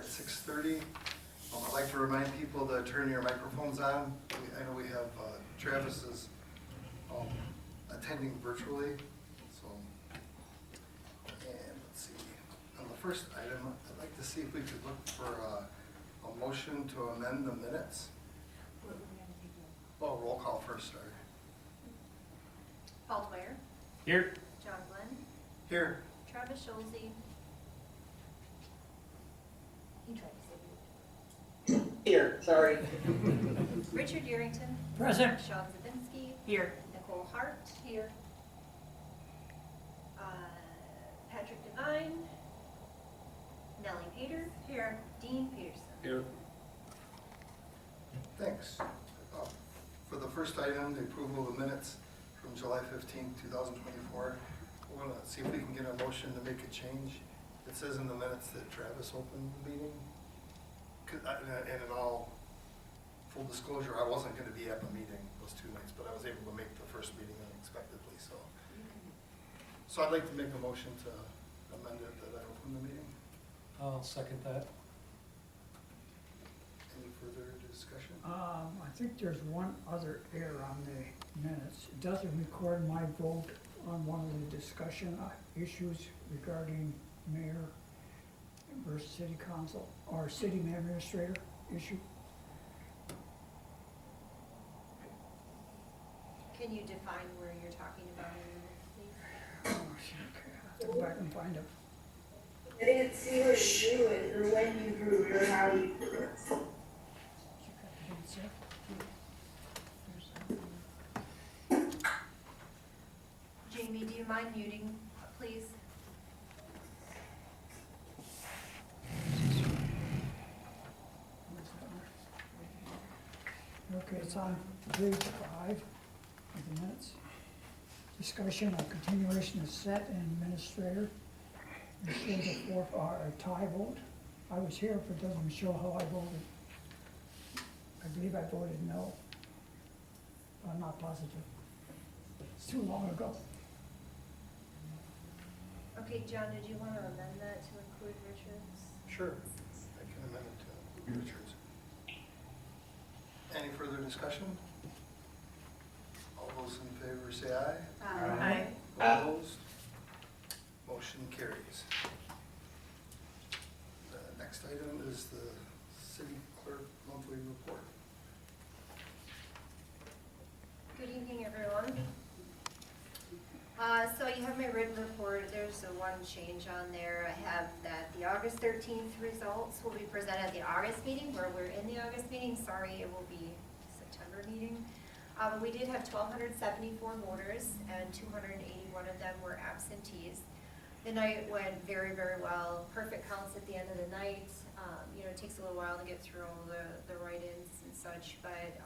at 6:30. I'd like to remind people to turn your microphones on. I know we have Travis is attending virtually, so. And let's see, on the first item, I'd like to see if we could look for a motion to amend the minutes. Oh, roll call first, sorry. Paul Dwyer. Here. John Glenn. Here. Travis Schulze. He tried to say Here, sorry. Richard Dearington. Present. Sean Zabinski. Here. Nicole Hart. Here. Patrick Devine. Nellie Pater. Here. Dean Peterson. Here. Thanks. For the first item, the approval of the minutes from July 15, 2024, we want to see if we can get a motion to make a change. It says in the minutes that Travis opened the meeting. And in all full disclosure, I wasn't going to be at the meeting those 2 nights, but I was able to make the first meeting unexpectedly. So I'd like to make a motion to amend it that I opened the meeting. I'll second that. Any further discussion? I think there's one other error on the minutes. It doesn't record my vote on one of the discussion issues regarding mayor versus city council, or city administrator issue. Can you define where you're talking about in the minutes, please? Oh, shit, okay. Go back and find it. I didn't see where you drew it, or when you drew it, or how you drew it. Jamie, do you mind muting, please? Okay, it's on page 5 of the minutes. Discussion of continuation of set and administrator. It shows a tie vote. I was here, but it doesn't show how I voted. I believe I voted no. But I'm not positive. It's too long ago. Okay, John, did you want to amend that to include Richard's? Sure. I can amend it to Richards. Any further discussion? All those in favor say aye. Aye. Opposed? Motion carries. The next item is the city clerk monthly report. Good evening, everyone. So you have my written report. There's one change on there. I have that the August 13th results will be presented at the August meeting, where we're in the August meeting. Sorry, it will be September meeting. We did have 1,274 voters, and 281 of them were absentees. The night went very, very well. Perfect counts at the end of the night. It takes a little while to get through all the write-ins and such, but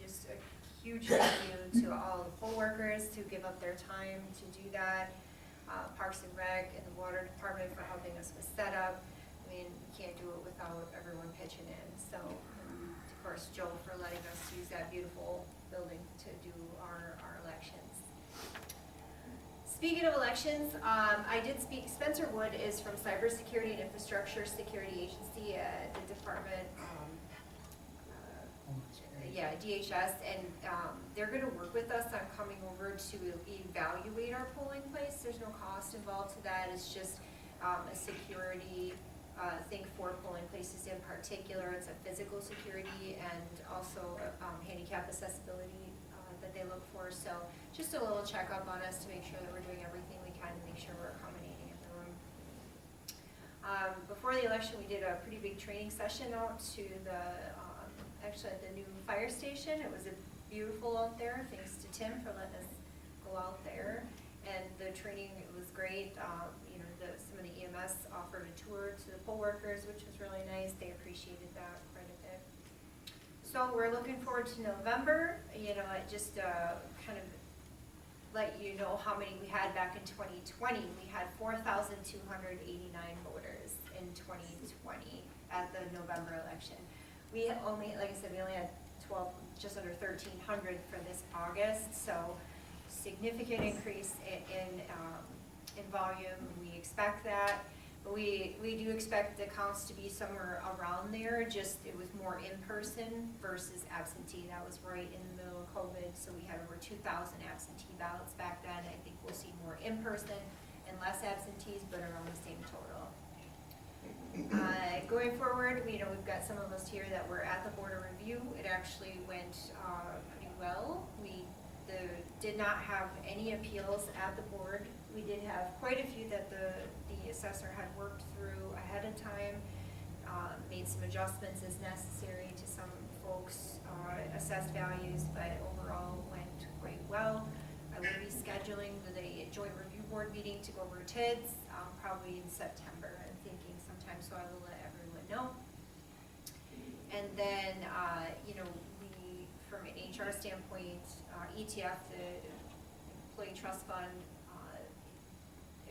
just a huge thank you to all the poll workers to give up their time to do that. Parks and Rec and the Water Department for helping us with setup. I mean, you can't do it without everyone pitching in. So, of course, Joe for letting us use that beautiful building to do our elections. Speaking of elections, I did speak. Spencer Wood is from Cybersecurity and Infrastructure Security Agency at the department. DHS, and they're going to work with us on coming over to evaluate our polling place. There's no cost involved to that. It's just a security thing for polling places in particular. It's a physical security and also handicap accessibility that they look for. So just a little checkup on us to make sure that we're doing everything we can to make sure we're accommodating everyone. Before the election, we did a pretty big training session out to actually at the new fire station. It was beautiful out there, thanks to Tim for letting us go out there. And the training, it was great. Some of the EMS offered a tour to the poll workers, which was really nice. They appreciated that quite a bit. So we're looking forward to November. I just kind of let you know how many we had back in 2020. We had 4,289 voters in 2020 at the November election. We only, like I said, we only had just under 1,300 for this August, so significant increase in volume. We expect that. But we do expect the counts to be somewhere around there, just it was more in-person versus absentee. That was right in the middle of COVID, so we had over 2,000 absentee ballots back then. I think we'll see more in-person and less absentees, but around the same total. Going forward, we've got some of us here that were at the board of review. It actually went pretty well. We did not have any appeals at the board. We did have quite a few that the assessor had worked through ahead of time, made some adjustments as necessary to some folks' assessed values, but overall went quite well. I will be scheduling the joint review board meeting to go over TIDs, probably in September, I'm thinking sometime, so I will let everyone know. And then, we, from an HR standpoint, ETF, the Employee Trust Fund,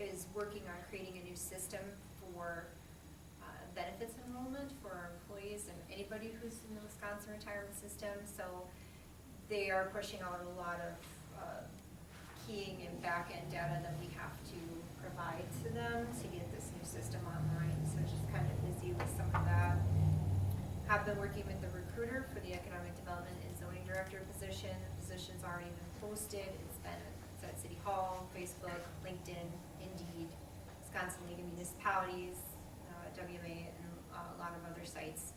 is working on creating a new system for benefits enrollment for our employees and anybody who's in the Wisconsin retirement system. So they are pushing out a lot of keying and back-end data that we have to provide to them to get this new system online. So just kind of busy with some of that. Have been working with the recruiter for the economic development and zoning director position. The position's already been posted. It's at City Hall, Facebook, LinkedIn, Indeed, Wisconsin League of Municipalities, WMA, and a lot of other sites.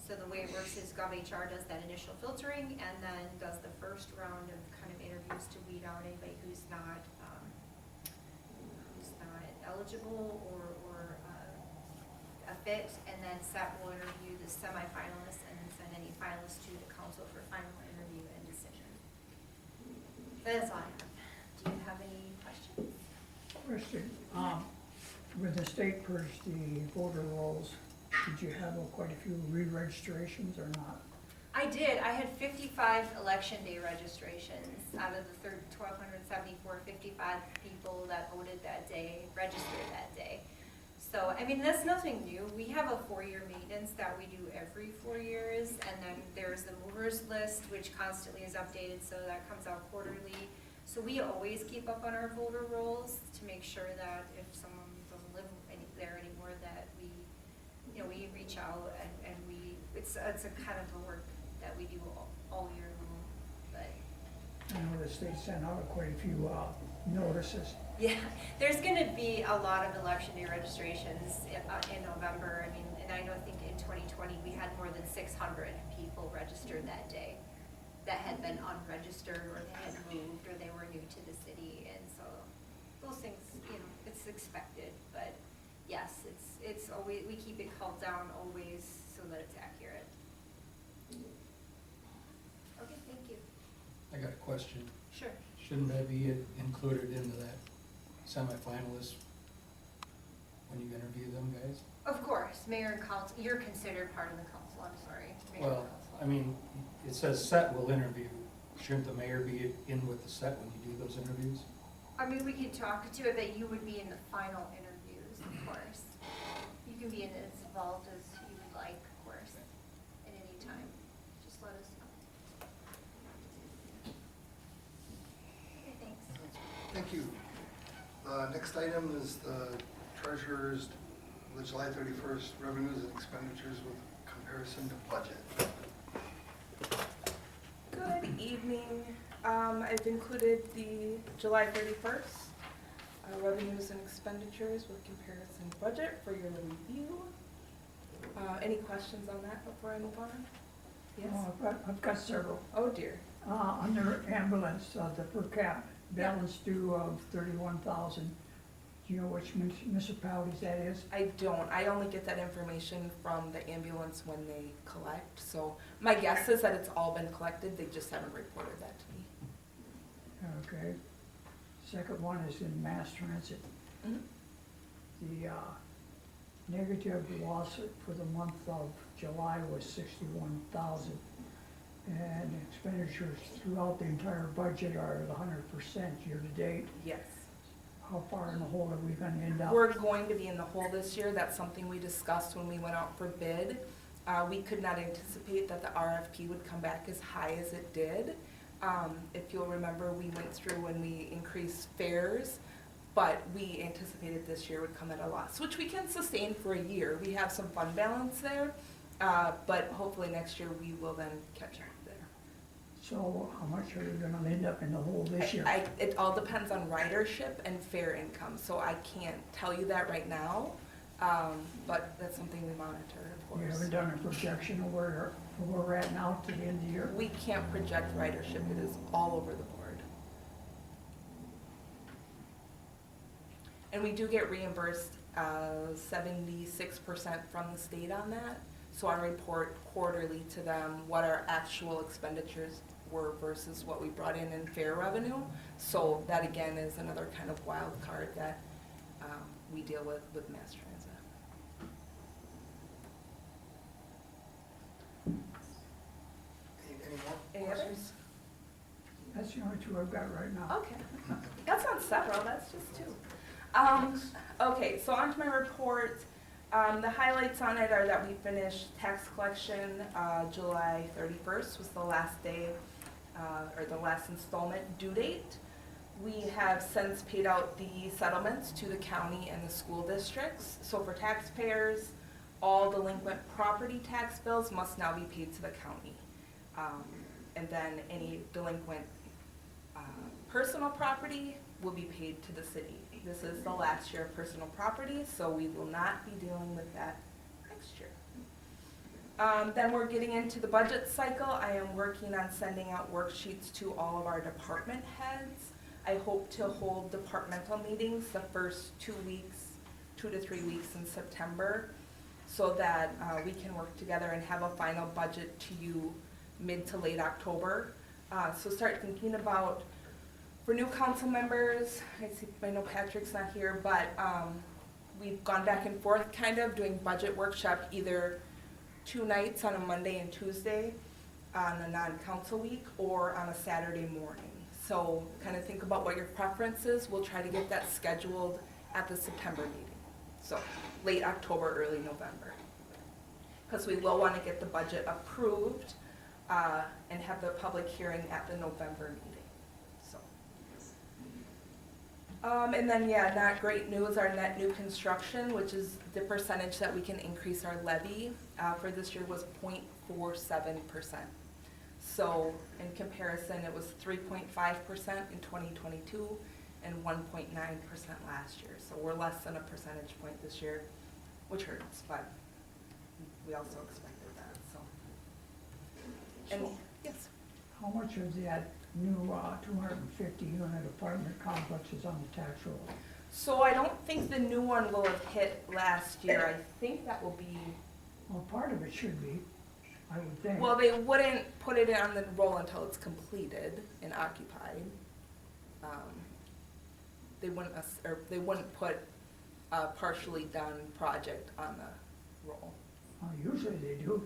So the way it works is GovHR does that initial filtering and then does the first round of kind of interviews to weed out anybody who's not eligible or a fit, and then SET will interview the semifinalists and then send any finalists to the council for final interview and decision. That's all I have. Do you have any questions? Question, with the state purged the voter rolls, did you have quite a few re-registrations or not? I did. I had 55 election day registrations out of the 1,274, 55 people that voted that day, registered that day. So, I mean, that's nothing new. We have a 4-year maintenance that we do every 4 years, and then there's the movers list, which constantly is updated, so that comes out quarterly. So we always keep up on our voter rolls to make sure that if someone doesn't live there anymore, that we reach out and it's a kind of a work that we do all year long. But I know the state sent out quite a few notices. yeah, there's going to be a lot of election day registrations in November. I mean, and I think in 2020 we had more than 600 people registered that day that had been unregistered or they had moved or they were new to the city, and so those things, it's expected. But yes, it's always, we keep it called down always so that it's accurate. Okay, thank you. I got a question. Sure. Shouldn't that be included into that semifinalist when you interview them guys? Of course, mayor and council, you're considered part of the council, I'm sorry. Mayor and Well, council. I mean, it says SET will interview. Shouldn't the mayor be in with the SET when you do those interviews? I mean, we could talk to it, but you would be in the final interviews, of course. You can be as involved as you would like, of course, at any time. Just let us know. Okay, thanks. Thank you. Next item is the treasurer's, the July 31st revenues and expenditures with comparison to budget. Good evening. I've included the July 31st revenues and expenditures with comparison budget for your review. Any questions on that before I move on? Yes? I've got several. Oh dear. Under ambulance, the per cap balance due of 31,000. Do you know which municipalities that is? I don't. I only get that information from the ambulance when they collect. So my guess is that it's all been collected. They just haven't reported that to me. Okay. Second one is in mass transit. Mhm. The negative loss for the month of July was 61,000. And expenditures throughout the entire budget are at 100% year to date. Yes. How far in the hole are we gonna end up? We're going to be in the hole this year. That's something we discussed when we went out for bid. We could not anticipate that the RFP would come back as high as it did. If you'll remember, we went through when we increased fares. but we anticipated this year would come at a loss, which we can sustain for a year. We have some fund balance there, but hopefully next year we will then catch up there. So how much are you gonna end up in the hole this year? It all depends on ridership and fare income, so I can't tell you that right now, but that's something we monitor, of You course. haven't done a projection of where we're at now to the end of the year? We can't project ridership, it is all over the board. And we do get reimbursed 76% from the state on that, so I report quarterly to them what our actual expenditures were versus what we brought in fare revenue. So that again is another kind of wild card that we deal with Mass Transit. Any more? Any others? That's the only two I've got right now. Okay, that's not several, that's just two. Okay, so on to my report. The highlights on it are that we finished tax collection, July 31st was the last day, or the last installment due date. We have since paid out the settlements to the county and the school districts. So for taxpayers, all delinquent property tax bills must now be paid to the county. And then any delinquent personal property will be paid to the city. This is the last year of personal property, so we will not be dealing with that next year. Then we're getting into the budget cycle. I am working on sending out worksheets to all of our department heads. I hope to hold departmental meetings the first 2 to 3 weeks in September, so that we can work together and have a final budget to you mid to late October. So start thinking about, for new council members, I know Patrick's not here, but we've gone back and forth kind of doing budget workshop either 2 nights on a Monday and Tuesday on a non-council week or on a Saturday morning. So kind of think about what your preference is. We'll try to get that scheduled at the September meeting. So late October, early November. Because we will want to get the budget approved and have the public hearing at the November meeting. So. And then, yeah, not great news, our net new construction, which is the percentage that we can increase our levy for this year, was 0.47%. So in comparison, it was 3.5% in 2022 and 1.9% last year. So we're less than a percentage point this year, which hurts, but we also expected that, so. And, yes? How much of that new 250 unit apartment complex is on the tax roll? So I don't think the new one will have hit last year. I think that will be, Well, part of it should be, I would think. well, they wouldn't put it on the roll until it's completed and occupied. They wouldn't put a partially done project on the roll. Usually they do.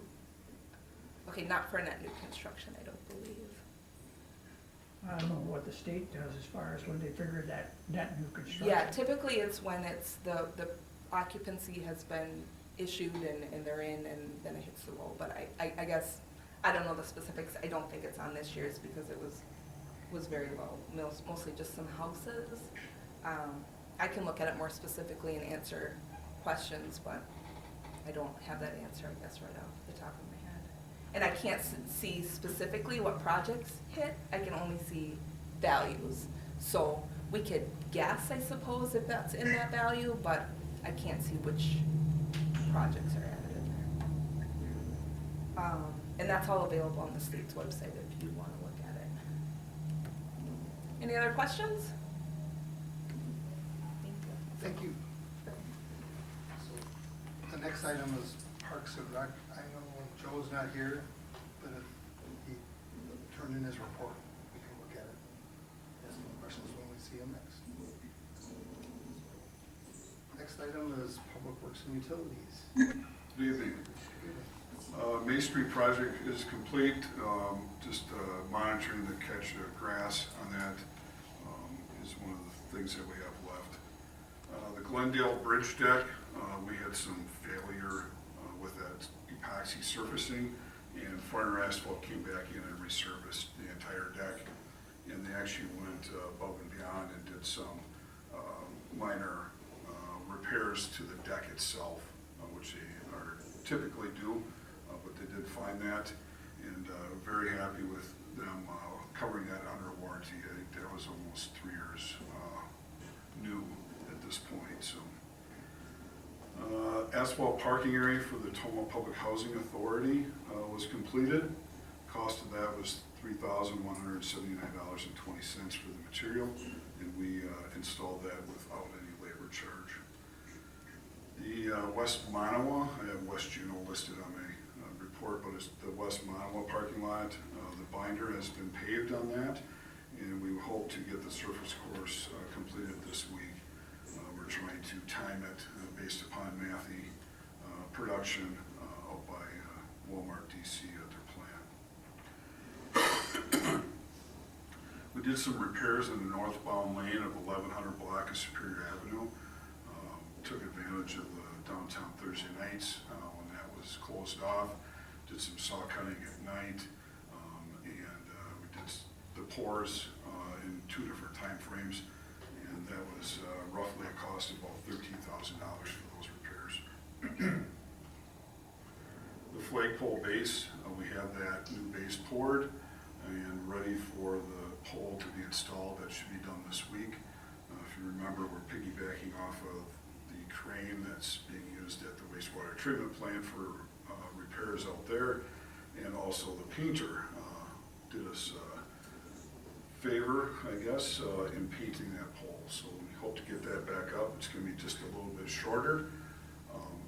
Okay, not for net new construction, I don't believe. I don't know what the state does as far as when they figure that net new construction. Yeah, typically it's when it's the occupancy has been issued and they're in, and then it hits the roll. But I guess, I don't know the specifics. I don't think it's on this year's because it was very low, mostly just some houses. I can look at it more specifically and answer questions, but I don't have that answer, I guess, right off the top of my head. And I can't see specifically what projects hit. I can only see values. So we could guess, I suppose, if that's in that value, but I can't see which projects are added in there. And that's all available on the state's website if you want to look at it. Any other questions? Thank you. So the next item is Parks and Rec. I know Joe's not here, but if he turned in his report, we can look at it. Ask him questions when we see him next. Next item is Public Works and Utilities. Good evening. Main Street project is complete. Just monitoring the catch of grass on that is one of the things that we have left. The Glendale Bridge deck, we had some failure with that epoxy surfacing, and Fire Asphalt came back in and resurfaced the entire deck. And they actually went above and beyond and did some minor repairs to the deck itself, which they are typically do, but they did find that, and very happy with them covering that under warranty. I think that was almost 3 years new at this point. So, asphalt parking area for the Tomah Public Housing Authority was completed. Cost of that was $3,179.20 for the material, and we installed that without any labor charge. The West Manawa, I have West Juneau listed on my report, but it's the West Manawa parking lot. The binder has been paved on that, and we hope to get the surface course completed this week. We're trying to time it based upon Matthew production out by Walmart DC at their plant. We did some repairs in the northbound lane of 1100 block of Superior Avenue. Took advantage of the downtown Thursday nights when that was closed off. Did some saw cutting at night, and we did the pours in 2 different time frames, and that was roughly a cost of about $13,000 for those repairs. The flagpole base, we have that new base poured and ready for the pole to be installed. That should be done this week. If you remember, we're piggybacking off of the crane that's being used at the wastewater treatment plant for repairs out there, and also the painter did us a favor, I guess, in painting that pole. So we hope to get that back up. It's going to be just a little bit shorter,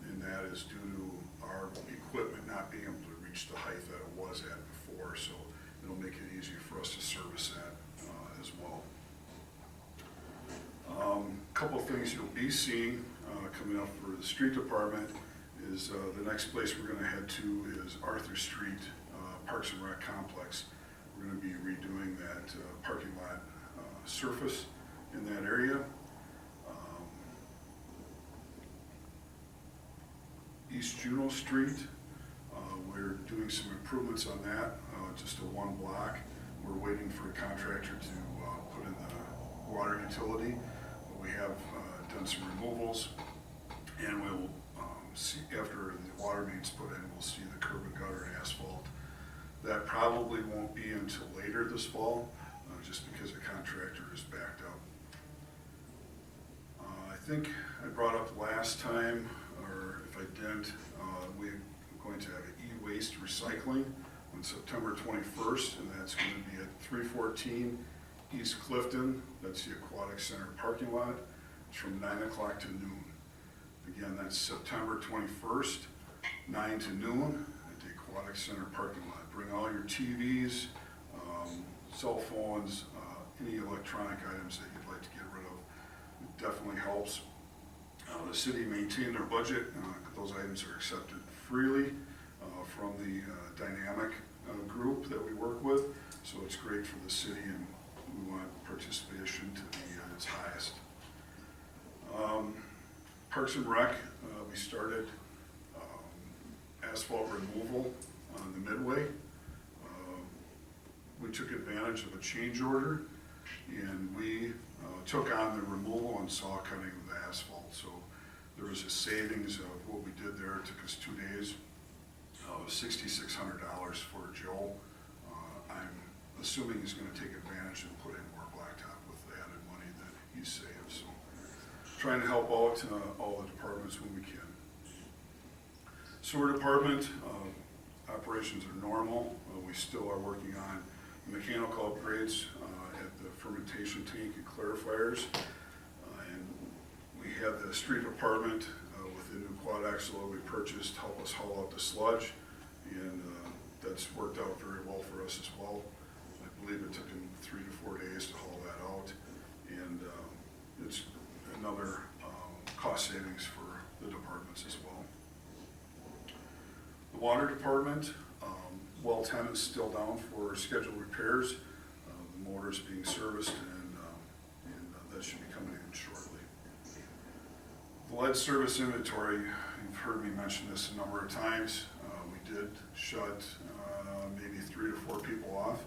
and that is due to our equipment not being able to reach the height that it was at before. So it'll make it easier for us to service that as well. Couple of things you'll be seeing coming up for the street department is the next place we're going to head to is Arthur Street Parks and Rec Complex. We're going to be redoing that parking lot surface in that area. East Juneau Street, we're doing some improvements on that, just a 1 block. We're waiting for a contractor to put in the water utility. We have done some removals, and we'll see after the water main's put in, we'll see the curb and gutter and asphalt. That probably won't be until later this fall, just because the contractor is backed up. I think I brought up last time, or if I didn't, we're going to have an e-waste recycling on September 21st, and that's going to be at 314 East Clifton. That's the Aquatic Center parking lot. It's from 9 o'clock to noon. Again, that's September 21st, 9 to noon at the Aquatic Center parking lot. Bring all your TVs, cell phones, any electronic items that you'd like to get rid of. It definitely helps. The city maintained their budget. Those items are accepted freely from the Dynamic group that we work with. So it's great for the city, and we want participation to be at its highest. Parks and Rec, we started asphalt removal on the Midway. We took advantage of a change order, and we took on the removal and saw cutting of the asphalt. So there was a savings of what we did there. It took us 2 days. It was $6,600 for Joe. I'm assuming he's going to take advantage and put in more blacktop with the added money that he saved. So trying to help out all the departments when we can. Sewer department, operations are normal. We still are working on mechanical upgrades at the fermentation tank and clarifiers. And we had the street department with the new quad axle that we purchased help us haul out the sludge, and that's worked out very well for us as well. I believe it took them 3 to 4 days to haul that out, and it's another cost savings for the departments as well. The water department, well 10 is still down for scheduled repairs. The motor's being serviced, and that should be coming in shortly. The lead service inventory, you've heard me mention this a number of times. We did shut maybe 3 to 4 people off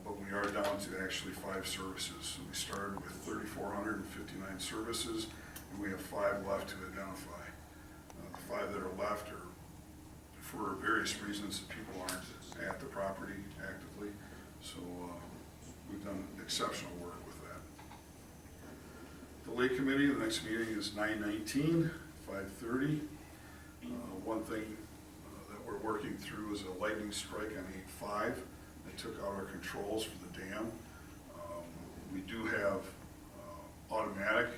but we are down to actually 5 services. So we started with 3,459 services, and we have 5 left to identify. The 5 that are left are for various reasons that people aren't at the property actively. So we've done exceptional work with that. The Lake Committee, the next meeting is 9/19, 5:30. One thing that we're working through is a lightning strike on 8/5 that took out our controls for the dam. We do have automatic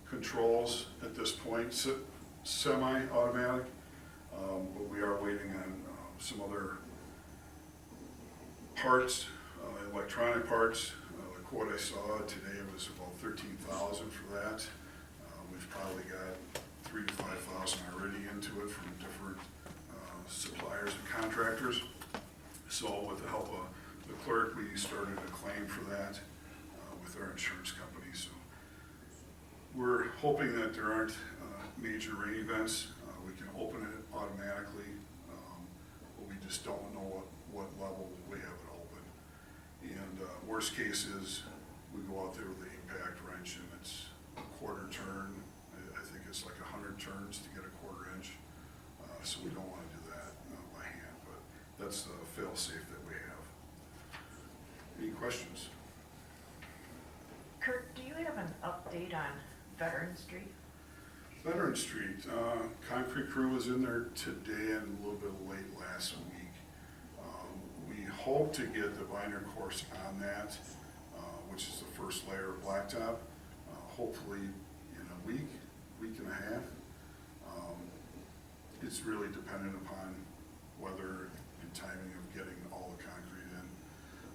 controls at this point, semi-automatic, but we are waiting on some other parts, electronic parts. The quote I saw today was about $13,000 for that. We've probably got $3,000 to $5,000 already into it from different suppliers and contractors. So with the help of the clerk, we started a claim for that with our insurance company. So we're hoping that there aren't major rain events. We can open it automatically, but we just don't know what level we have it open. And worst case is we go out there with the impact wrench and it's a quarter turn. I think it's like 100 turns to get a quarter inch. So we don't want to do that by hand, but that's the fail-safe that we have. Any questions? Kurt, do you have an update on Veteran Street? Veteran Street, concrete crew was in there today and a little bit late last week. We hope to get the binder course on that, which is the first layer of blacktop, hopefully in a week and a half. It's really dependent upon weather and timing of getting all the concrete in.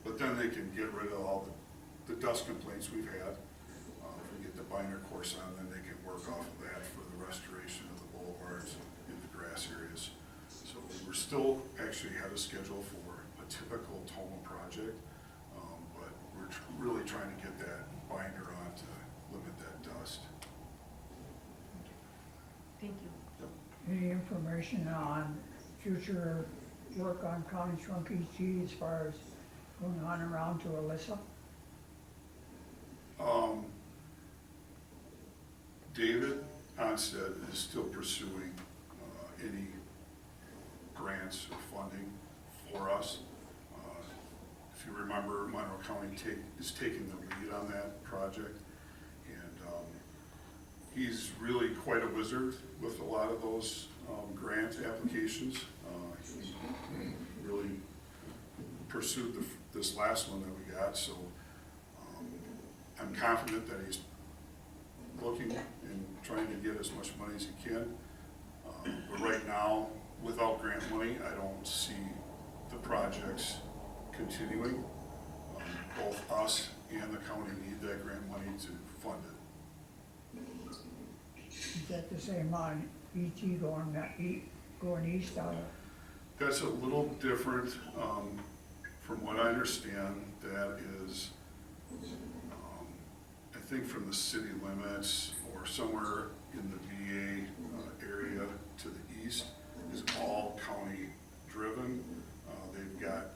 But then they can get rid of all the dust complaints we've had. If we get the binder course on, then they can work off of that for the restoration of the boulevards and the grass areas. So we're still actually ahead of schedule for a typical Tomah project, but we're really trying to get that binder on to limit that dust. Thank you. Any information on future work on County Trunk EG as far as going on around to Alyssa? David Onstead is still pursuing any grants or funding for us. If you remember, Monroe County is taking the lead on that project, and he's really quite a wizard with a lot of those grant applications. He really pursued this last one that we got, so I'm confident that he's looking and trying to get as much money as he can. But right now, without grant money, I don't see the projects continuing. Both us and the county need that grant money to fund it. Is that the same on EG going east out of? That's a little different. From what I understand, that is, I think from the city limits or somewhere in the VA area to the east is all county driven. They've got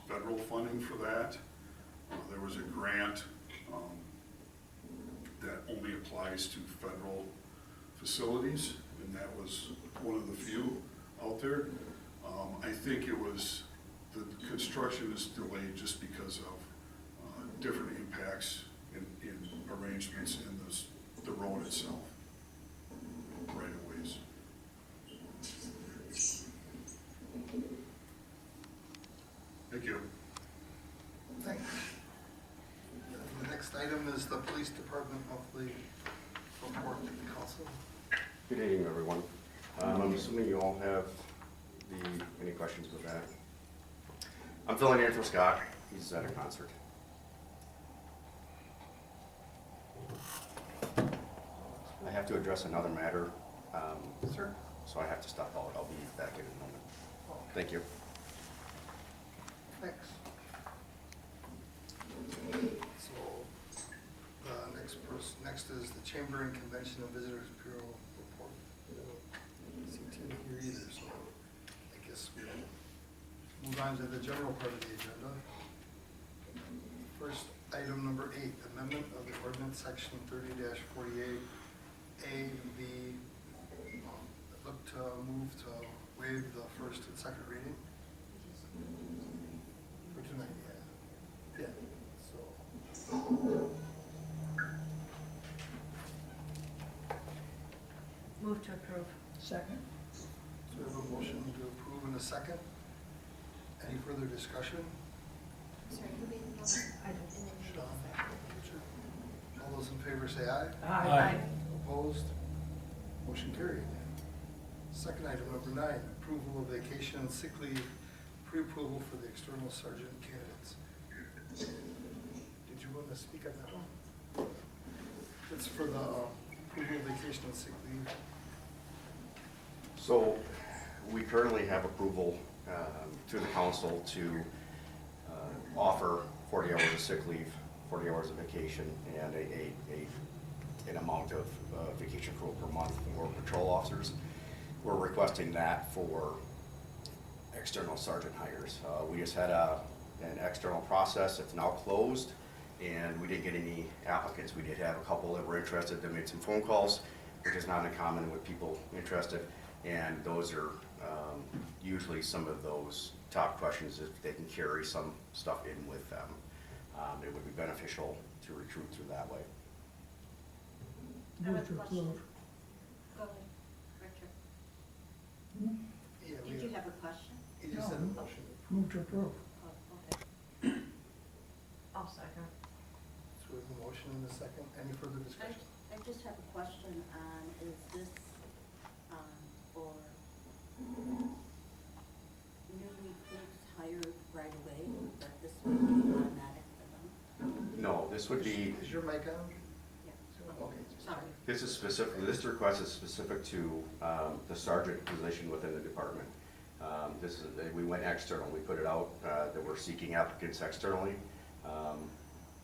federal funding for that. There was a grant that only applies to federal facilities, and that was one of the few out there. I think it was, the construction is delayed just because of different impacts in arrangements in the road itself, right of ways. Thank you. Thanks. The next item is the police department monthly report to the council. Good evening, everyone. I'm assuming you all have any questions with that? I'm filling in for Scott. He's at a concert. I have to address another matter. Sir? So I have to step out. I'll be back in a moment. Thank you. Thanks. So, next is the Chamber and Convention and Visitors Bureau report. Seem to be here either, so I guess we'll move on to the general part of the agenda. First, item number 8, amendment of the ordinance section 30-48 A and B. Look to move to waive the first and second reading for tonight, yeah. So, Move to approve. Second. so we have a motion to approve in a second. Any further discussion? Sorry, who made the motion? I did. And then you Sean? made the second. Richard? All those in favor say aye. Aye. Opposed? Motion carried. Second item, number 9, approval of vacation and sick leave, pre-approval for the external sergeant candidates. Did you want to speak on that one? It's for the approval of vacation and sick leave. So we currently have approval through the council to offer 40 hours of sick leave, 40 hours of vacation, and an amount of vacation accrual per month for patrol officers. We're requesting that for external sergeant hires. We just had an external process. It's now closed, and we didn't get any applicants. We did have a couple that were interested that made some phone calls, which is not uncommon with people interested. And those are usually some of those top questions, if they can carry some stuff in with them. It would be beneficial to recruit through that way. I have a Move to question. approve. Go ahead, Richard. Yeah, Did you have a question? You just said a motion. Move to approve. Oh, okay. I'll second. So we have a motion and a second. Any further discussion? I just have a question on, is this for new recruits hired right away, that this would be automatic for them? No, this would be, Is your mic on? Yeah. Okay. Sorry. this is specific, this request is specific to the sergeant position within the department. This is, we went external, we put it out, that we're seeking applicants externally.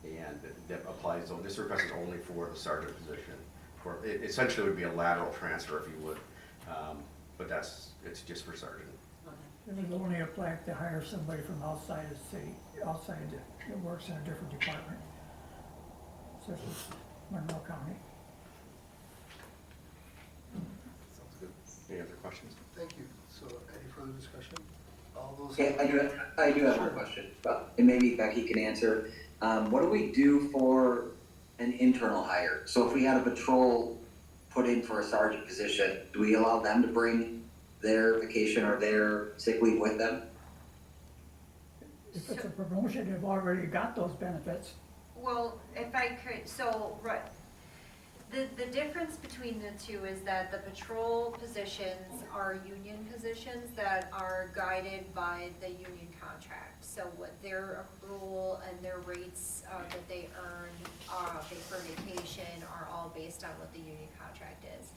And that applies, so this request is only for the sergeant position. For, it essentially would be a lateral transfer, if you would, but it's just for sergeant. Okay. It would only apply to hire somebody from outside the city, that works in a different department, such as Monroe County. Sounds good. Any other questions? Thank you. So any further discussion? All those. Yeah, I do have Sure. one question, and maybe Becky can answer. What do we do for an internal hire? So if we had a patrol put in for a sergeant position, do we allow them to bring their vacation or their sick leave with them? If it's a promotion, they've already got those benefits. Well, if I could, so, right, the difference between the two is that the patrol positions are union positions that are guided by the union contract. So what their accrual and their rates that they earn for vacation are all based on what the union contract is.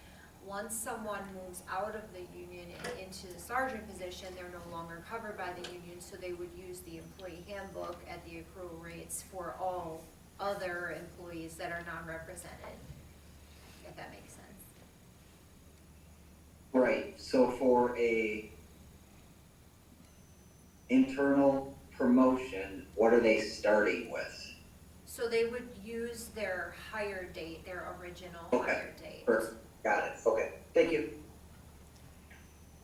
Once someone moves out of the union and into the sergeant position, they're no longer covered by the union, so they would use the employee handbook at the accrual rates for all other employees that are non-represented, if that makes sense. Right, so for a internal promotion, what are they starting with? So they would use their hire date, their original Okay, hire date. perfect, got it, okay, thank you.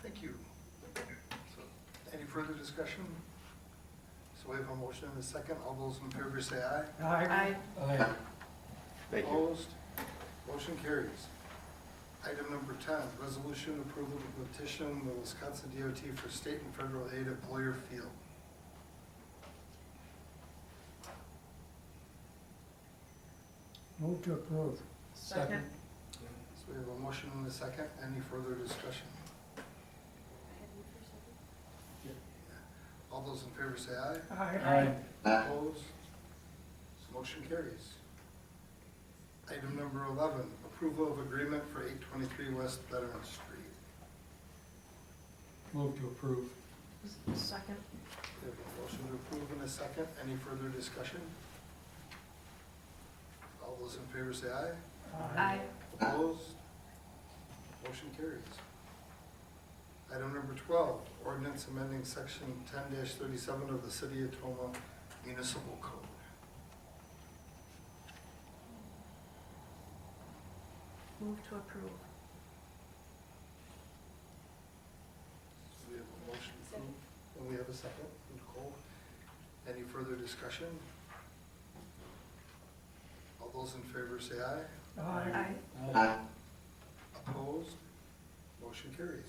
Thank you. So, any further discussion? So we have a motion and a second. All those in favor say aye. Aye. Aye. Thank you. Opposed? Motion carries. Item number 10, resolution approval to petition the Wisconsin DOT for state and federal aid at Boyer Field. Move to approve. Second. So we have a motion and a second. Any further discussion? All those in favor say aye. Aye. Opposed? Motion carries. Item number 11, approval of agreement for 823 West Veteran Street. Move to approve. Second. We have a motion to approve in a second. Any further discussion? All those in favor say aye. Aye. Opposed? Motion carries. Item number 12, ordinance amending section 10-37 of the City of Tomah Municipal Code. Move to approve. We have a motion from, and we have a second from Nicole. Any further discussion? All those in favor say aye. Aye. Aye. Opposed? Motion carries.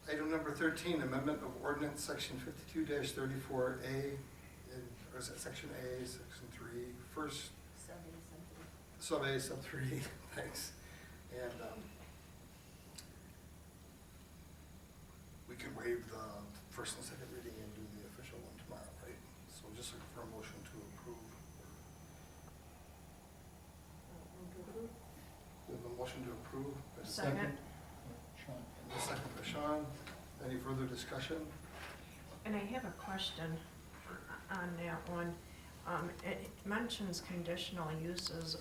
Item number 13, amendment of ordinance section 52-34A, or is that section A, section 3, first, sub A, sub 3, thanks. And we can waive the first and second reading and do the official one tomorrow, right? So just looking for a motion to approve. We have a motion to approve. Second. Sean. And a second by Sean. Any further discussion? And I have a question on that one. It mentions conditional uses.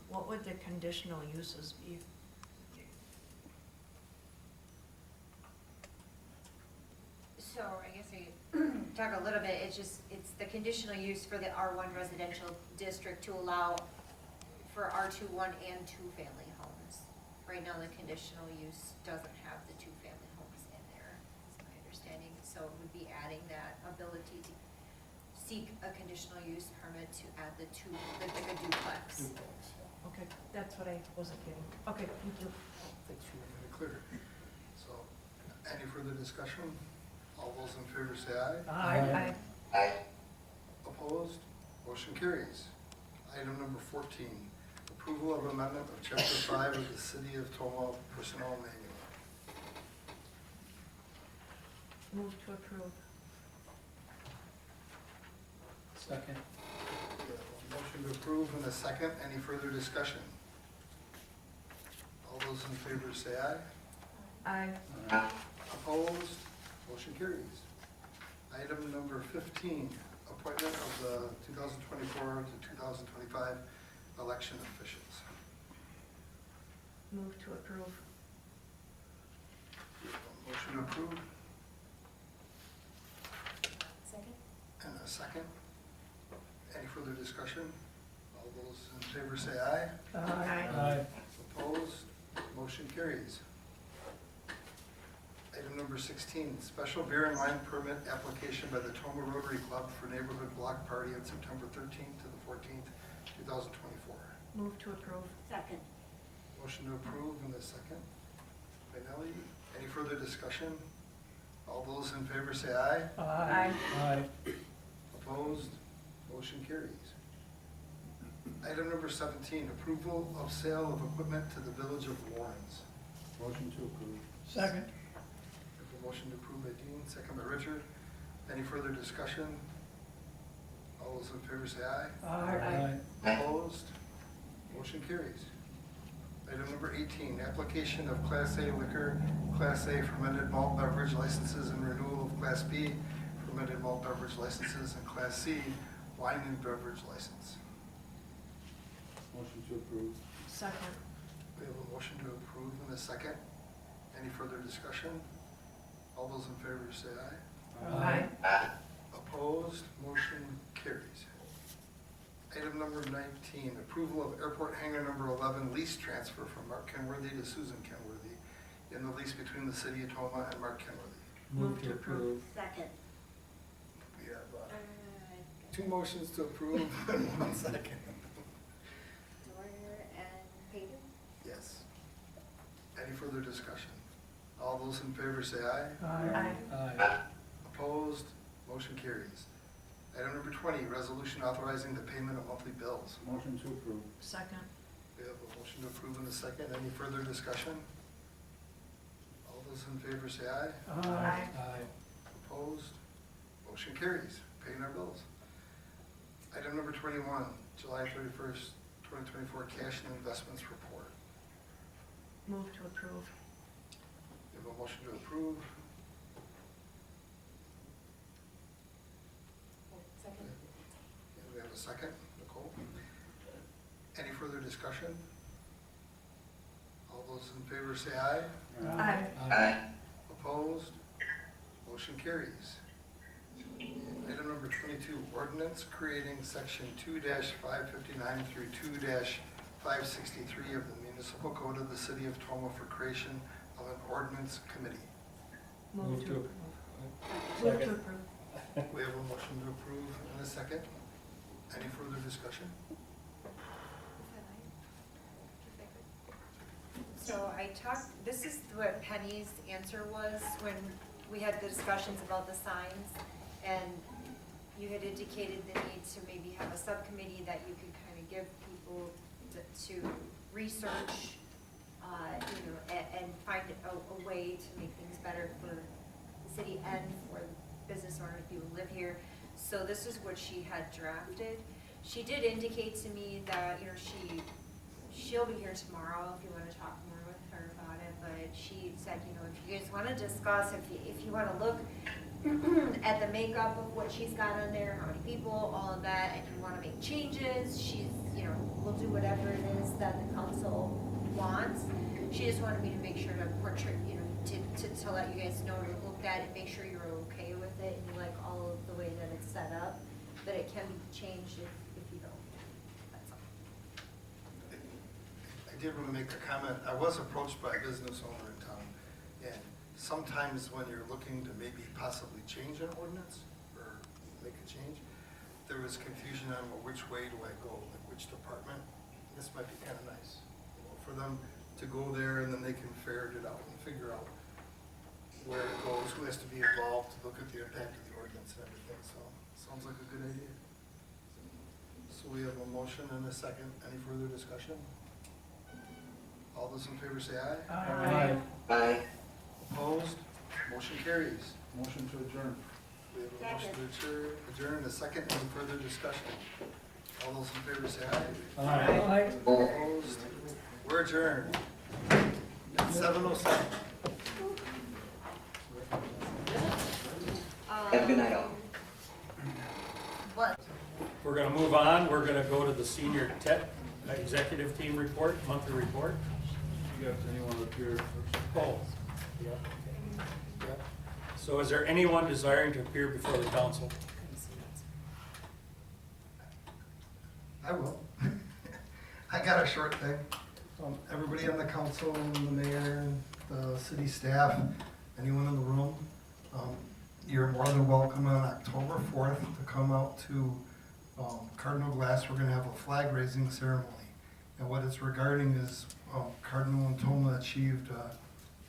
What would the conditional uses be? So I guess I talk a little bit, it's the conditional use for the R1 residential district to allow for R2, 1 and 2 family homes. Right now, the conditional use doesn't have the 2 family homes in there, is my understanding. So it would be adding that ability to seek a conditional use permit to add the 2, like a duplex. Okay, that's what I wasn't getting. Okay, thank you. Thanks for making it clear. So, any further discussion? All those in favor say aye. Aye. Aye. Opposed? Motion carries. Item number 14, approval of amendment of chapter 5 of the City of Tomah Personnel Manual. Move to approve. Second. We have a motion to approve and a second. Any further discussion? All those in favor say aye. Aye. Opposed? Motion carries. Item number 15, appointment of the 2024 to 2025 election officials. Move to approve. Motion to approve Second? and a second. Any further discussion? All those in favor say aye. Aye. Opposed? Motion carries. Item number 16, special beer and wine permit application by the Tomah Rotary Club for neighborhood block party on September 13th to the 14th, 2024. Move to approve. Second. Motion to approve in a second by Nellie. Any further discussion? All those in favor say aye. Aye. Aye. Opposed? Motion carries. Item number 17, approval of sale of equipment to the Village of Lawrence. Motion to approve. Second. We have a motion to approve by Dean, second by Richard. Any further discussion? All those in favor say aye. Aye. Opposed? Motion carries. Item number 18, application of Class A liquor, Class A fermented malt beverage licenses and renewal of Class B fermented malt beverage licenses and Class C wine and beverage license. Motion to approve. Second. We have a motion to approve in a second. Any further discussion? All those in favor say aye. Aye. Opposed? Motion carries. Item number 19, approval of airport hangar number 11 lease transfer from Mark Kenworthy to Susan Kenworthy in the lease between the City of Tomah and Mark Kenworthy. Move to approve. Second. We have 2 motions to approve and 1 second. Dwyer and Hagen? Yes. Any further discussion? All those in favor say aye. Aye. Aye. Opposed? Motion carries. Item number 20, resolution authorizing the payment of monthly bills. Motion to approve. Second. We have a motion to approve in a second. Any further discussion? All those in favor say aye. Aye. Aye. Opposed? Motion carries. Paying our bills. Item number 21, July 31st, 2024 cash and investments report. Move to approve. We have a motion to approve. Second? And we have a second. Nicole? Any further discussion? All those in favor say aye. Aye. Aye. Opposed? Motion carries. Item number 22, ordinance creating section 2-559 through 563 of the Municipal Code of the City of Tomah for creation of an ordinance committee. Move to approve. Move to approve. We have a motion to approve and a second. Any further discussion? So I talked, this is what Penny's answer was when we had the discussions about the signs, and you had indicated the need to maybe have a subcommittee that you could kind of give people to research, and find a way to make things better for the city and for business owners, people who live here. So this is what she had drafted. She did indicate to me that, she'll be here tomorrow if you want to talk more with her about it, but she said, if you guys want to discuss, if you want to look at the makeup of what she's got on there, how many people, all of that, and you want to make changes, she's, we'll do whatever it is that the council wants. She just wanted me to make sure to portray, to let you guys know, to look at it, make sure you're okay with it, and you like all of the way that it's set up, but it can be changed if you don't. That's all. I did want to make a comment. I was approached by a business owner in town, and sometimes when you're looking to maybe possibly change an ordinance or make a change, there was confusion on, well, which way do I go, like which department? This might be kind of nice, for them to go there, and then they can ferret it out and figure out where it goes, who has to be involved to look at the impact of the ordinance and everything. So sounds like a good idea. So we have a motion and a second. Any further discussion? All those in favor say aye. Aye. Aye. Opposed? Motion carries. Motion to adjourn. We have a motion to adjourn, a second. Any further discussion? All those in favor say aye. Aye. Opposed? We're adjourned at 7:07. Have a good night, all. What? We're gonna move on. We're gonna go to the senior executive team report, monthly report. You got anyone up here first? Oh, yeah. Yeah. So is there anyone desiring to appear before the council? I will. I got a short thing. Everybody on the council, the mayor, and the city staff, anyone in the room, you're more than welcome on October 4th to come out to Cardinal Glass. We're going to have a flag raising ceremony. And what it's regarding is Cardinal and Tomah achieved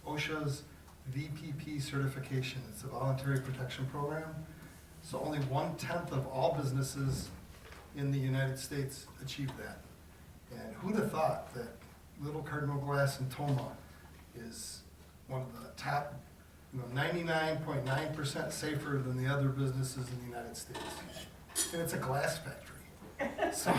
OSHA's VPP certification. It's a voluntary protection program. So only 1/10 of all businesses in the United States achieved that. And who'd have thought that little Cardinal Glass in Tomah is one of the top, 99.9% safer than the other businesses in the United States. And it's a glass factory. So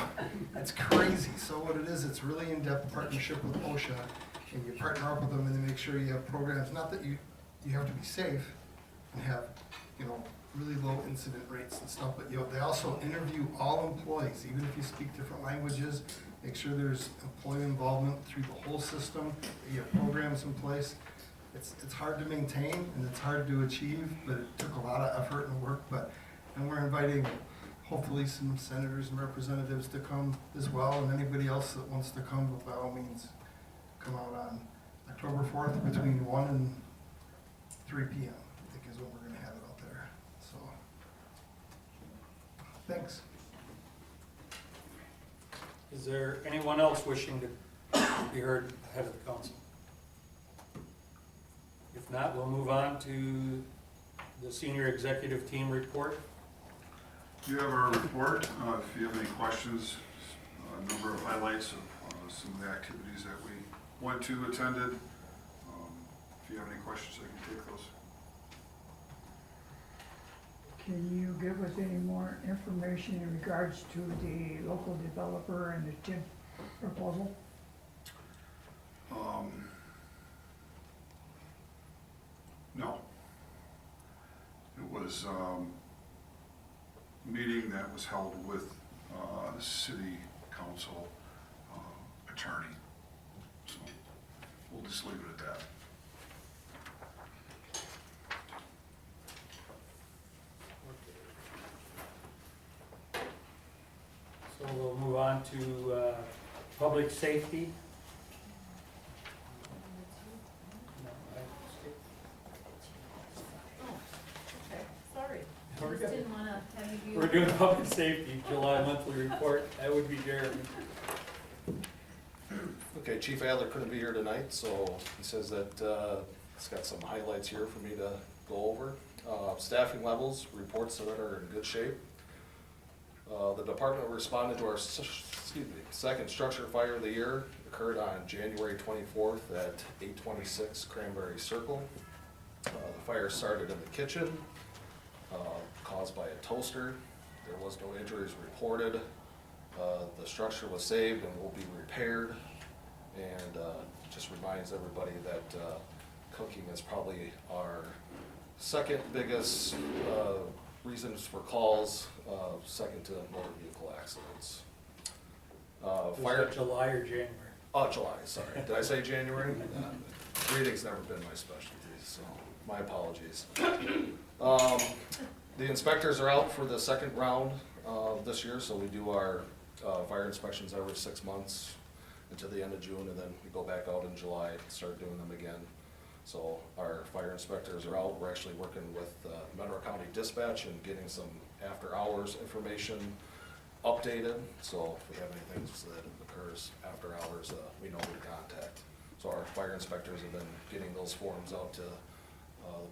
it's crazy. So what it is, it's really in-depth partnership with OSHA, and you partner up with them and they make sure you have programs, not that you have to be safe and have, really low incident rates and stuff, but they also interview all employees, even if you speak different languages, make sure there's employee involvement through the whole system, that you have programs in place. It's hard to maintain and it's hard to achieve, but it took a lot of effort and work, and we're inviting hopefully some senators and representatives to come as well, and anybody else that wants to come, by all means, come out on October 4th between 1 and 3 p.m. I think is when we're gonna have it out there, so. Thanks. Is there anyone else wishing to be heard ahead of the council? If not, we'll move on to the senior executive team report. You have our report. If you have any questions, a number of highlights of some of the activities that we went to, attended. If you have any questions, I can take those. Can you give us any more information in regards to the local developer and the TIF proposal? No. It was a meeting that was held with the city council attorney. So we'll just leave it at that. So we'll move on to Public safety. No, I skipped. Okay, sorry. We're Just good. didn't wanna have you. We're doing public safety, July monthly report, that would be Jeremy. Okay, Chief Adler couldn't be here tonight, so he says that he's got some highlights here for me to go over. Staffing levels, reports that are in good shape. The department responded to our, second structure fire of the year, occurred on January 24th at 826 Cranberry Circle. The fire started in the kitchen, caused by a toaster. There was no injuries reported. The structure was saved and will be repaired. And just reminds everybody that cooking is probably our second biggest reasons for calls, second to motor vehicle accidents. Was Fire. that July or January? Oh, July, sorry. Did I say January? Reading's never been my specialty, so my apologies. The inspectors are out for the second round this year, so we do our fire inspections every 6 months until the end of June, and then we go back out in July and start doing them again. So our fire inspectors are out. We're actually working with Monroe County Dispatch and getting some after-hours information updated. So if we have anything that occurs after hours, we know who to contact. So our fire inspectors have been getting those forms out to the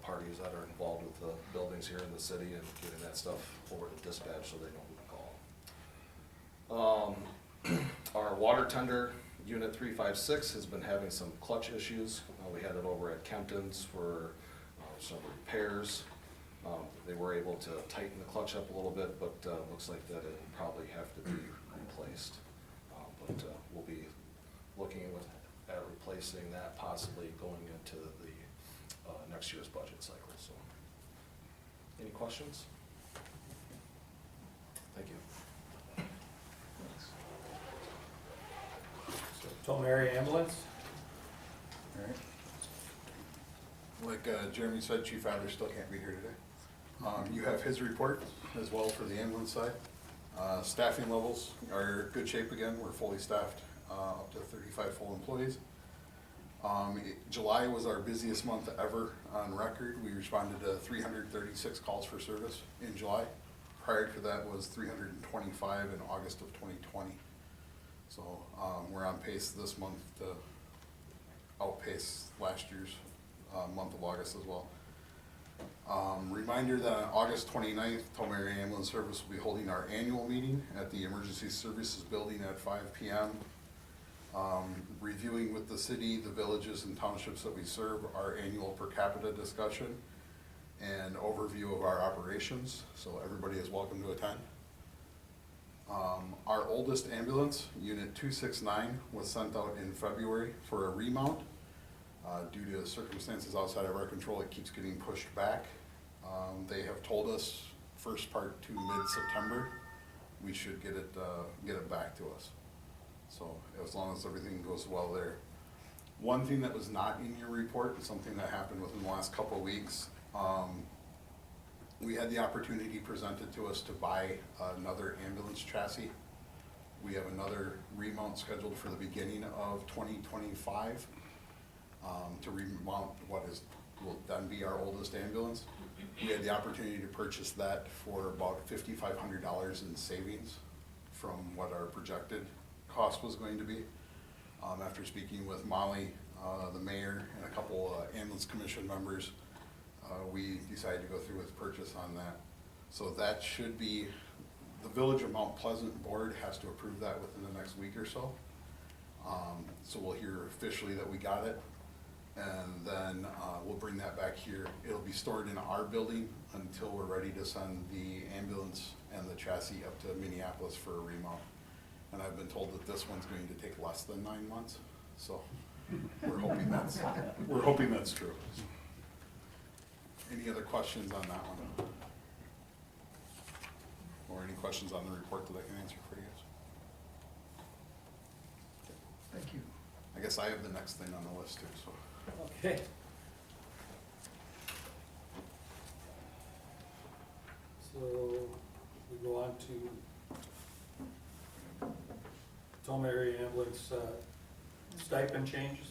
parties that are involved with the buildings here in the city and getting that stuff over to dispatch so they know who to call. Our water tender, Unit 356, has been having some clutch issues. We had it over at Kempton's for some repairs. They were able to tighten the clutch up a little bit, but looks like that it'll probably have to be replaced. But we'll be looking at replacing that, possibly going into the next year's budget cycle. So, any questions? Thank you. So, Tomah area ambulance. All right. Like Jeremy said, Chief Adler still can't be here today. You have his report as well for the ambulance side. Staffing levels are in good shape again. We're fully staffed, up to 35 full employees. July was our busiest month ever on record. We responded to 336 calls for service in July. Prior to that was 325 in August of 2020. So we're on pace this month to outpace last year's month of August as well. Reminder that on August 29th, Tomah Area Ambulance Service will be holding our annual meeting at the Emergency Services Building at 5 p.m. Reviewing with the city, the villages and townships that we serve, our annual per capita discussion and overview of our operations, so everybody is welcome to attend. Our oldest ambulance, Unit 269, was sent out in February for a remount. Due to circumstances outside of our control, it keeps getting pushed back. They have told us first part to mid-September, we should get it back to us. So as long as everything goes well there. One thing that was not in your report, something that happened within the last couple of weeks, we had the opportunity presented to us to buy another ambulance chassis. We have another remount scheduled for the beginning of 2025 to remount what will then be our oldest ambulance. We had the opportunity to purchase that for about $5,500 in savings from what our projected cost was going to be. After speaking with Molly, the mayor, and a couple ambulance commission members, we decided to go through with purchase on that. So that should be, the Village of Mount Pleasant board has to approve that within the next week or so. So we'll hear officially that we got it, and then we'll bring that back here. It'll be stored in our building until we're ready to send the ambulance and the chassis up to Minneapolis for a remount. And I've been told that this one's going to take less than 9 months, so we're hoping that's true. Any other questions on that one? Or any questions on the report that I can answer for you guys? Thank you. I guess I have the next thing on the list too, so. Okay. So we go on to Tomah area ambulance was stipend changes.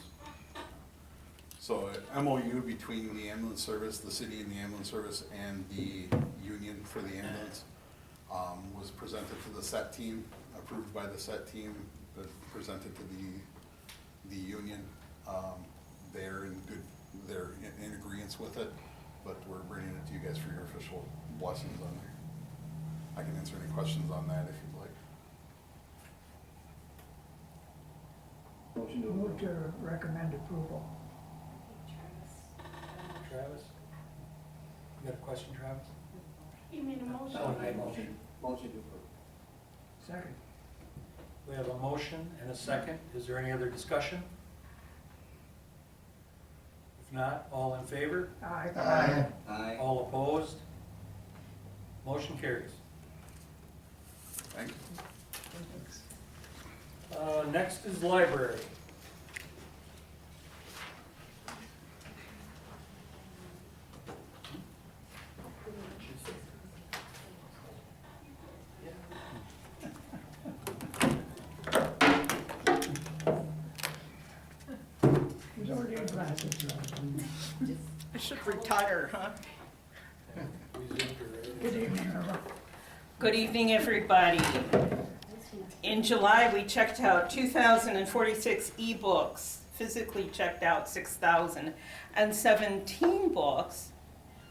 So MOU between the ambulance service, the city and the ambulance service, and the union for the ambulance was presented to the set team, approved by the set team, but presented to the union. They're in agreement with it, but we're bringing it to you guys for your official blessings on there. I can answer any questions on that if you'd like. Move to recommend approval. Travis? You got a question, Travis? You made a motion. Oh, okay, motion. Motion to approve. Second. We have a motion and a second. Is there any other discussion? If not, all in favor? Aye. Aye. Aye. All opposed? Motion carries. Thank you. Next is library. He's already in glasses. I should retire, huh? Good evening, Irma. Good evening, everybody. In July, we checked out 2,046 ebooks, physically checked out 6,017 books,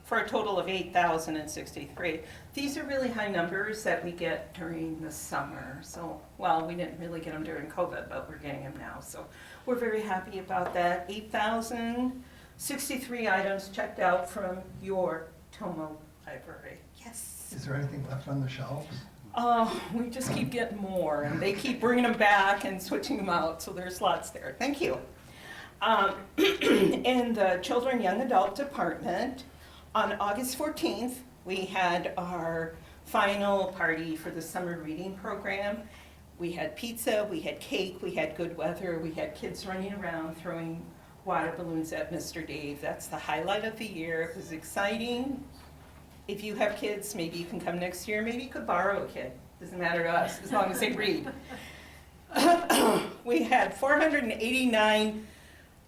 for a total of 8,063. These are really high numbers that we get during the summer. So, well, we didn't really get them during COVID, but we're getting them now. So we're very happy about that. 8,063 items checked out from your Tomah library. Yes. Is there anything left on the shelves? We just keep getting more, and they keep bringing them back and switching them out, so there's lots there. Thank you. In the children young adult department, on August 14th, we had our final party for the summer reading program. We had pizza, we had cake, we had good weather, we had kids running around throwing water balloons at Mr. Dave. That's the highlight of the year. It was exciting. If you have kids, maybe you can come next year. Maybe you could borrow a kid. Doesn't matter to us, as long as they read. We had 489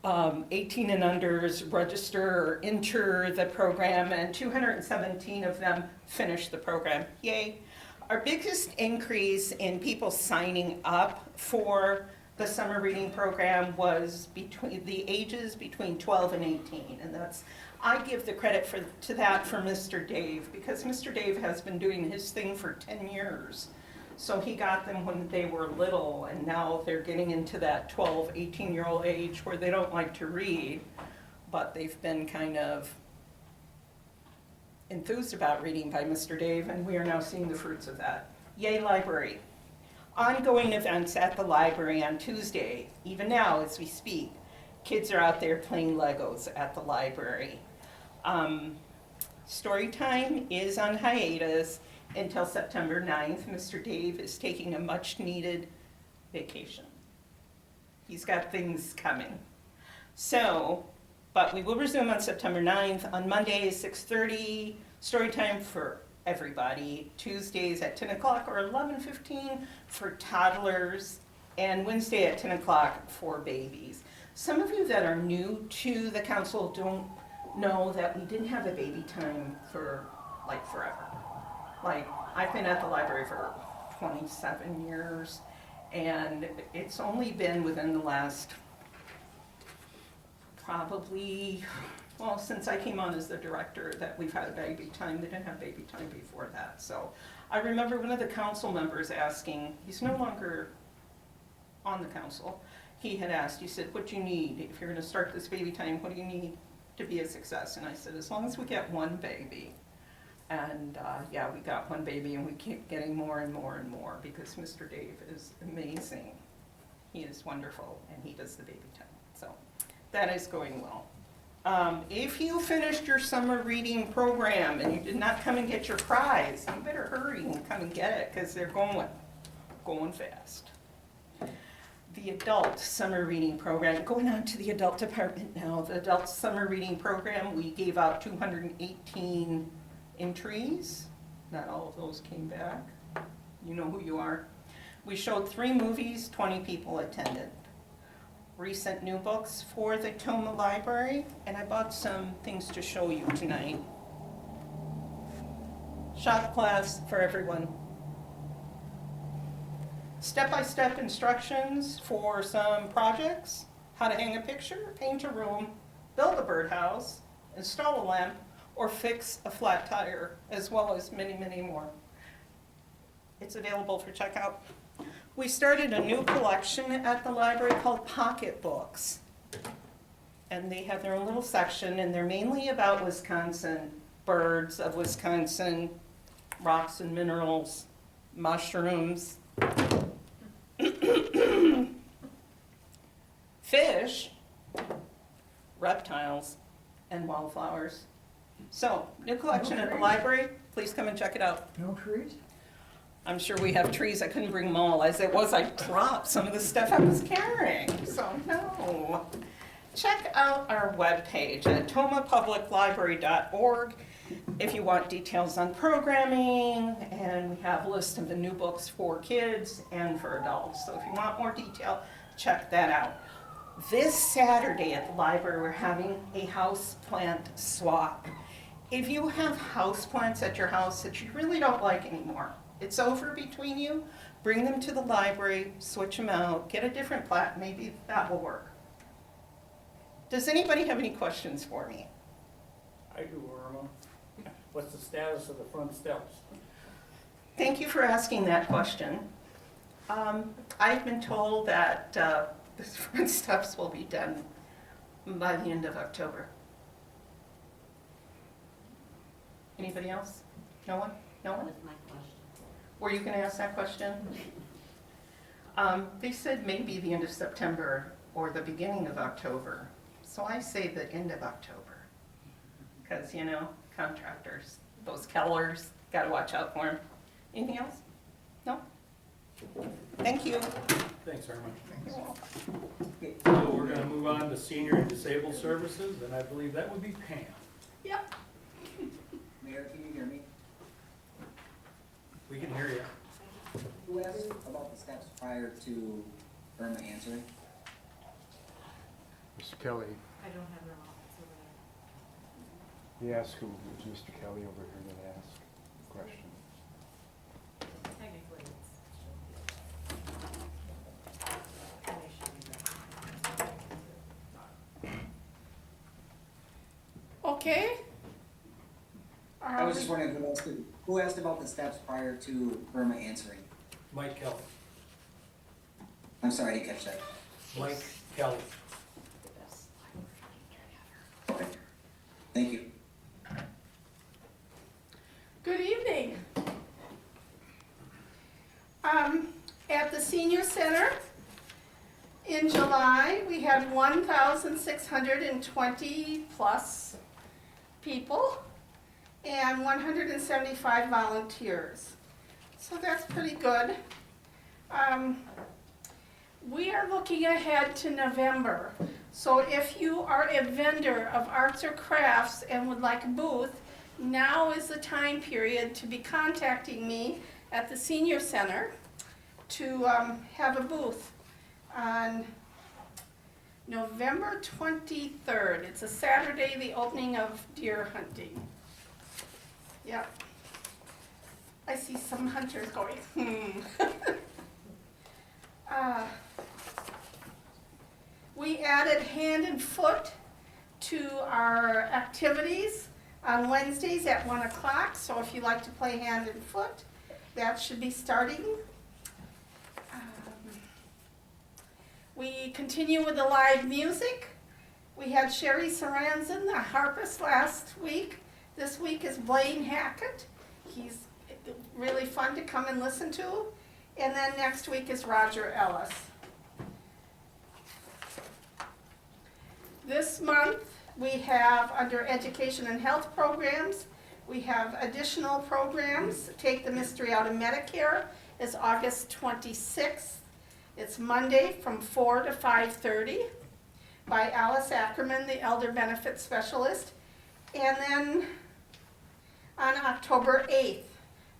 18 and unders register or enter the program, and 217 of them finished the program. Yay. Our biggest increase in people signing up for the summer reading program was between the ages between 12 and 18, and that's, I give the credit to that for Mr. Dave, because Mr. Dave has been doing his thing for 10 years. So he got them when they were little, and now they're getting into that 12, 18-year-old age where they don't like to read, but they've been kind of enthused about reading by Mr. Dave, and we are now seeing the fruits of that. Yay, library. Ongoing events at the library on Tuesday, even now as we speak. Kids are out there playing Legos at the library. Story time is on hiatus until September 9th. Mr. Dave is taking a much-needed vacation. He's got things coming. So, but we will resume on September 9th. On Monday, 6:30, story time for everybody. Tuesdays at 10 o'clock or 11:15 for toddlers, and Wednesday at 10 o'clock for babies. Some of you that are new to the council don't know that we didn't have a baby time for like forever. Like, I've been at the library for 27 years, and it's only been within the last probably, well, since I came on as the director, that we've had a baby time. They didn't have baby time before that. So I remember one of the council members asking, he's no longer on the council, he had asked, he said, what do you need? If you're gonna start this baby time, what do you need to be a success? And I said, as long as we get one baby. And yeah, we got one baby, and we keep getting more and more and more, because Mr. Dave is amazing. He is wonderful, and he does the baby time. So that is going well. If you finished your summer reading program and you did not come and get your prize, you better hurry and come and get it, because they're going fast. The adult summer reading program, going on to the adult department now. The adult summer reading program, we gave out 218 entries. Not all of those came back. You know who you are. We showed 3 movies, 20 people attended. Recent new books for the Tomah Library, and I bought some things to show you tonight. Shop class for everyone. Step-by-step instructions for some projects, how to hang a picture, paint a room, build a birdhouse, install a lamp, or fix a flat tire, as well as many, many more. It's available for checkout. We started a new collection at the library called Pocketbooks. And they have their own little section, and they're mainly about Wisconsin, birds of Wisconsin, rocks and minerals, mushrooms, fish, reptiles, and wildflowers. So, new collection at the library, please come and check it out. No trees? I'm sure we have trees, I couldn't bring them all. As it was, I dropped some of the stuff I was carrying, so no. Check out our webpage at tomahpubliclibrary.org if you want details on programming, and we have a list of the new books for kids and for adults. So if you want more detail, check that out. This Saturday at the library, we're having a house plant swap. If you have house plants at your house that you really don't like anymore, it's over between you, bring them to the library, switch them out, get a different plant, maybe that will work. Does anybody have any questions for me? I do, Irma. What's the status of the front steps? Thank you for asking that question. I've been told that the front steps will be done by the end of October. Anybody else? No one? No That one? was my question. Were you gonna ask that question? They said maybe the end of September or the beginning of October. So I say the end of October. Because, you know, contractors, those Kellers, gotta watch out for them. Anything else? No? Thank you. Thanks, Irma. You're welcome. So we're gonna move on to senior and disabled services, and I believe that would be Pam. Yep. Mayor, can you hear me? We can hear you. Who asked about the steps prior to Irma answering? Mr. Kelly, I don't have their office over there. he asked who was Mr. Kelly over here that asked the question. Technically, Okay. I was just wondering who asked about the steps prior to Irma answering? Mike Kelly. I'm sorry, I didn't catch that. Mike Kelly. Okay. Thank you. Good evening. At the senior center in July, we had 1,620 plus people and 175 volunteers. So that's pretty good. We are looking ahead to November. So if you are a vendor of arts or crafts and would like a booth, now is the time period to be contacting me at the senior center to have a booth on November 23rd. It's a Saturday, the opening of deer hunting. Yep. I see some hunters going, we added hand and foot to our activities on Wednesdays at 1 o'clock. So if you like to play hand and foot, that should be starting. We continue with the live music. We had Sherry Saranzan, the harpist, last week. This week is Blaine Hackett. He's really fun to come and listen to. And then next week is Roger Ellis. This month we have, under education and health programs, we have additional programs. Take the Mystery Out of Medicare is August 26th. It's Monday from 4 to 5:30 by Alice Ackerman, the Elder Benefit Specialist. And then on October 8th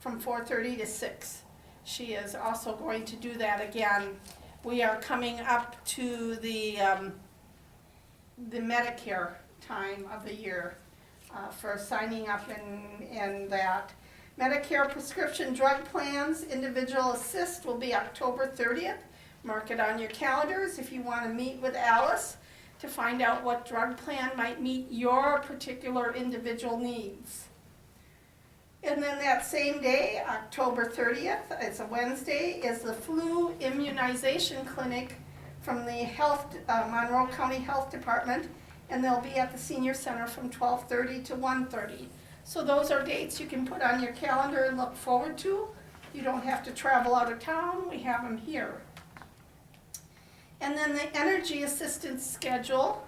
from 4:30 to 6. She is also going to do that again. We are coming up to the Medicare time of the year for signing up and that. Medicare prescription drug plans, individual assist will be October 30th. Mark it on your calendars if you want to meet with Alice to find out what drug plan might meet your particular individual needs. And then that same day, October 30th, it's a Wednesday, is the flu immunization clinic from the Monroe County Health Department, and they'll be at the senior center from 12:30 to 1:30. So those are dates you can put on your calendar and look forward to. You don't have to travel out of town, we have them here. And then the energy assistance schedule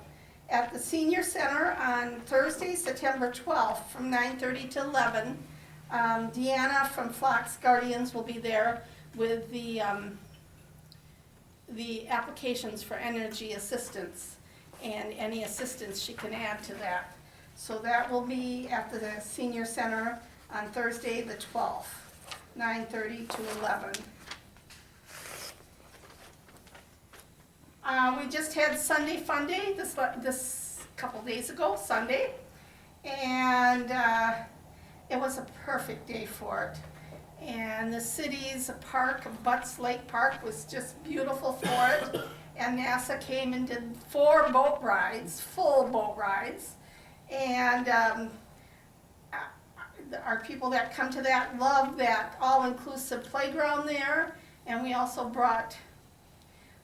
at the senior center on Thursday, September 12th from 9:30 to 11. Deanna from Flox Guardians will be there with the applications for energy assistance and any assistance she can add to that. So that will be at the senior center on Thursday the 12th, 9:30 to 11. We just had Sunday Fun Day this couple days ago, Sunday, and it was a perfect day for it. And the city's park, Butts Lake Park, was just beautiful for it. And NASA came and did 4 boat rides, full boat rides. And our people that come to that love that all-inclusive playground there. And we also brought,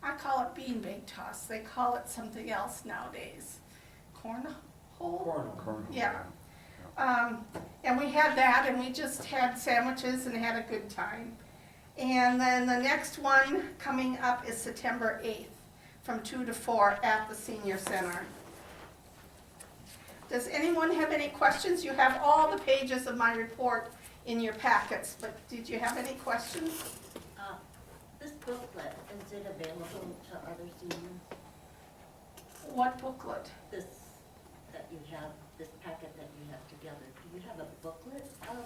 I call it beanbag toss. They call it something else nowadays. Cornhole? Cornhole. Yeah. And we had that, and we just had sandwiches and had a good time. And then the next one coming up is September 8th, from 2 to 4 at the senior center. Does anyone have any questions? You have all the pages of my report in your packets, but did you have any questions? This booklet, is it available to other seniors? What booklet? This, that you have, this packet that you have together, do you have a booklet of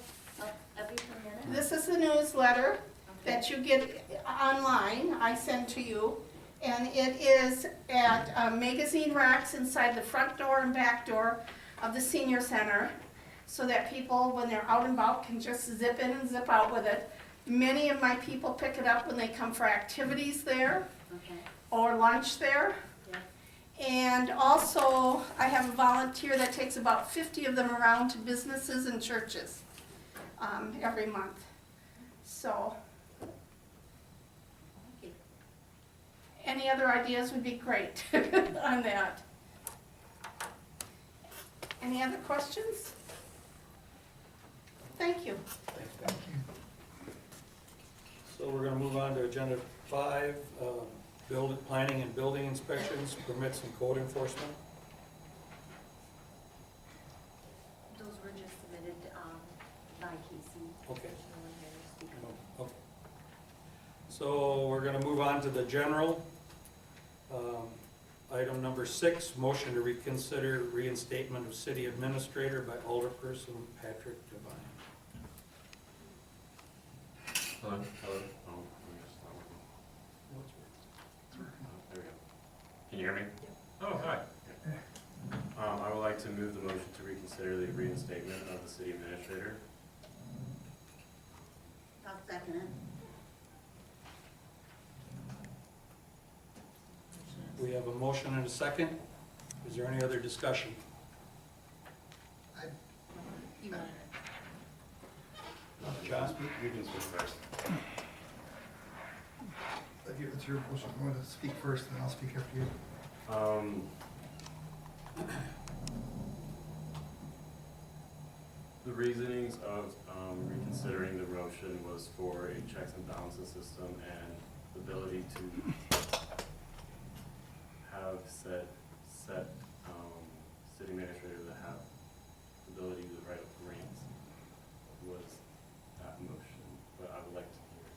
everything in it? This is the newsletter that you get online, I send to you. And it is at magazine racks inside the front door and back door of the senior center, so that people, when they're out and about, can just zip in and zip out with it. Many of my people pick it up when they come for activities there or lunch there. And also, I have a volunteer that takes about 50 of them around to businesses and churches every month. So, any other ideas would be great on that. Any other questions? Thank you. Thank you. So we're gonna move on to agenda 5, planning and building inspections, permits and code enforcement. Those were just submitted by Casey. Okay. No one here to speak on. Okay. So we're gonna move on to the general. Item number 6, motion to reconsider reinstatement of city administrator by Alderperson Patrick Devine. Hello? Hello? Oh, there we go. Can you hear me? Oh, hi. I would like to move the motion to reconsider the reinstatement of the city administrator. I'll second it. We have a motion and a second. Is there any other discussion? You want John? You can speak first. It's your motion. You want to speak first, and then I'll speak after you. The reasonings of reconsidering the motion was for a checks and balances system and the ability to have set city administrator that have the ability to write up grants was that motion, but I would like to hear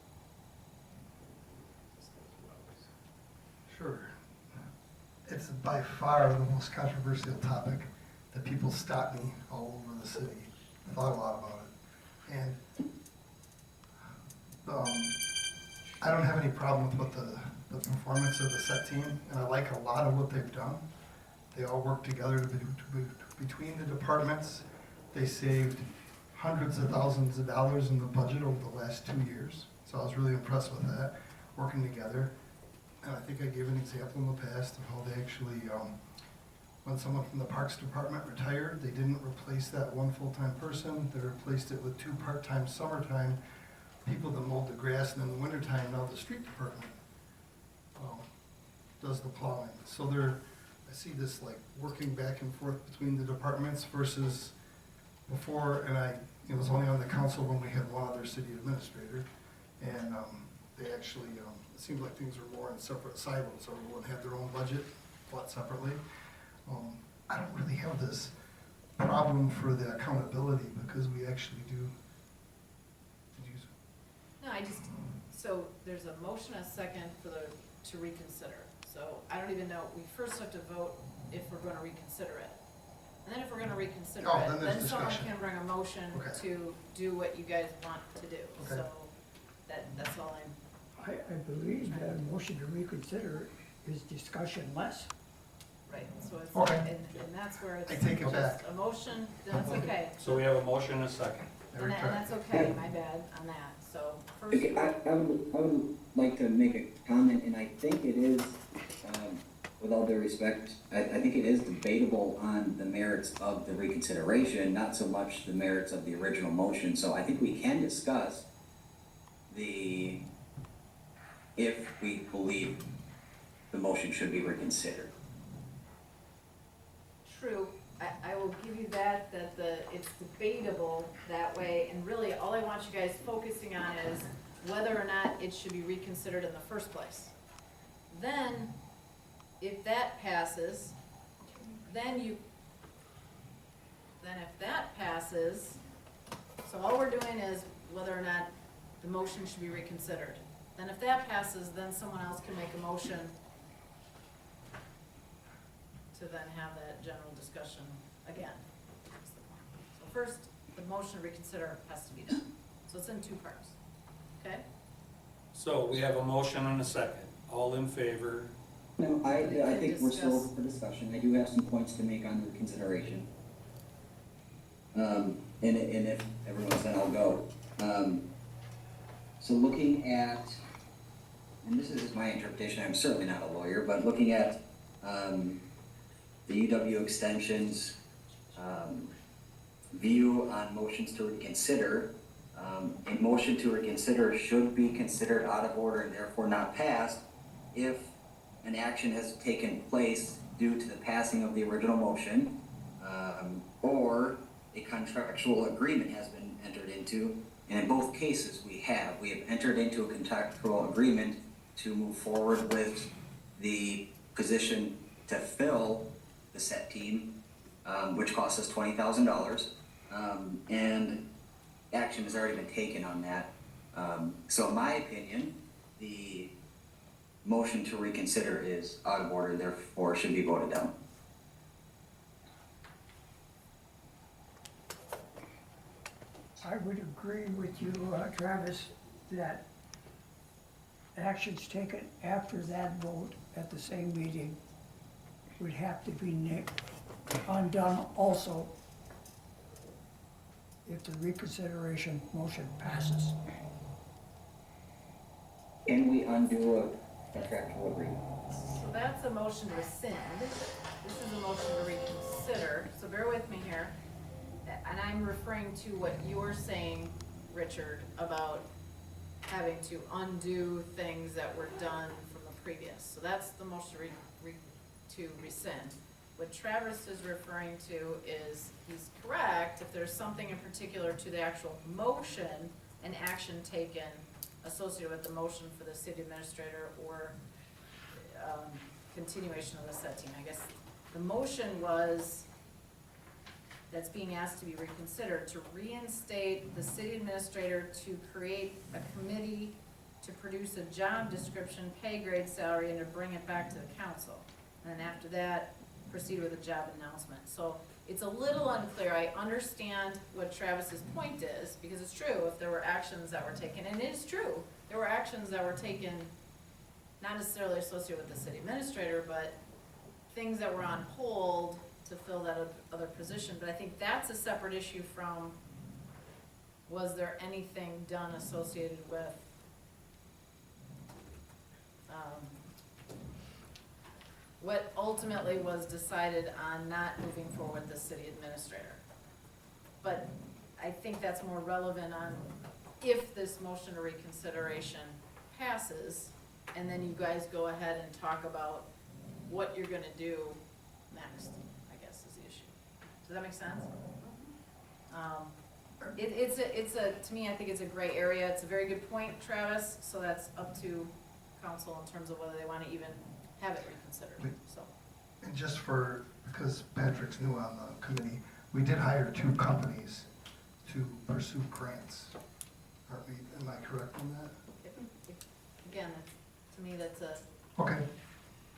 discuss Sure. It's by far the most controversial topic that people stop me all over the city. I thought a lot about it. And I don't have any problem with what the performance of the set team, and I like a lot of what they've done. They all work together between the departments. They saved hundreds of thousands of dollars in the budget over the last 2 years. So I was really impressed with that, working together. And I think I gave an example in the past of how they actually, when someone from the Parks Department retired, they didn't replace that one full-time person. They replaced it with 2 part-time summertime people that mowed the grass, and in the wintertime, now the street department does the plowing. So I see this like working back and forth between the departments versus before, and I was only on the council when we had one other city administrator, and they actually, it seemed like things were more in separate silos. Everyone had their own budget, fought separately. I don't really have this problem for the accountability because we actually do. No, so there's a motion, a second to reconsider. So I don't even know, we first have to vote if we're gonna reconsider it. And then if we're gonna reconsider it, then someone can bring a motion to do what you guys want to do. So that's all I believe that a motion to reconsider is discussion less. right, so it's, and that's where it's I take it just back. a motion, then it's okay. So we have a motion and a second. And that's okay, my bad on that, so first. Okay, I would like to make a comment, and I think it is, with all due respect, I think it is debatable on the merits of the reconsideration, not so much the merits of the original motion. So I think we can discuss if we believe the motion should be reconsidered. True, I will give you that it's debatable that way, and really, all I want you guys focusing on is whether or not it should be reconsidered in the first place. Then, if that passes, if that passes, so all we're doing is whether or not the motion should be reconsidered. Then if that passes, then someone else can make a motion to then have that general discussion again. That's the point. So first, the motion to reconsider has to be done. So it's in 2 parts, okay? So we have a motion and a second. All in favor? No, I think we're still open for discussion. I do have some points to make on the reconsideration. And if everyone's done, I'll go. So looking at, and this is my interpretation, I'm certainly not a lawyer, but looking at the UW extensions view on motions to reconsider, a motion to reconsider should be considered out of order and therefore not passed if an action has taken place due to the passing of the original motion, or a contractual agreement has been entered into. And in both cases, we have entered into a contractual agreement to move forward with the position to fill the set team, which cost us $20,000, and action has already been taken on that. So in my opinion, the motion to reconsider is out of order, therefore should be voted down. I would agree with you, Travis, that actions taken after that vote at the same meeting would have to be undone also if the reconsideration motion passes. Can we undo a contractual agreement? So that's a motion to rescind. This is a motion to reconsider, so bear with me here. And I'm referring to what you're saying, Richard, about having to undo things that were done from the previous. So that's the motion to rescind. What Travis is referring to is, he's correct, if there's something in particular to the actual motion, an action taken associated with the motion for the city administrator or continuation of the set team. I guess the motion was, that's being asked to be reconsidered, to reinstate the city administrator to create a committee to produce a job description, pay grade, salary, and to bring it back to the council. And then after that, proceed with a job announcement. So it's a little unclear. I understand what Travis's point is, because it's true, if there were actions that were taken, and it is true, there were actions that were taken, not necessarily associated with the city administrator, but things that were on hold to fill that other position, but I think that's a separate issue from, was there anything done associated with, what ultimately was decided on not moving forward with the city administrator. But I think that's more relevant on if this motion to reconsideration passes, and then you guys go ahead and talk about what you're gonna do next, I guess is the issue. Does that make sense? To me, I think it's a gray area. It's a very good point, Travis, so that's up to council in terms of whether they wanna even have it reconsidered, so. And just for, because Patrick's new on the committee, we did hire 2 companies to pursue grants. Aren't we, am I correct on that? Again, to me, that's a, Okay,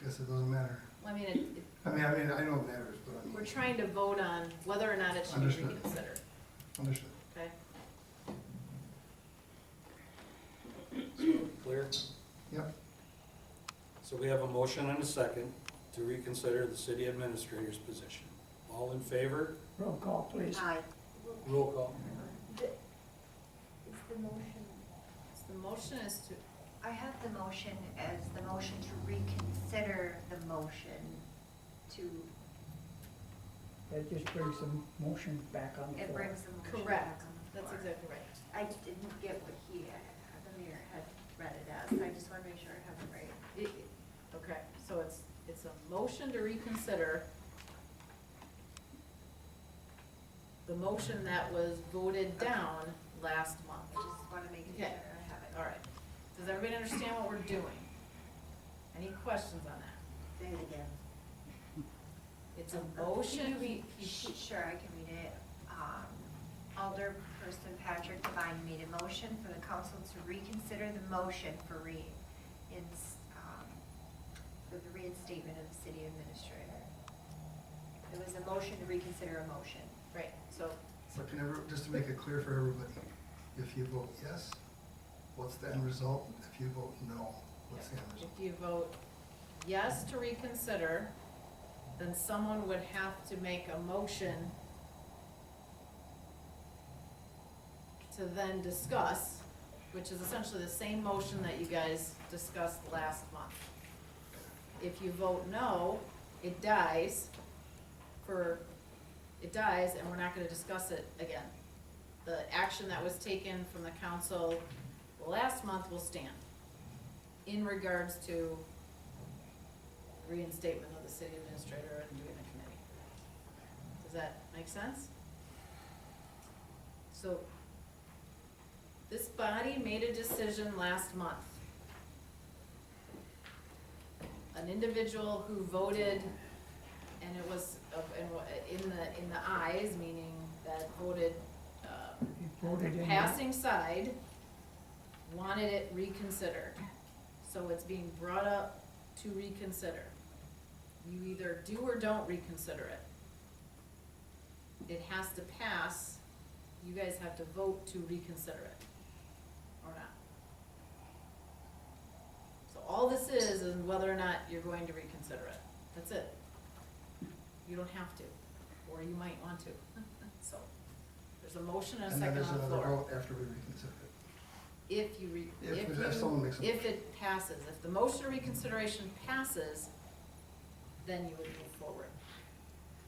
guess it doesn't matter. I mean, I know it matters, but I mean. we're trying to vote on whether or not it should be Understood. reconsidered, Understood. okay? So, clear? Yep. So we have a motion and a second to reconsider the city administrator's position. All in favor? Roll call, please. Aye. Roll call. Is the motion, The motion is to, I have the motion as the motion to reconsider the motion to, That just brings the motion back on the floor. it brings the motion correct, back on the that's floor. exactly right. I didn't get what he, the mayor had read it as, so I just wanna make sure I have it right. Okay, so it's a motion to reconsider the motion that was voted down last month. I just wanna make sure Okay. I have it. All right, does everybody understand what we're doing? Any questions on that? Say it again. It's a motion, Sure, I can read it. Alderperson Patrick Devine made a motion for the council to reconsider the motion for the reinstatement of the city administrator. It was a motion to reconsider a motion. right, so, So just to make it clear for everybody, if you vote yes, what's the end result? If you vote no, what's the end result? if you vote yes to reconsider, then someone would have to make a motion to then discuss, which is essentially the same motion that you guys discussed last month. If you vote no, it dies and we're not gonna discuss it again. The action that was taken from the council last month will stand in regards to reinstatement of the city administrator and doing the committee. Does that make sense? So, this body made a decision last month. An individual who voted, and it was in the ayes, meaning that voted, Voted in. passing side, wanted it reconsidered. So it's being brought up to reconsider. You either do or don't reconsider it. It has to pass, you guys have to vote to reconsider it, or not. So all this is whether or not you're going to reconsider it, that's it. You don't have to, or you might want to, so. There's a motion and a And then second there's on the another floor. vote after we reconsider it. If someone makes a motion. it passes, if the motion of reconsideration passes, then you would move forward.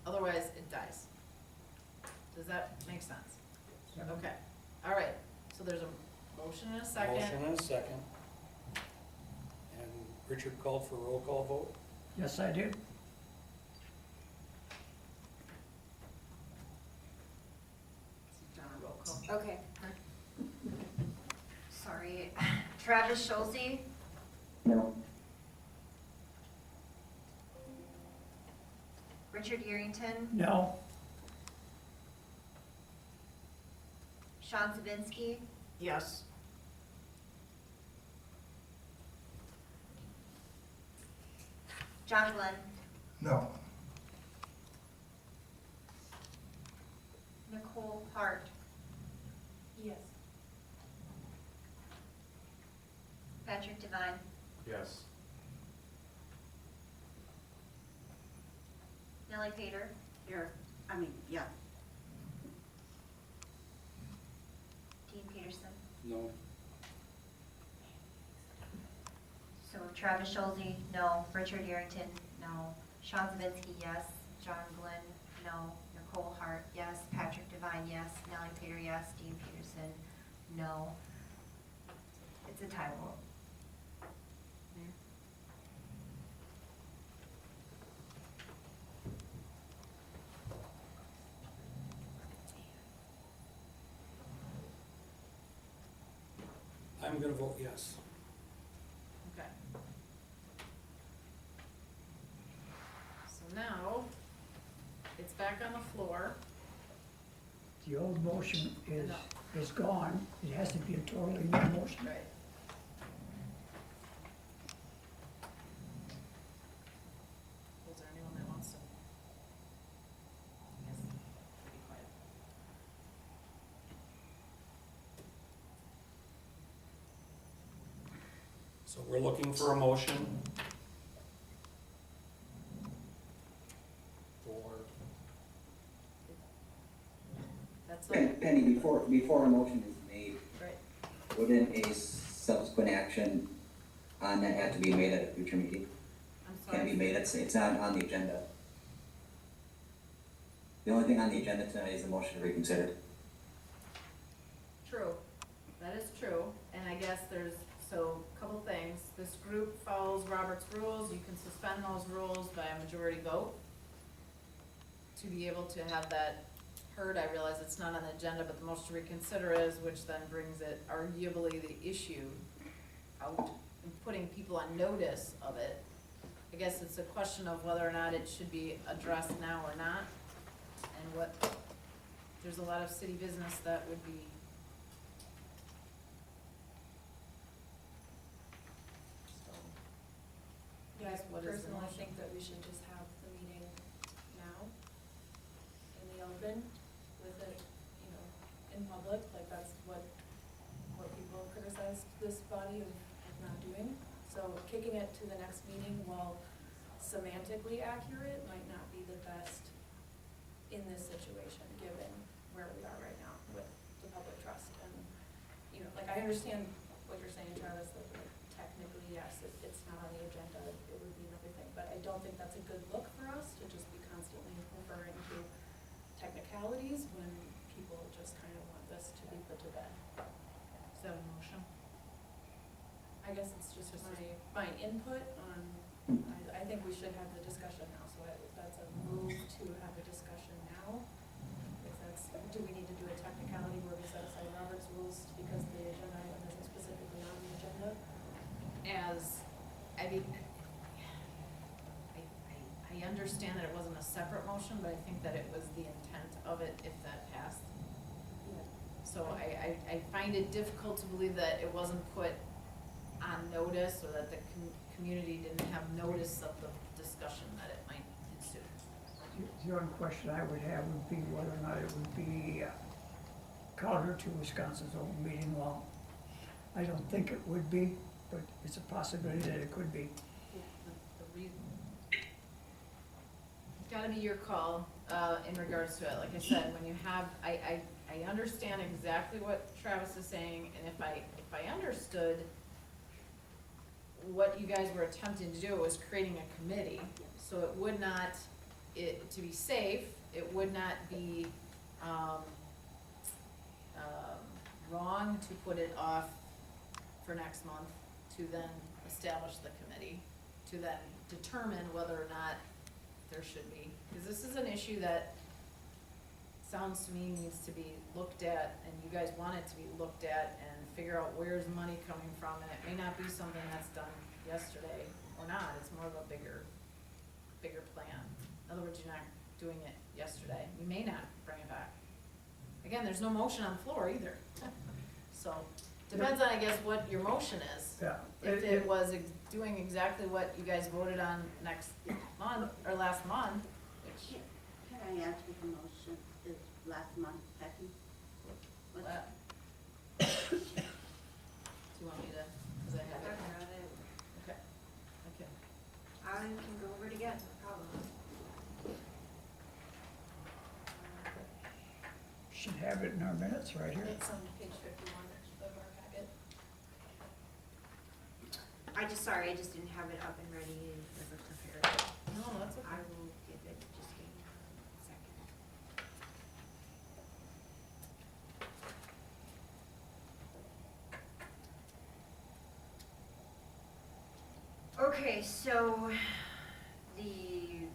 Otherwise, it dies. Does that make sense? Okay, all right, so there's a motion and a second. Motion and a second. And Richard called for a roll call vote. Yes, I did. John, a roll call. Okay. Sorry. Travis Schulze, No. Richard Yerington, No. Sean Sabinsky, Yes. John Glenn, No. Hart, Yes. Patrick Devine, Yes. Nellie Pater, Here, yeah. Dean Peterson. No. So Travis Schulze, no. Richard Arrington, no. Sean Zavisky, yes. John Glenn, no. Nicole Hart, yes. Patrick Devine, yes. Nellie Pater, yes. Dean Peterson, no. It's a tie vote. I'm gonna vote yes. Okay. So now, it's back on the floor. The old motion No. is gone, it has to be a totally new motion. Right. Is there anyone that wants to? Yes, be quiet. So we're looking for a motion for, That's all, Penny, before a motion is made, right. wouldn't a subsequent action on that have to be made at a future meeting? I'm sorry. Can't be made, it's not on the agenda. The only thing on the agenda tonight is the motion to reconsider. True, that is true, and I guess there's, so, a couple things. This group follows Robert's rules, you can suspend those rules by a majority vote to be able to have that heard. I realize it's not on the agenda, but the motion to reconsider is, which then brings it arguably the issue out and putting people on notice of it. I guess it's a question of whether or not it should be addressed now or not, and what, there's a lot of city business that would be. Yeah, I What is the personally motion? think that we should just have the meeting now in the open with it, you know, in public, like that's what people criticized this body of not doing. So kicking it to the next meeting, while semantically accurate, might not be the best in this situation, given where we are right now with the public trust. And, you know, like, I understand what you're saying, Travis, that like, technically, yes, it's not on the agenda, it would be and everything, but I don't think that's a good look for us to just be constantly referring to technicalities when people just kind of want this to be put to bed. Is that a motion? I guess it's just my input on, I think we should have the discussion now, so that's a move to have a discussion now. If that's, do we need to do a technicality where we set aside Robert's rules because the agenda item isn't specifically on the agenda? As, I mean, I understand that it wasn't a separate motion, but I think that it was the intent of it if that passed. So I find it difficult to believe that it wasn't put on notice, or that the community didn't have notice of the discussion that it might ensue. The only question I would have would be whether or not it would be counter to Wisconsin's open meeting law. I don't think it would be, but it's a possibility that it could be. The reason. It's gotta be your call, in regards to it. Like I said, when you have, I understand exactly what Travis is saying, and if I understood what you guys were attempting to do was creating a committee, so it would not, to be safe, it would not be, wrong to put it off for next month, to then establish the committee, to then determine whether or not there should be, because this is an issue that sounds to me needs to be looked at, and you guys want it to be looked at and figure out where's money coming from, and it may not be something that's done yesterday or not, it's more of a bigger plan. In other words, you're not doing it yesterday, you may not bring it back. Again, there's no motion on the floor either, so, depends on, I guess, what your motion is. Yeah. If it was doing exactly what you guys voted on next month, or last month, which, Can I ask you the motion is last month, Becky? should have it in our minutes right here. It's on page 51 of our packet. I just didn't have it up and ready as a comparative. No, that's I okay. will give it, just give me a second. Okay, so the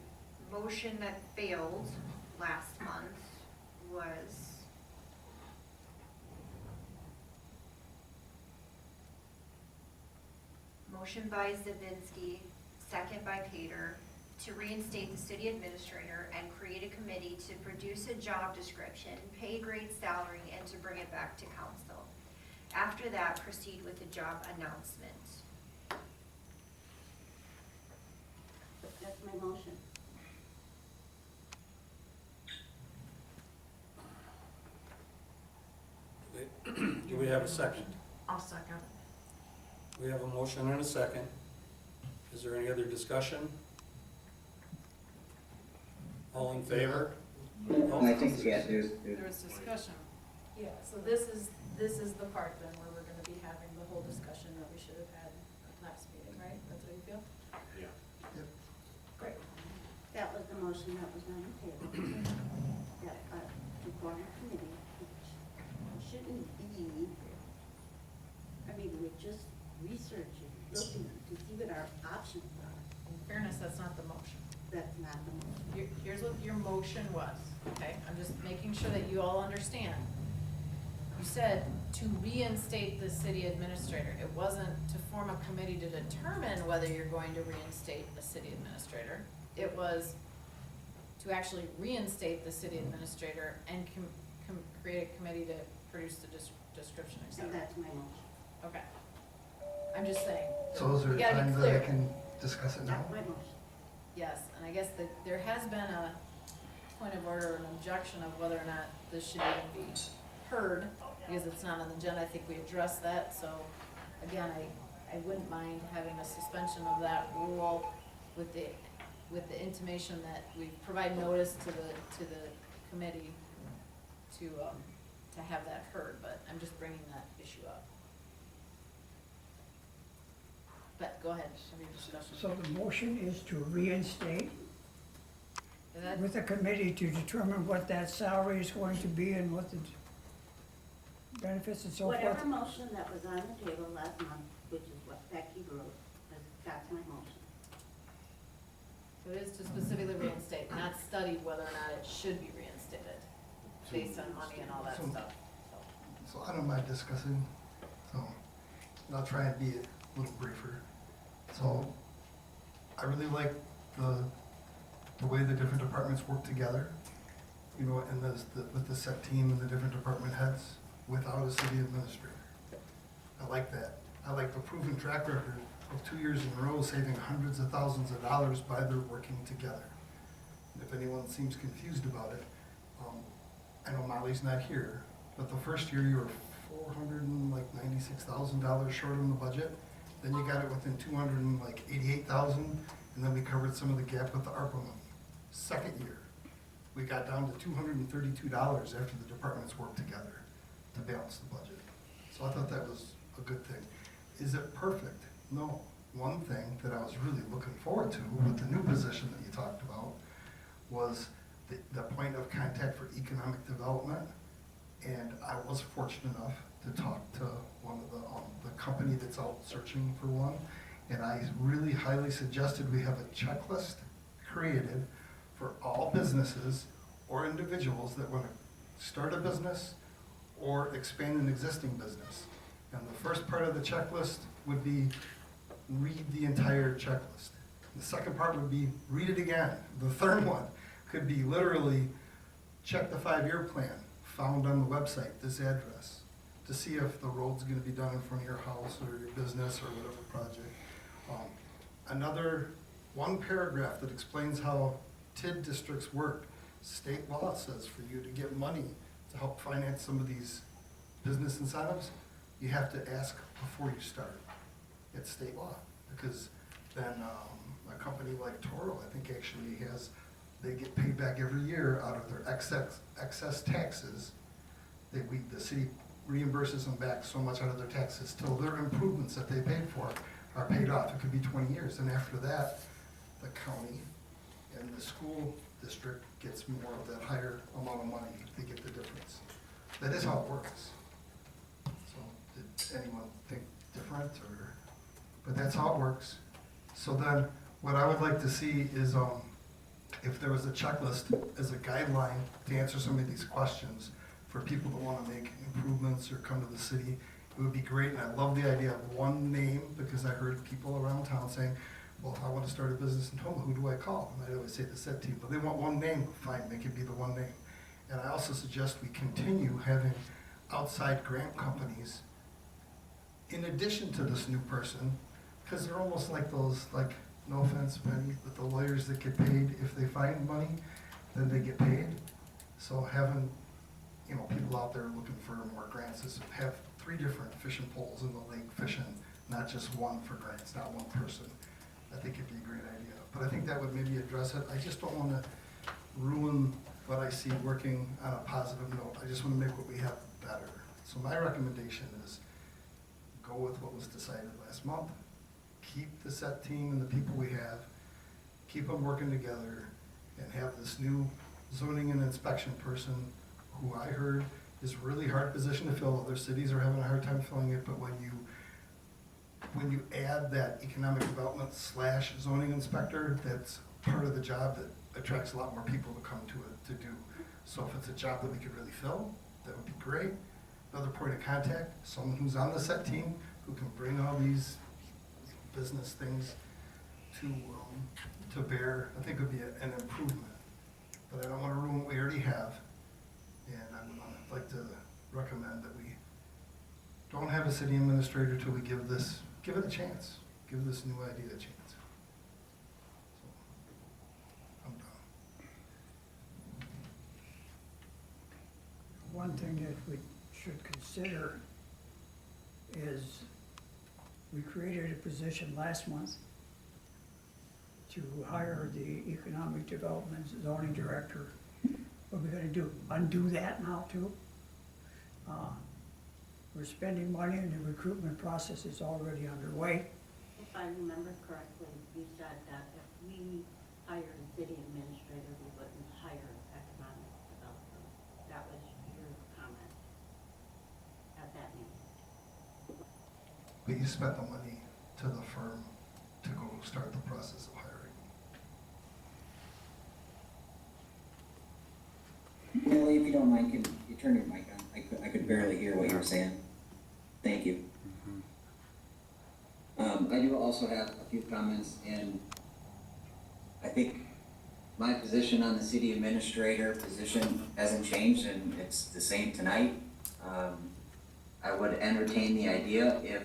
motion that failed last month was motion by Zabinski, second by Pater, to reinstate the city administrator and create a committee to produce a job description, pay grade, salary, and to bring it back to council. After that, proceed with the job announcement. That's my motion. Do we have a second? I'll second. We have a motion and a second. Is there any other discussion? All in favor? I think, yeah, there's, There was discussion. Yeah, so this is the part then where we're gonna be having the whole discussion that we should have had at last meeting, right? That's what you feel? Yeah. Great. That was the motion that was on the table. That, to form a committee, which shouldn't be, I mean, we're just researching, looking to see what our options are. In fairness, that's not the motion. That's not the motion. Here's what your motion was, okay? I'm just making sure that you all understand. You said to reinstate the city administrator. It wasn't to form a committee to determine whether you're going to reinstate the city administrator. It was to actually reinstate the city administrator and create a committee to produce the description, et And cetera. that's my motion. Okay. I'm just saying. So is there you gotta be time that I clear. can discuss it now? That's my motion. Yes, and I guess that there has been a point of order, an objection of whether or not this should even be heard, because it's not on the agenda. I think we addressed that, so again, I wouldn't mind having a suspension of that rule with the intimation that we provide notice to the committee to have that heard, but I'm just bringing that issue up. But go ahead, have your discussion. So the motion is to reinstate Is that- with a committee to determine what that salary is going to be and what the benefits and so forth. Whatever motion that was on the table last month, which is what Becky wrote, that's my motion. So it is to specifically reinstate, not study whether or not it should be reinstated, based on money and all that So- stuff. So I don't mind discussing, so, and I'll try and be a little briefer. So, I really like the way the different departments work together, you know, and with the set team and the different department heads without a city administrator. I like that. I like the proven track record of 2 years in a row saving hundreds of thousands of dollars by their working together. And if anyone seems confused about it, I know Molly's not here, but the first year you were $496,000 short on the budget. Then you got it within 288,000, and then we covered some of the gap with the ARPA money. Second year, we got down to $232 after the departments worked together to balance the budget. So I thought that was a good thing. Is it perfect? No. One thing that I was really looking forward to with the new position that you talked about was the point of contact for economic development. And I was fortunate enough to talk to one of the company that's out searching for one. And I really highly suggested we have a checklist created for all businesses or individuals that want to start a business or expand an existing business. And the first part of the checklist would be read the entire checklist. The second part would be read it again. The third one could be literally check the 5-year plan found on the website, this address, to see if the road's gonna be done in front of your house or your business or whatever project. Another one paragraph that explains how TID districts work. State law says for you to get money to help finance some of these business incentives, you have to ask before you start. It's state law, because then a company like Toro, I think actually they get paid back every year out of their excess taxes the city reimburses them back so much out of their taxes till their improvements that they paid for are paid off. It could be 20 years, and after that, the county and the school district gets more of that higher amount of money. They get the difference. That is how it works. So did anyone think different, or, but that's how it works. So then, what I would like to see is, if there was a checklist as a guideline to answer some of these questions for people that want to make improvements or come to the city, it would be great. And I love the idea of one name, because I heard people around town saying, well, if I want to start a business in Tomah, who do I call? And I always say the set team, but they want one name, fine, make it be the one name. And I also suggest we continue having outside grant companies in addition to this new person, because they're almost like those, like, no offense, Penny, but the lawyers that get paid, if they find money, then they get paid. So having, you know, people out there looking for more grants is have 3 different fishing poles in the lake fishing, not just one for grants, not one person. I think it'd be a great idea. But I think that would maybe address it. I just don't want to ruin what I see working on a positive note. I just want to make what we have better. So my recommendation is go with what was decided last month. Keep the set team and the people we have, keep them working together, and have this new zoning and inspection person who I heard is a really hard position to fill. Other cities are having a hard time filling it, but when you add that economic development / zoning inspector, that's part of the job that attracts a lot more people to come to it to do. So if it's a job that we could really fill, that would be great. Another point of contact, someone who's on the set team who can bring all these business things to bear, I think would be an improvement. But I don't want to ruin what we already have. And I would like to recommend that we don't have a city administrator till we give it a chance. Give this new idea a chance. So, I'm done. One thing that we should consider is we created a position last month to hire the economic development zoning director. What are we gonna do? Undo that now too? We're spending money and the recruitment process is already underway. If I remember correctly, you said that if we hired a city administrator, we wouldn't hire economic development. That was your comment at that meeting. But you spent the money to the firm to go start the process of hiring. Billy, if you don't mind, can you turn your mic on? I could barely hear what you were saying. Thank you. I do also have a few comments, and I think my position on the city administrator position hasn't changed, and it's the same tonight. I would entertain the idea if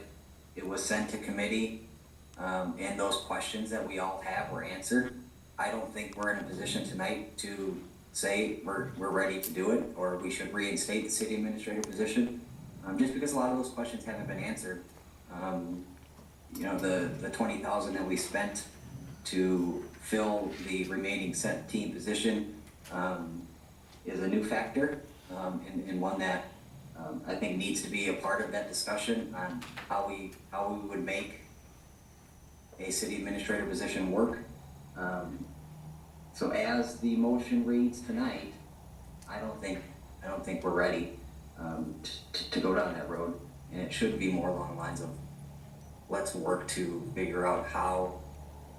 it was sent to committee, and those questions that we all have were answered. I don't think we're in a position tonight to say we're ready to do it, or we should reinstate the city administrator position, just because a lot of those questions haven't been answered. You know, the $20,000 that we spent to fill the remaining set team position is a new factor, and one that I think needs to be a part of that discussion on how we would make a city administrator position work. So as the motion reads tonight, I don't think we're ready to go down that road, and it should be more along the lines of let's work to figure out how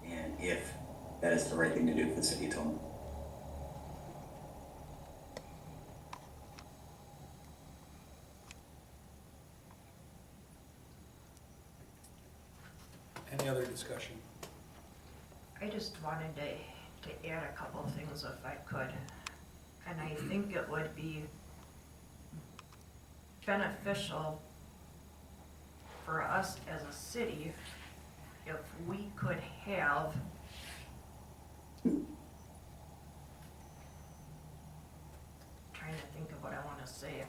and if that is the right thing to do for the city of Tomah. Any other discussion? I just wanted to add a couple of things if I could. And I think it would be beneficial for us as a city if we could have trying to think of what I want to say.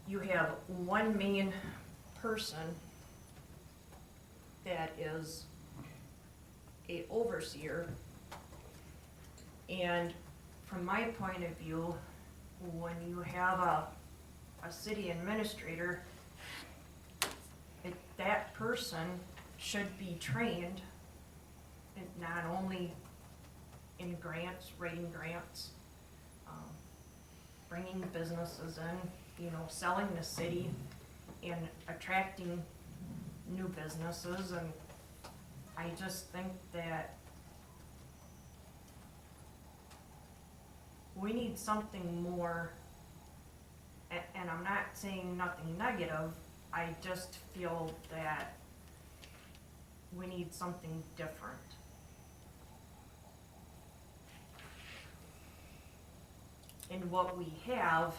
You have one main person that is a overseer, And from my point of view, when you have a city administrator, that person should be trained in not only in grants, writing grants, bringing businesses in, you know, selling the city and attracting new businesses. And I just think that we need something more, and I'm not saying nothing negative, I just feel that we need something different. In what we have,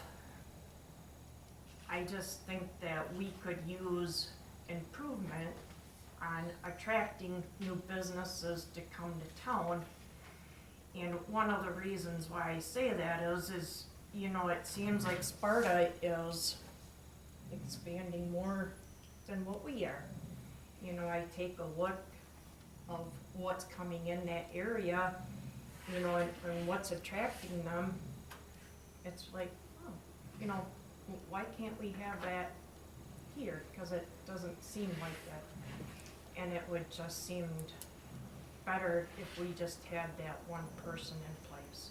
I just think that we could use improvement on attracting new businesses to come to town. And one of the reasons why I say that is, you know, it seems like Sparta is expanding more than what we are. You know, I take a look of what's coming in that area, you know, and what's attracting them. It's like, oh, you know, why can't we have that here? Because it doesn't seem like that. And it would just seem better if we just had that one person in place.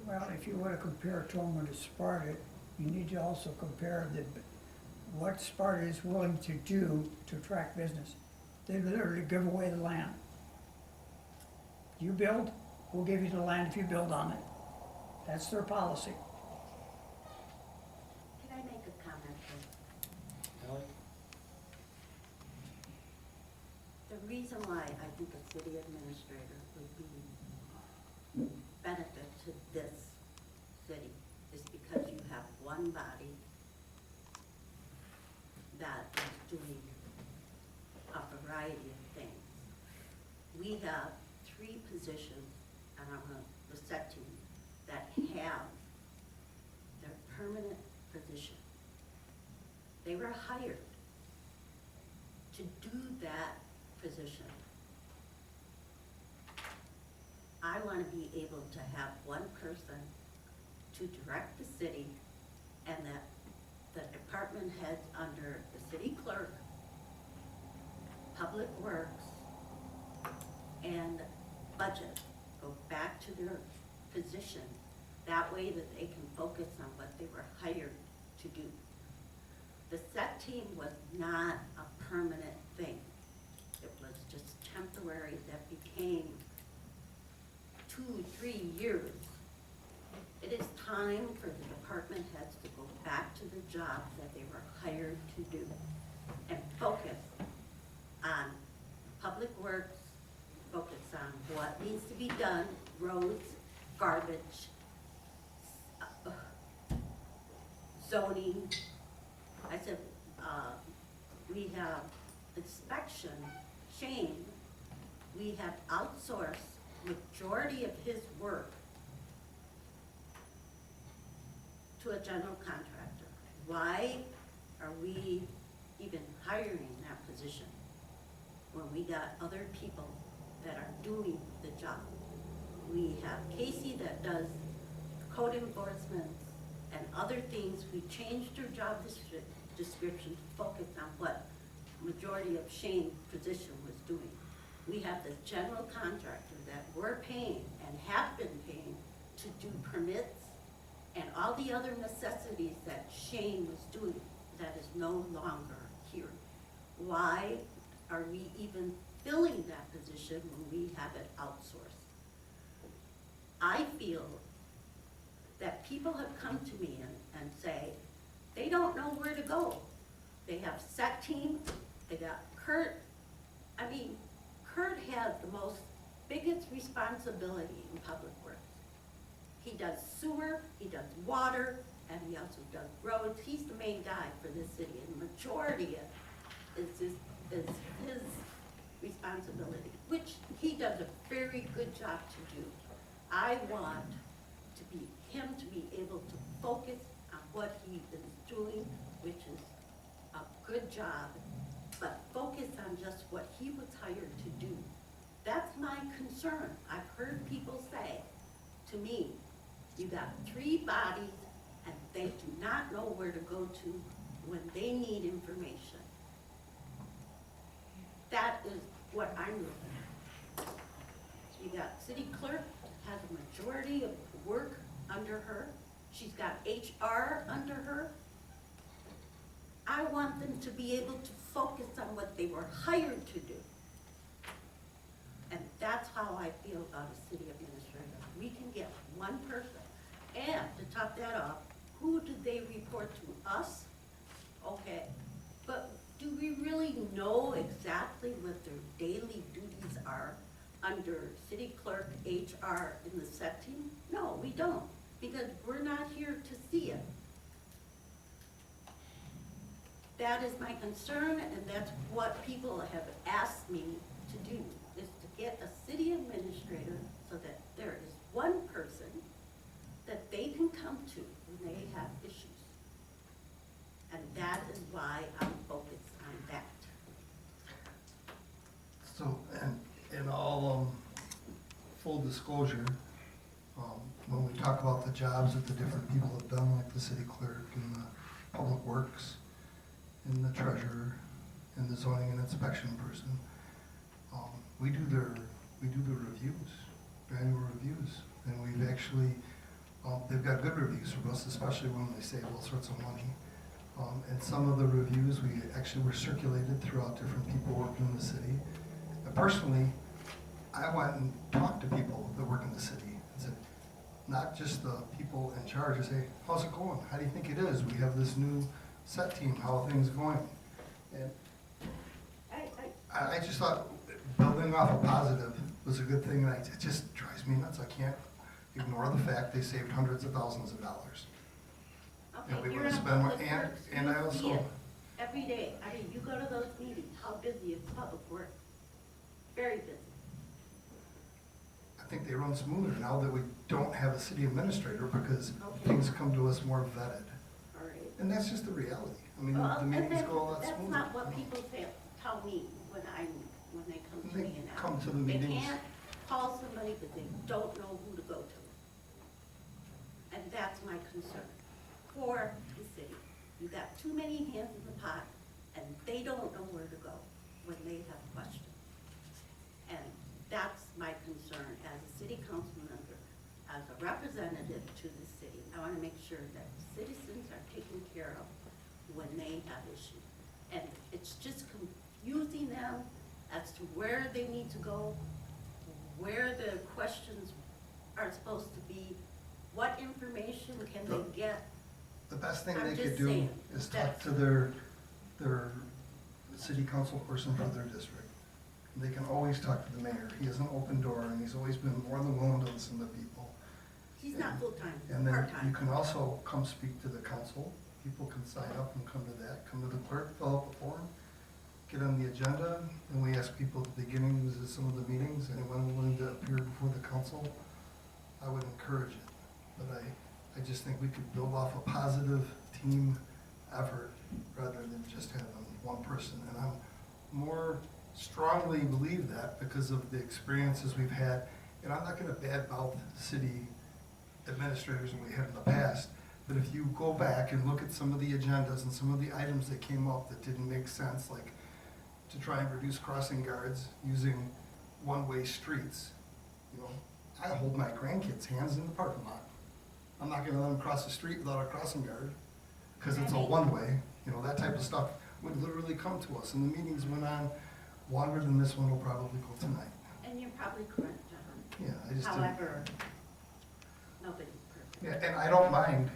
Well, if you were to compare Tomah to Sparta, you need to also compare what Sparta is willing to do to attract business. They literally give away the land. You build, we'll give you the land if you build on it. That's their policy. Can I make a comment, please? Ally? The reason why I think a city administrator would be benefit to this city is because you have one body that is doing a variety of things. We have 3 positions, and I'm on the set team, that have their permanent position. They were hired to do that position. I want to be able to have one person to direct the city, and that the department heads under the city clerk, public works, and budget go back to their position. That way that they can focus on what they were hired to do. The set team was not a permanent thing. It was just temporary that became 2-3 years. It is time for the department heads to go back to the jobs that they were hired to do and focus on public works, focus on what needs to be done, roads, garbage, zoning. I said, we have inspection, Shane, we have outsourced majority of his work to a general contractor. Why are we even hiring that position when we got other people that are doing the job? We have Casey that does code enforcement and other things. We changed her job description to focus on what majority of Shane's position was doing. We have the general contractor that we're paying and have been paying to do permits and all the other necessities that Shane was doing. That is no longer here. Why are we even filling that position when we have it outsourced? I feel that people have come to me and say they don't know where to go. They have set team, they got Kurt. I mean, Kurt has the most biggest responsibility in public works. He does sewer, he does water, and he also does roads. He's the main guy for this city, and the majority of it is his responsibility, which he does a very good job to do. I want him to be able to focus on what he is doing, which is a good job, but focus on just what he was hired to do. That's my concern. I've heard people say to me, you got 3 bodies and they do not know where to go to when they need information. That is what I'm looking at. You got city clerk, has a majority of work under her. She's got HR under her. I want them to be able to focus on what they were hired to do. And that's how I feel about a city administrator. We can get one person. And to top that off, who do they report to? Us? Okay. But do we really know exactly what their daily duties are under city clerk, HR, in the set team? No, we don't, because we're not here to see it. That is my concern, and that's what people have asked me to do, is to get a city administrator so that there is one person that they can come to when they have issues. And that is why I'm focused on that. So, and in all full disclosure, when we talk about the jobs that the different people have done, like the city clerk and the public works, and the treasurer, and the zoning and inspection person, we do the reviews, annual reviews, and we've actually, they've got good reviews from us, especially when they save all sorts of money. And some of the reviews we actually were circulated throughout different people working in the city. And personally, I went and talked to people that work in the city and said, not just the people in charge, I say, how's it going? How do you think it is? We have this new set team, how are things going? And I just thought building off a positive was a good thing, and it just drives me nuts. I can't ignore the fact they saved hundreds of thousands of dollars. Okay, And we you're would in spend more, public works. and I You see also, it every day. I mean, you go to those meetings, how busy is public works? Very busy. I think they run smoother now that we don't have a city administrator because Okay. things come to us more vetted. All right. And that's just the reality. I mean, Well, the meetings and go a lot that's smoother. not what people tell me when they come to They me and ask. come to the They meetings. can't call somebody because they don't know who to go to. And that's my concern for the city. You got too many hands in the pot, and they don't know where to go when they have questions. And that's my concern as a city council member, as a representative to the city. I want to make sure that citizens are taken care of when they have issues. And it's just confusing them as to where they need to go, where the questions are supposed to be, what information can they get. The best thing I'm they could just do saying, is talk that's- to their city council person for their district. They can always talk to the mayor. He has an open door, and he's always been more than willing to listen to people. He's not full-time, And then you part-time. can also come speak to the council. People can sign up and come to that, come to the clerk, fill out the form, get on the agenda, and we ask people at the beginning of some of the meetings, anyone willing to appear before the council, I would encourage it. But I just think we could build off a positive team effort rather than just having one person. And I'm more strongly believe that because of the experiences we've had. And I'm not gonna badmouth city administrators than we have in the past, but if you go back and look at some of the agendas and some of the items that came up that didn't make sense, like to try and reduce crossing guards using one-way streets, you know, I hold my grandkids' hands in the parking lot. I'm not gonna let them cross the street without a crossing guard, because it's a one-way, you know, that type of stuff would literally come to us, and the meetings went on longer than this one will probably go tonight. And you're probably correct, John. Yeah, I just didn't. However, nobody's perfect. Yeah, and I don't mind,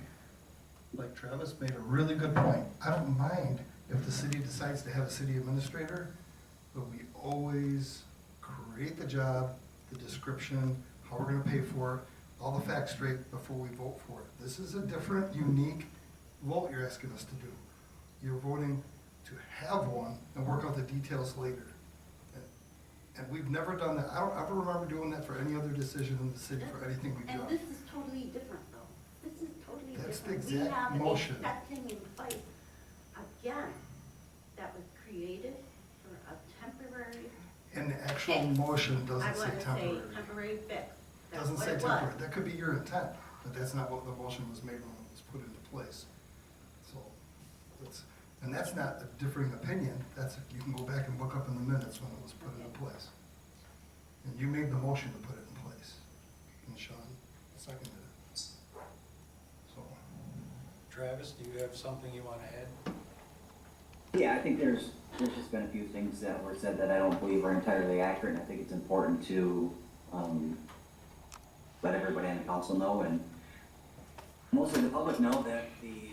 like Travis made a really good point, I don't mind if the city decides to have a city administrator, but we always create the job, the description, how we're gonna pay for it, all the facts straight before we vote for it. This is a different, unique vote you're asking us to do. You're voting to have one and work out the details later. And we've never done that. I don't ever remember doing that for any other decision in the city, for anything we've And done. this is totally different, though. This is totally different. That's the exact motion. We have a setting in place, again, that was created for a temporary. And actual fix. motion I doesn't say want to say temporary. temporary fix. That's Doesn't what say it temporary, was. that could be your intent, but that's not what the motion was made when it was put into place. So, and that's not a differing opinion, you can go back and look up in the minutes when it was put into place. And you made the motion to put it in place, and Sean seconded it. So, Travis, do you have something you want to add? Yeah, I think there's just been a few things that were said that I don't believe are entirely accurate, and I think it's important to, let everybody on the council know, and mostly the public know that the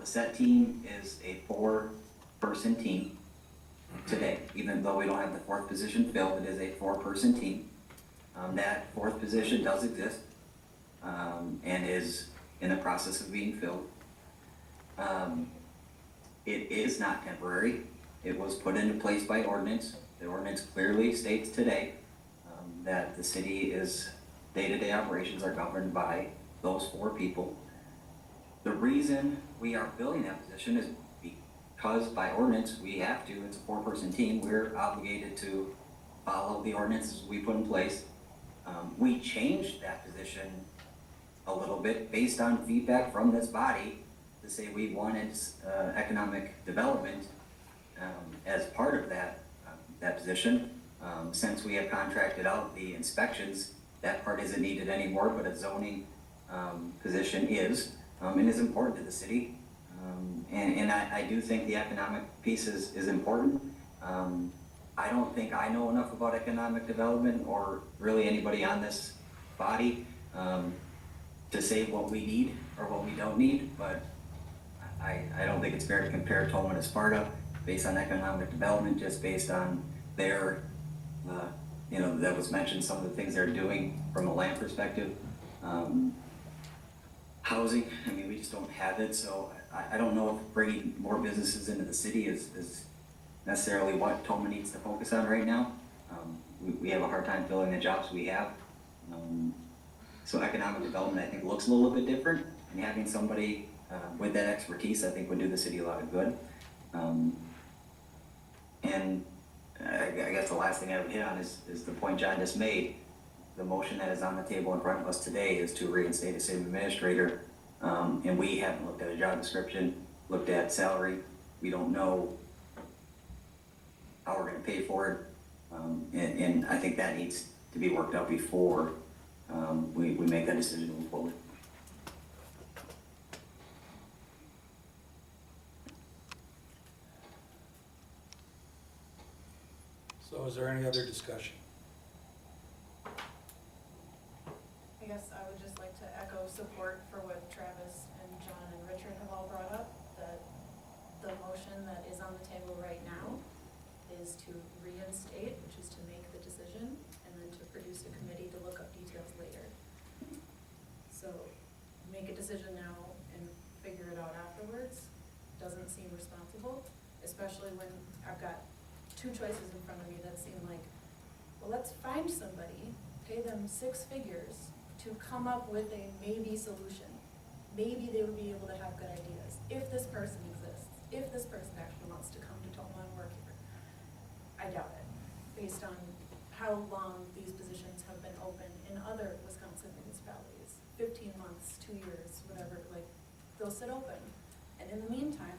set team is a 4-person team today. Even though we don't have the 4th position filled, it is a 4-person team. That 4th position does exist, and is in the process of being filled. It is not temporary. It was put into place by ordinance. The ordinance clearly states today that the city is, day-to-day operations are governed by those 4 people. The reason we are filling that position is because by ordinance, we have to, it's a 4-person team, we're obligated to follow the ordinances we put in place. We changed that position a little bit based on feedback from this body to say we wanted economic development as part of that position. Since we have contracted out the inspections, that part isn't needed anymore, but a zoning position is, and is important to the city. And I do think the economic piece is important. I don't think I know enough about economic development, or really anybody on this body, to say what we need or what we don't need, but I don't think it's fair to compare Tomah to Sparta based on economic development, just based on their, that was mentioned, some of the things they're doing from a land perspective. Housing, I mean, we just don't have it, so I don't know if bringing more businesses into the city is necessarily what Tomah needs to focus on right now. We have a hard time filling the jobs we have. So economic development, I think, looks a little bit different, and having somebody with that expertise, I think, would do the city a lot of good. And I guess the last thing I would hit on is the point John just made. The motion that is on the table in front of us today is to reinstate a city administrator, and we haven't looked at a job description, looked at salary. We don't know how we're gonna pay for it, and I think that needs to be worked out before we make that decision to move forward. So is there any other discussion? I guess I would just like to echo support for what Travis and John and Richard have all brought up, that the motion that is on the table right now is to reinstate, which is to make the decision, and then to produce a committee to look up details later. So make a decision now and figure it out afterwards doesn't seem responsible, especially when I've got 2 choices in front of me that seem like, well, let's find somebody, pay them 6 figures to come up with a maybe solution. Maybe they would be able to have good ideas, if this person exists, if this person actually wants to come to Tomah and work here. I doubt it, based on how long these positions have been open in other Wisconsin municipalities. 15 months, 2 years, whatever, like, they'll sit open. And in the meantime,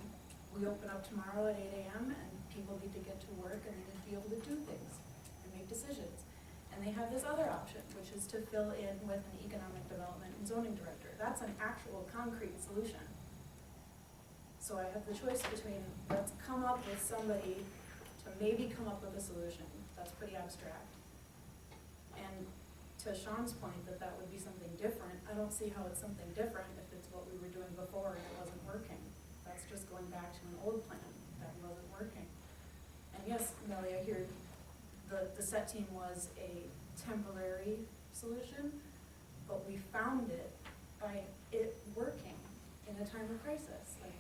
we open up tomorrow at 8 a.m. and people need to get to work and they need to be able to do things and make decisions. And they have this other option, which is to fill in with an economic development and zoning director. That's an actual concrete solution. So I have the choice between, let's come up with somebody to maybe come up with a solution. That's pretty abstract. And to Sean's point that that would be something different, I don't see how it's something different if it's what we were doing before and it wasn't working. That's just going back to an old plan that wasn't working. And yes, Melly, I hear the set team was a temporary solution, but we found it by it working in a time of crisis. Like,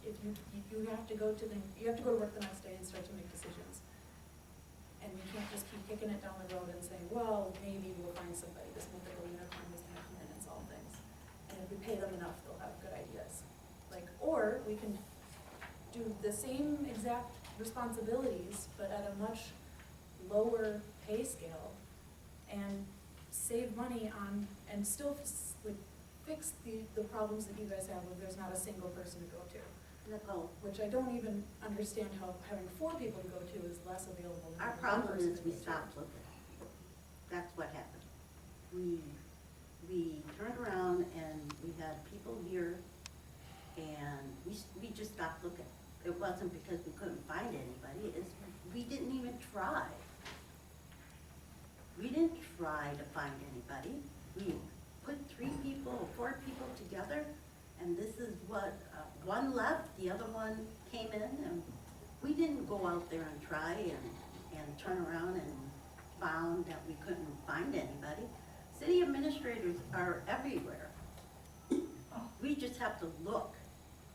if you have to go to work the next day and start to make decisions. And we can't just keep kicking it down the road and saying, well, maybe we'll find somebody, this mythical unicorn is gonna come in and solve things. And if we pay them enough, they'll have good ideas. Like, or we can do the same exact responsibilities, but at a much lower pay scale and save money on, and still would fix the problems that you guys have where there's not a single person to go to. Nicole, Which I don't even understand how having 4 people to go to is less available than our having one problem person is to we go to. stopped looking. That's what happened. We turned around and we had people here and we just stopped looking. It wasn't because we couldn't find anybody, it's, we didn't even try. We didn't try to find anybody. We put 3 people or 4 people together, and this is what, one left, the other one came in, and we didn't go out there and try and turn around and found that we couldn't find anybody. City administrators are everywhere. We just have to look,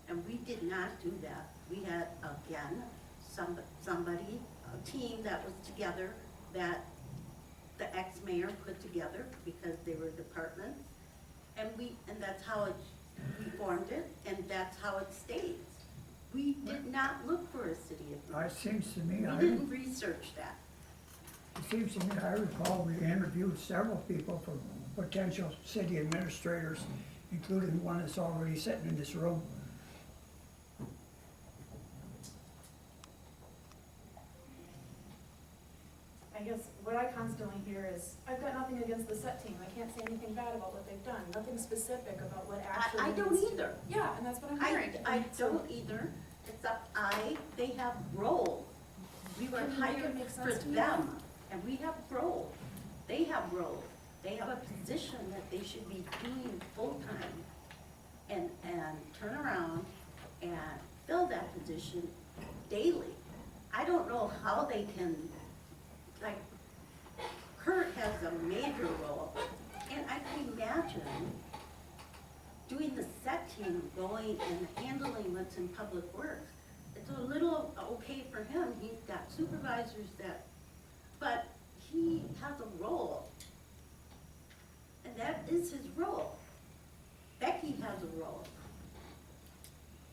and we did not do that. We had, again, somebody, a team that was together that the ex-mayor put together because they were departments, and that's how we formed it, and that's how it stays. We did not look for a city administrator. It seems to me, We didn't research that. it seems to me, I recall we interviewed several people for potential city administrators, including one that's already sitting in this room. I guess what I constantly hear is, I've got nothing against the set team, I can't say anything bad about what they've done, nothing specific about what actually I don't needs to- either. Yeah, and that's what I'm hearing. I don't either, except they have roles. We were Can you make it hired make for sense to me? them, and we have roles. They have roles. They have a position that they should be doing full-time and turn around and fill that position daily. I don't know how they can, like, Kurt has a major role, and I can imagine doing the set team, going and handling what's in public works. It's a little okay for him, he's got supervisors but he has a role. And that is his role. Becky has a role.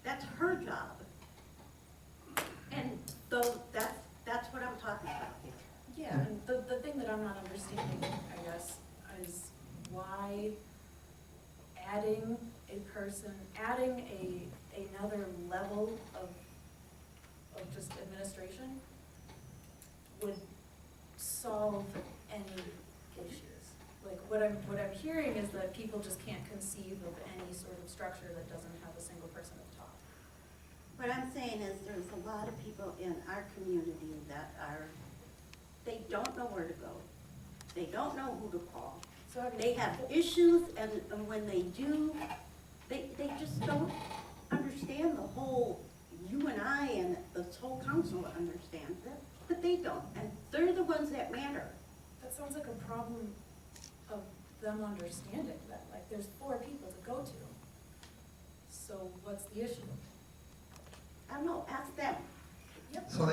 That's her job. And so that's what I'm talking about here. Yeah, and the thing that I'm not understanding, I guess, is why adding another level of just administration would solve any issues. Like, what I'm hearing is that people just can't conceive of any sort of structure that doesn't have a single person at the top. What I'm saying is there's a lot of people in our community that they don't know where to go. They don't know who to call. They have issues, and when they do, they just don't understand the whole, you and I and this whole council understands it, but they don't, and they're the ones that matter. That sounds like a problem of them understanding that, like, there's 4 people to go to. So what's the issue? I don't know, ask them. Yep. So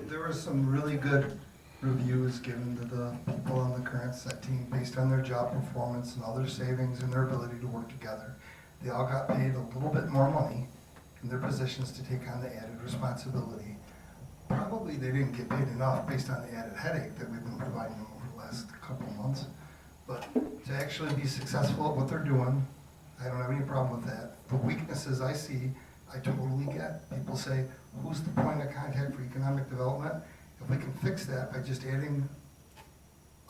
there were some really good reviews given to the people on the current set team based on their job performance and all their savings and their ability to work together. They all got paid a little bit more money in their positions to take on the added responsibility. Probably they didn't get paid enough based on the added headache that we've been providing them over the last couple of months. But to actually be successful at what they're doing, I don't have any problem with that. The weaknesses I see, I totally get. People say, who's the point of contact for economic development? If we can fix that by just adding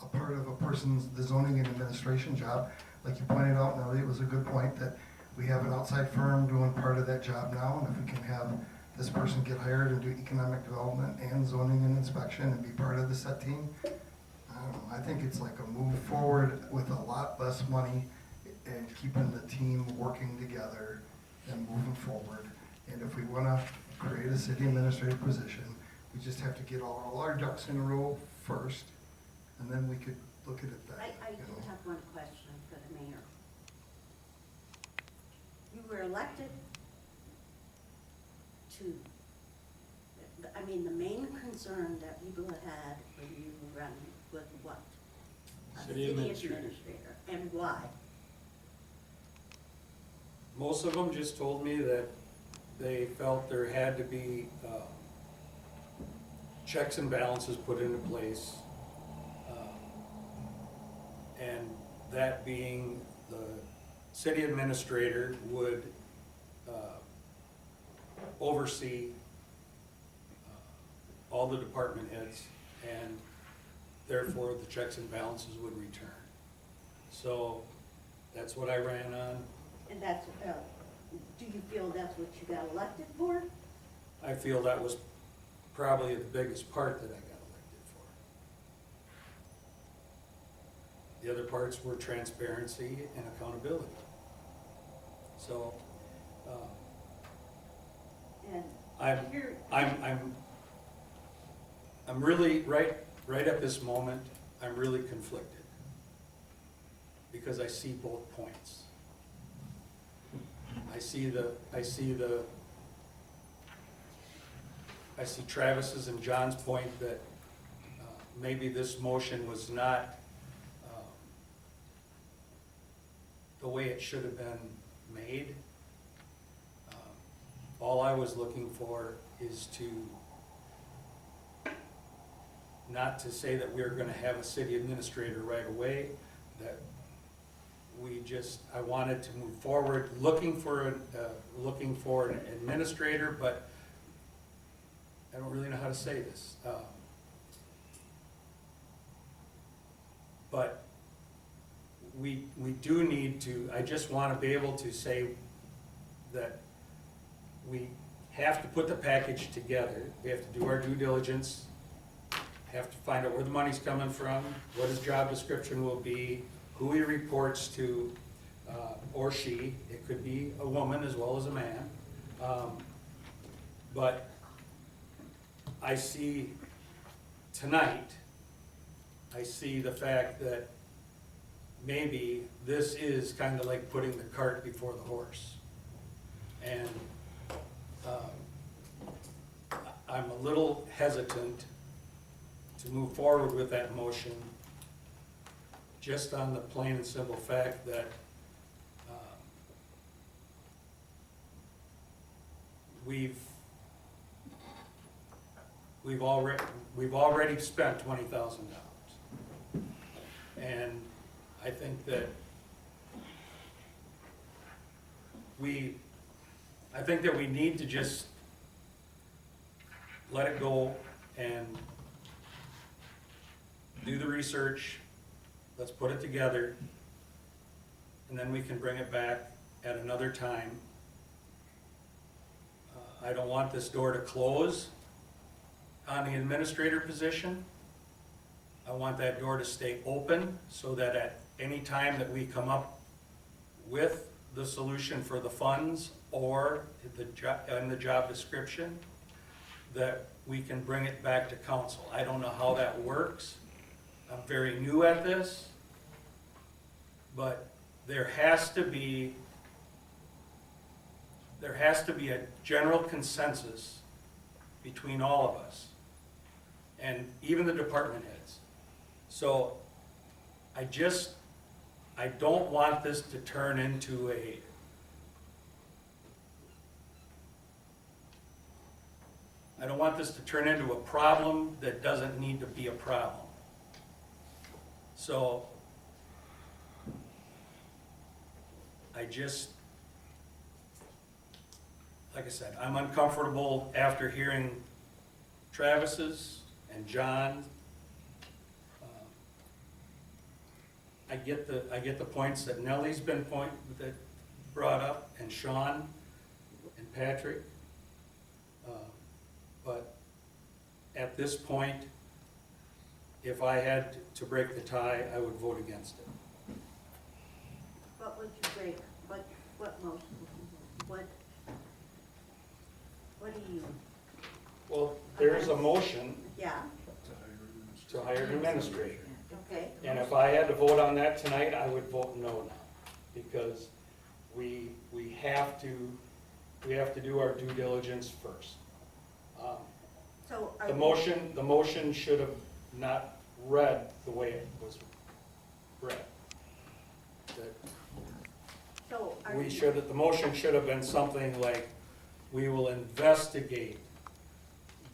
a part of a person's, the zoning and administration job, like you pointed out, Nellie, it was a good point that we have an outside firm doing part of that job now, and if we can have this person get hired and do economic development and zoning and inspection and be part of the set team, I don't know, I think it's like a move forward with a lot less money and keeping the team working together and moving forward. And if we wanna create a city administrative position, we just have to get all our ducks in a row first, and then we could look at it that. I do have one question for the mayor. You were elected to, the main concern that people had when you were running was what? A City administrators. administrator. And why? Most of them just told me that they felt there had to be checks and balances put into place. And that being the city administrator would oversee all the department heads, and therefore the checks and balances would return. So that's what I ran on. And that's, do you feel that's what you got elected for? I feel that was probably the biggest part that I got elected for. The other parts were transparency and accountability. So, And I'm really, right at this moment, I'm really conflicted. Because I see both points. I see Travis's and John's point that maybe this motion was not the way it should have been made. All I was looking for is not to say that we're gonna have a city administrator right away, that I wanted to move forward, looking for an administrator, but I don't really know how to say this. But we do need to, I just want to be able to say that we have to put the package together. We have to do our due diligence, have to find out where the money's coming from, what his job description will be, who he reports to, or she. It could be a woman as well as a man. But I see tonight, I see the fact that maybe this is kind of like putting the cart before the horse. And I'm a little hesitant to move forward with that motion, just on the plain and simple fact that we've already spent $20,000. And I think that we need to just let it go and do the research. Let's put it together, and then we can bring it back at another time. I don't want this door to close on the administrator position. I want that door to stay open so that at any time that we come up with the solution for the funds or the job description, that we can bring it back to council. I don't know how that works. I'm very new at this, but there has to be a general consensus between all of us, and even the department heads. So I don't want this to turn into a problem that doesn't need to be a problem. So like I said, I'm uncomfortable after hearing Travis's and John's. I get the points that Nellie's been brought up, and Sean and Patrick. But at this point, if I had to break the tie, I would vote against it. What would you break? What motion? What do you? Well, there's a motion Yeah, to hire an administrator. okay. And if I had to vote on that tonight, I would vote no now, because we have to do our due diligence first. So are The motion should have not read the way it was read. So are We you- should, the motion should have been something like, we will investigate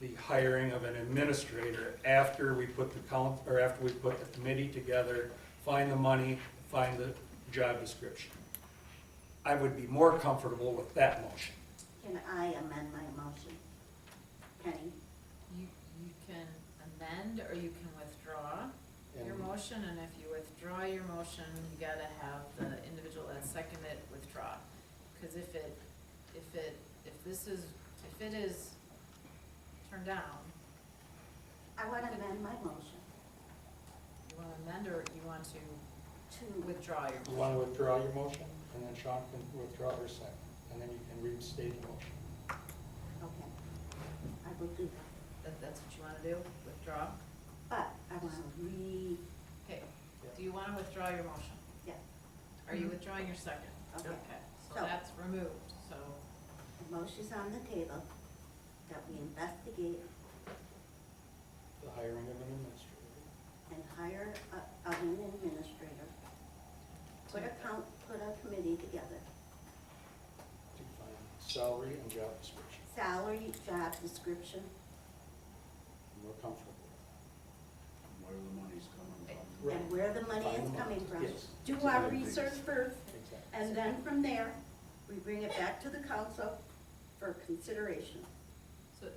the hiring of an administrator after we put after we put the committee together, find the money, find the job description. I would be more comfortable with that motion. Can I amend my motion? Penny? You can amend or you can withdraw your And- motion, and if you withdraw your motion, you gotta have the individual that seconded it withdraw. Cause if it is turned down, I want to amend my motion you wanna amend or you want to to, withdraw your You motion? want to withdraw your motion, and then Sean can withdraw her second, and then you can restate the motion. okay, I will do that. That's what you wanna do, withdraw? But I want to Okay, do you wanna withdraw your motion? yeah, Are you withdrawing your second? Okay. So So- that's removed, so, the motion's on the table that we investigate The hiring of an administrator. and hire an administrator. Put a committee together, To find salary and job description. salary, job description, We're comfortable. Where the money's coming from. Right. and where the money Find is the coming from. Yes. Do our research first, Exactly. and then from there, we bring it back to the council for consideration. so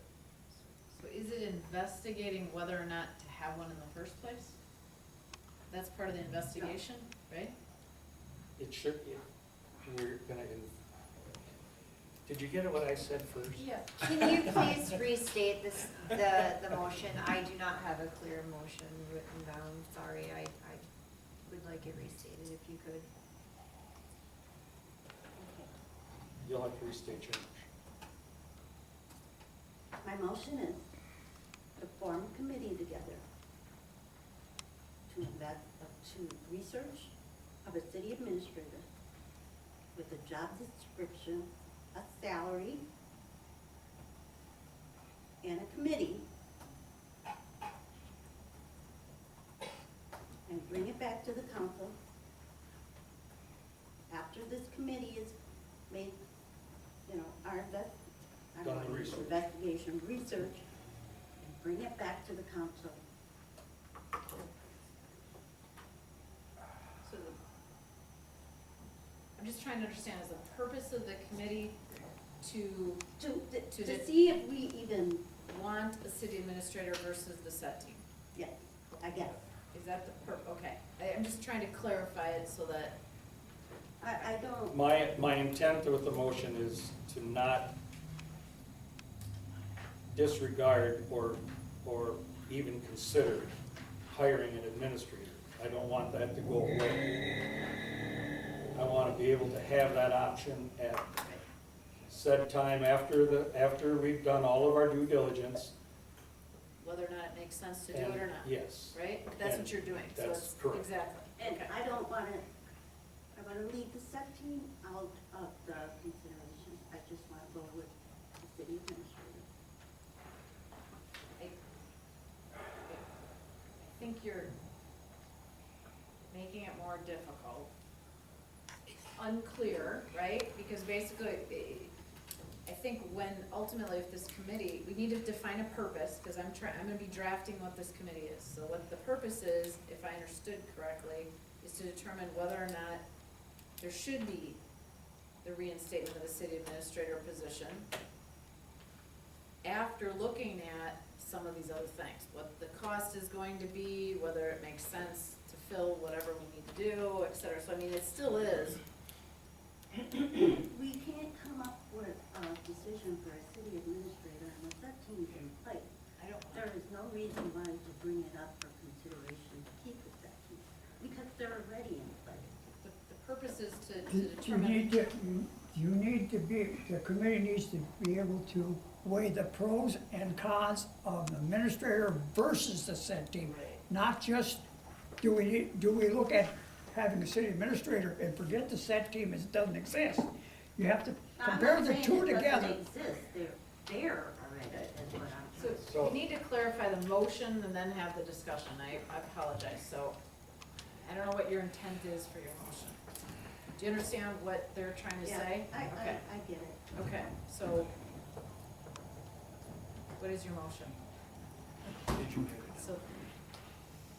is it investigating whether or not to have one in the first place? That's part of the investigation, right? It should, we're gonna, did you get what I said first? Yeah. Can you please restate the motion? I do not have a clear motion written down, sorry, I would like it restated if you could. Okay. You'll have to restate your motion. My motion is to form a committee together to research of a city administrator with a job description, a salary, and a committee, and bring it back to the council after this committee is made, our Done the research. investigation, research, and bring it back to the council. So I'm just trying to understand, is the purpose of the committee to To see if we even, want a city administrator versus the set team? yeah, I guess. Is that the okay, I'm just trying to clarify it so that, I don't, My intent with the motion is to not disregard or even consider hiring an administrator. I don't want that to go away. I want to be able to have that option at said time after we've done all of our due diligence. whether or not it makes sense to do it or not? Yes. Right? That's And what you're doing, so that's it's, correct. exactly. and Okay. I don't wanna, I wanna leave the set team out of the consideration. I just wanna go with the city administrator. I think you're making it more difficult. It's unclear, right? Because basically, I think when ultimately if this committee, we need to define a purpose, because I'm gonna be drafting what this committee is. So what the purpose is, if I understood correctly, is to determine whether or not there should be the reinstatement of the city administrator position after looking at some of these other things, what the cost is going to be, whether it makes sense to fill whatever we need to do, et cetera. So I mean, it still is. We can't come up with a decision for a city administrator unless that team's in place. There is no reason why to bring it up for consideration to keep it that team, because they're already in place. The purpose is to You determine. need to be, the committee needs to be able to weigh the pros and cons of the administrator versus the said team. Not just, do we look at having a city administrator and forget the set team as it doesn't exist? You have to compare the two together. I'm not saying it doesn't exist, they're there already, is what I'm So we need to clarify the motion and then have the discussion. I apologize. So I don't know what your intent is for your motion. Do you understand what they're trying to Yeah, say? I Okay. get it. Okay, so What is your motion? So,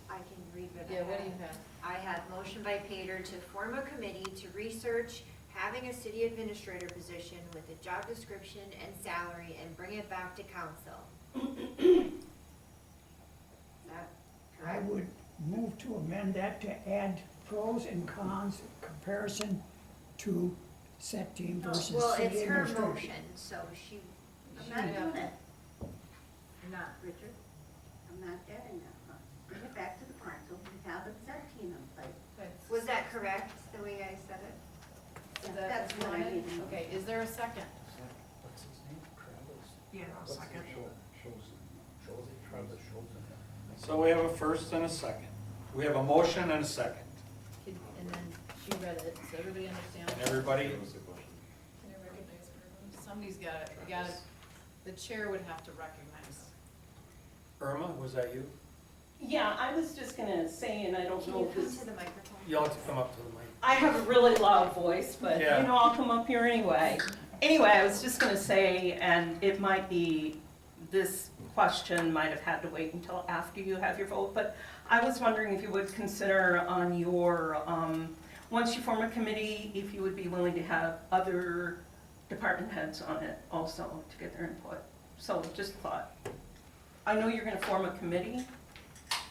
I can read what I yeah, what do have. you have? I have motion by Pater to form a committee to research having a city administrator position with a job description and salary and bring it back to council. Is that I correct? would move to amend that to add pros and cons comparison to set team versus Well, city it's her administration. motion, so she, I'm not doing it, You're not. Richard. I'm not adding that part. Bring it back to the council, we have a set team in place. Okay. was that correct, the way I said it? Is that That's what what you I wanted? mean. Okay, is there a second? What's his name? Travis? Yeah, I'll second. So we have a first and a second. We have a motion and a second. And then she read it, so everybody understands? And everybody, Can I recognize her? Somebody's got it, the chair would have to recognize. Irma, was that you? Yeah, I was just gonna say, and I don't Can know you if come this, to the microphone? You'll have to come up to the mic. I have a really loud voice, but you Yeah. know, I'll come up here anyway. Anyway, I was just gonna say, and it might be, this question might have had to wait until after you have your vote, but I was wondering if you would consider on your, once you form a committee, if you would be willing to have other department heads on it also to get their input. So just a thought. I know you're gonna form a committee,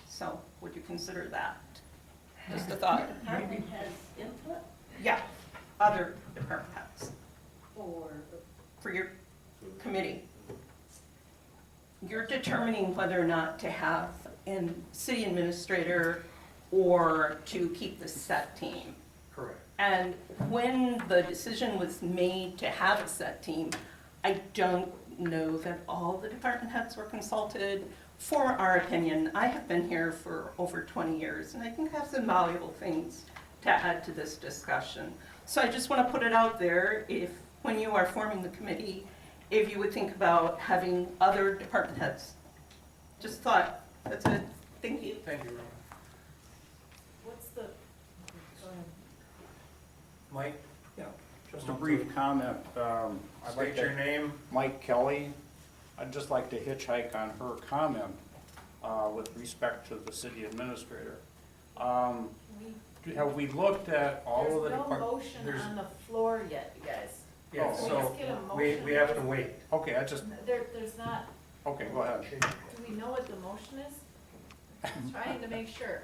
so would you consider that? Just a thought. Department has input Yeah, other department heads for for your committee. You're determining whether or not to have a city administrator or to keep the set team. Correct. And when the decision was made to have a set team, I don't know that all the department heads were consulted for our opinion. I have been here for over 20 years, and I think I have some valuable things to add to this discussion. So I just want to put it out there, if, when you are forming the committee, if you would think about having other department heads. Just thought, that's it. Thank you. Thank you, Irma. What's the, go ahead. Mike? Yeah, just a brief comment. I'd like State your to, name. Mike Kelly. I'd just like to hitchhike on her comment with respect to the city administrator. Have we looked at all of the There's no departments? motion on the floor yet, you guys. Yeah, Oh, so Let's get a motion. we have to wait. Okay, I just, There's not, okay, go ahead. do we know what the motion is? Trying to make sure.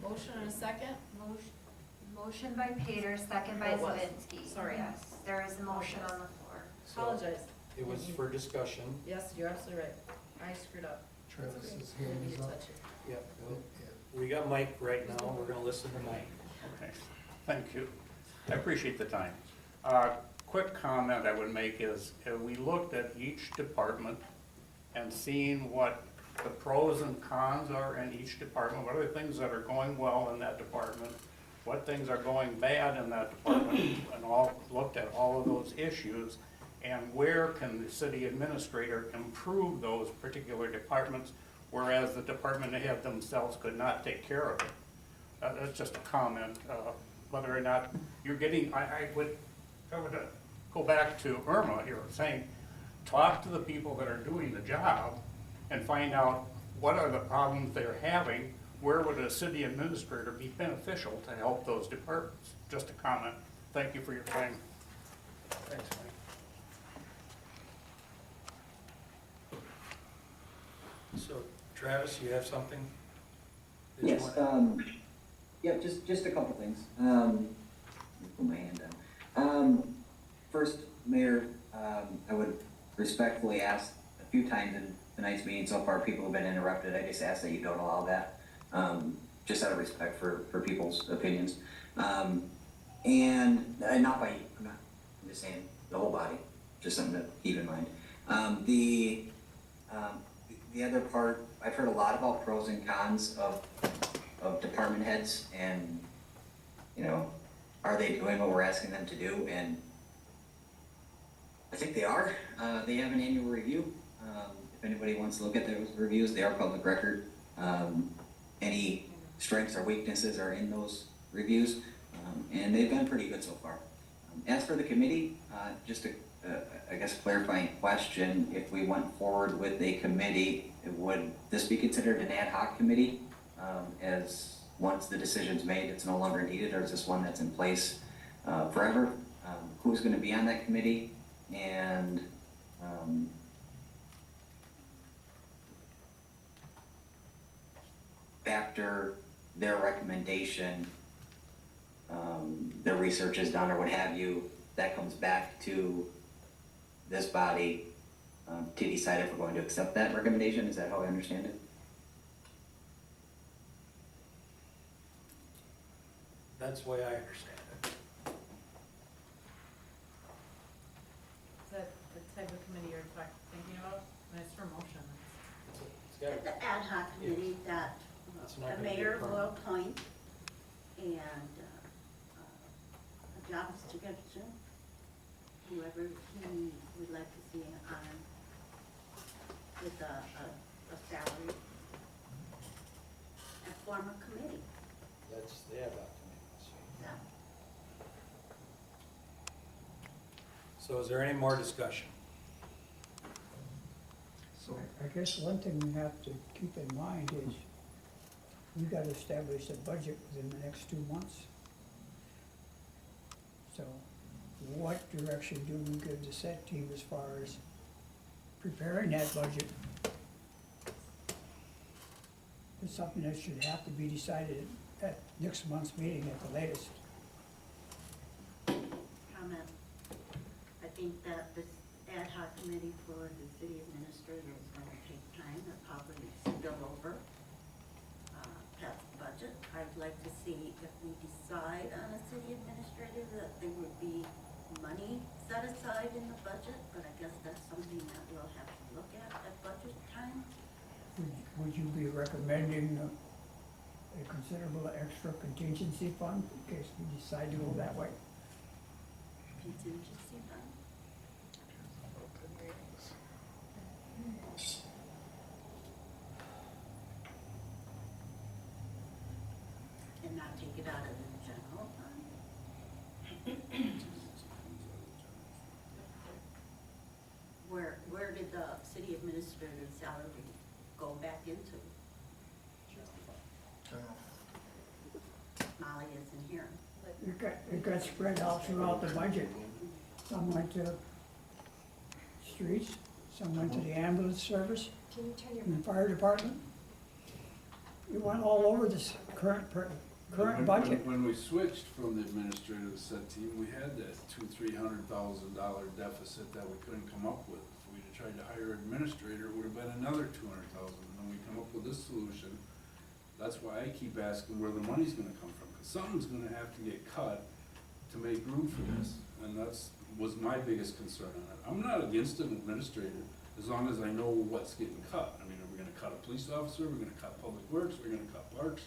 Motion and a second? Motion by Pater, second by Oh, it was. Zawinski. Sorry. Yes, there is a motion on the floor. So Apologize. It was for discussion. Yes, you're absolutely right. I screwed up. Travis's I hand need is to up. touch it. Yep. We got Mike right now. We're gonna listen to Mike. Okay, thank you. I appreciate the time. Quick comment I would make is, have we looked at each department and seen what the pros and cons are in each department? What are the things that are going well in that department? What things are going bad in that department? And looked at all of those issues, and where can the city administrator improve those particular departments, whereas the department head themselves could not take care of it? That's just a comment, whether or not you're getting, I would go back to Irma here, saying, talk to the people that are doing the job and find out what are the problems they're having, where would a city administrator be beneficial to help those departments? Just a comment. Thank you for your time. Thanks, Mike. So Travis, you have something? that you Yes, want- yeah, just a couple things. Let me put my hand down. First, Mayor, I would respectfully ask, a few times in tonight's meeting so far, people have been interrupted. I just ask that you don't allow that, just out of respect for people's opinions. And not by you, I'm just saying the whole body, just something to keep in mind. The other part, I've heard a lot about pros and cons of department heads and, you know, are they doing what we're asking them to do? And I think they are. They have an annual review. If anybody wants to look at those reviews, they are public record. Any strengths or weaknesses are in those reviews, and they've been pretty good so far. As for the committee, just a I guess clarifying question, if we went forward with a committee, would this be considered an ad hoc committee? As once the decision's made, it's no longer needed, or is this one that's in place forever? Who's gonna be on that committee? And after their recommendation, their research is done or what have you, that comes back to this body to decide if we're going to accept that recommendation. Is that how I understand it? That's the way I understand it. Is that the type of committee you're thinking about? When it's for motion. The ad hoc committee that It's not the gonna be mayor a will appoint, and a job description, whoever he would like to see on, with a salary, and form a committee. That's the ad hoc committee. Yeah. So is there any more discussion? So, I guess one thing we have to keep in mind is we gotta establish a budget within the next 2 months. So what direction do we give the set team as far as preparing that budget? It's something that should have to be decided at next month's meeting at the latest. Comment. I think that this ad hoc committee for the city administrator is gonna take time, and probably spill over past the budget. I'd like to see if we decide on a city administrator that there would be money set aside in the budget, but I guess that's something that we'll have to look at budget time. Would you be recommending a considerable extra contingency fund in case we decide to go that way? Contingency fund? And not take it out of the general fund? Where did the city administrator's salary go back into? Molly isn't here. It got spread out throughout the budget. Some went to streets, some went to the ambulance service, Can you turn your and the fire department. It went all over this current budget. When we switched from the administrative set team, we had that $200,000-$300,000 deficit that we couldn't come up with. If we'd have tried to hire an administrator, it would have been another $200,000. And then we come up with this solution. That's why I keep asking where the money's gonna come from, because something's gonna have to get cut to make room for this. And was my biggest concern on it. I'm not against an administrator, as long as I know what's getting cut. I mean, are we gonna cut a police officer, we're gonna cut public works, we're gonna cut parks?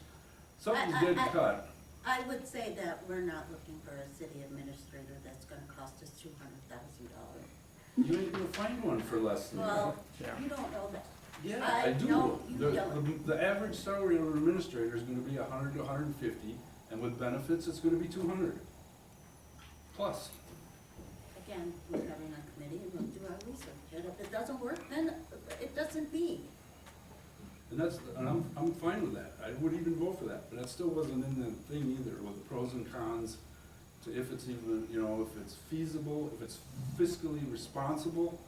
Something's getting cut. I would say that we're not looking for a city administrator that's gonna cost us $200,000. You ain't gonna find one for less than that. Well, you don't know that. Yeah, I do. know you don't. The average salary of an administrator is gonna be 100 to 150, and with benefits, it's gonna be 200 plus. Again, we're having a committee and we'll do our research, and if it doesn't work, then it doesn't be. And I'm fine with that. I would even vote for that, but that still wasn't in the thing either, with the pros and cons to if it's even, if it's feasible, if it's fiscally responsible.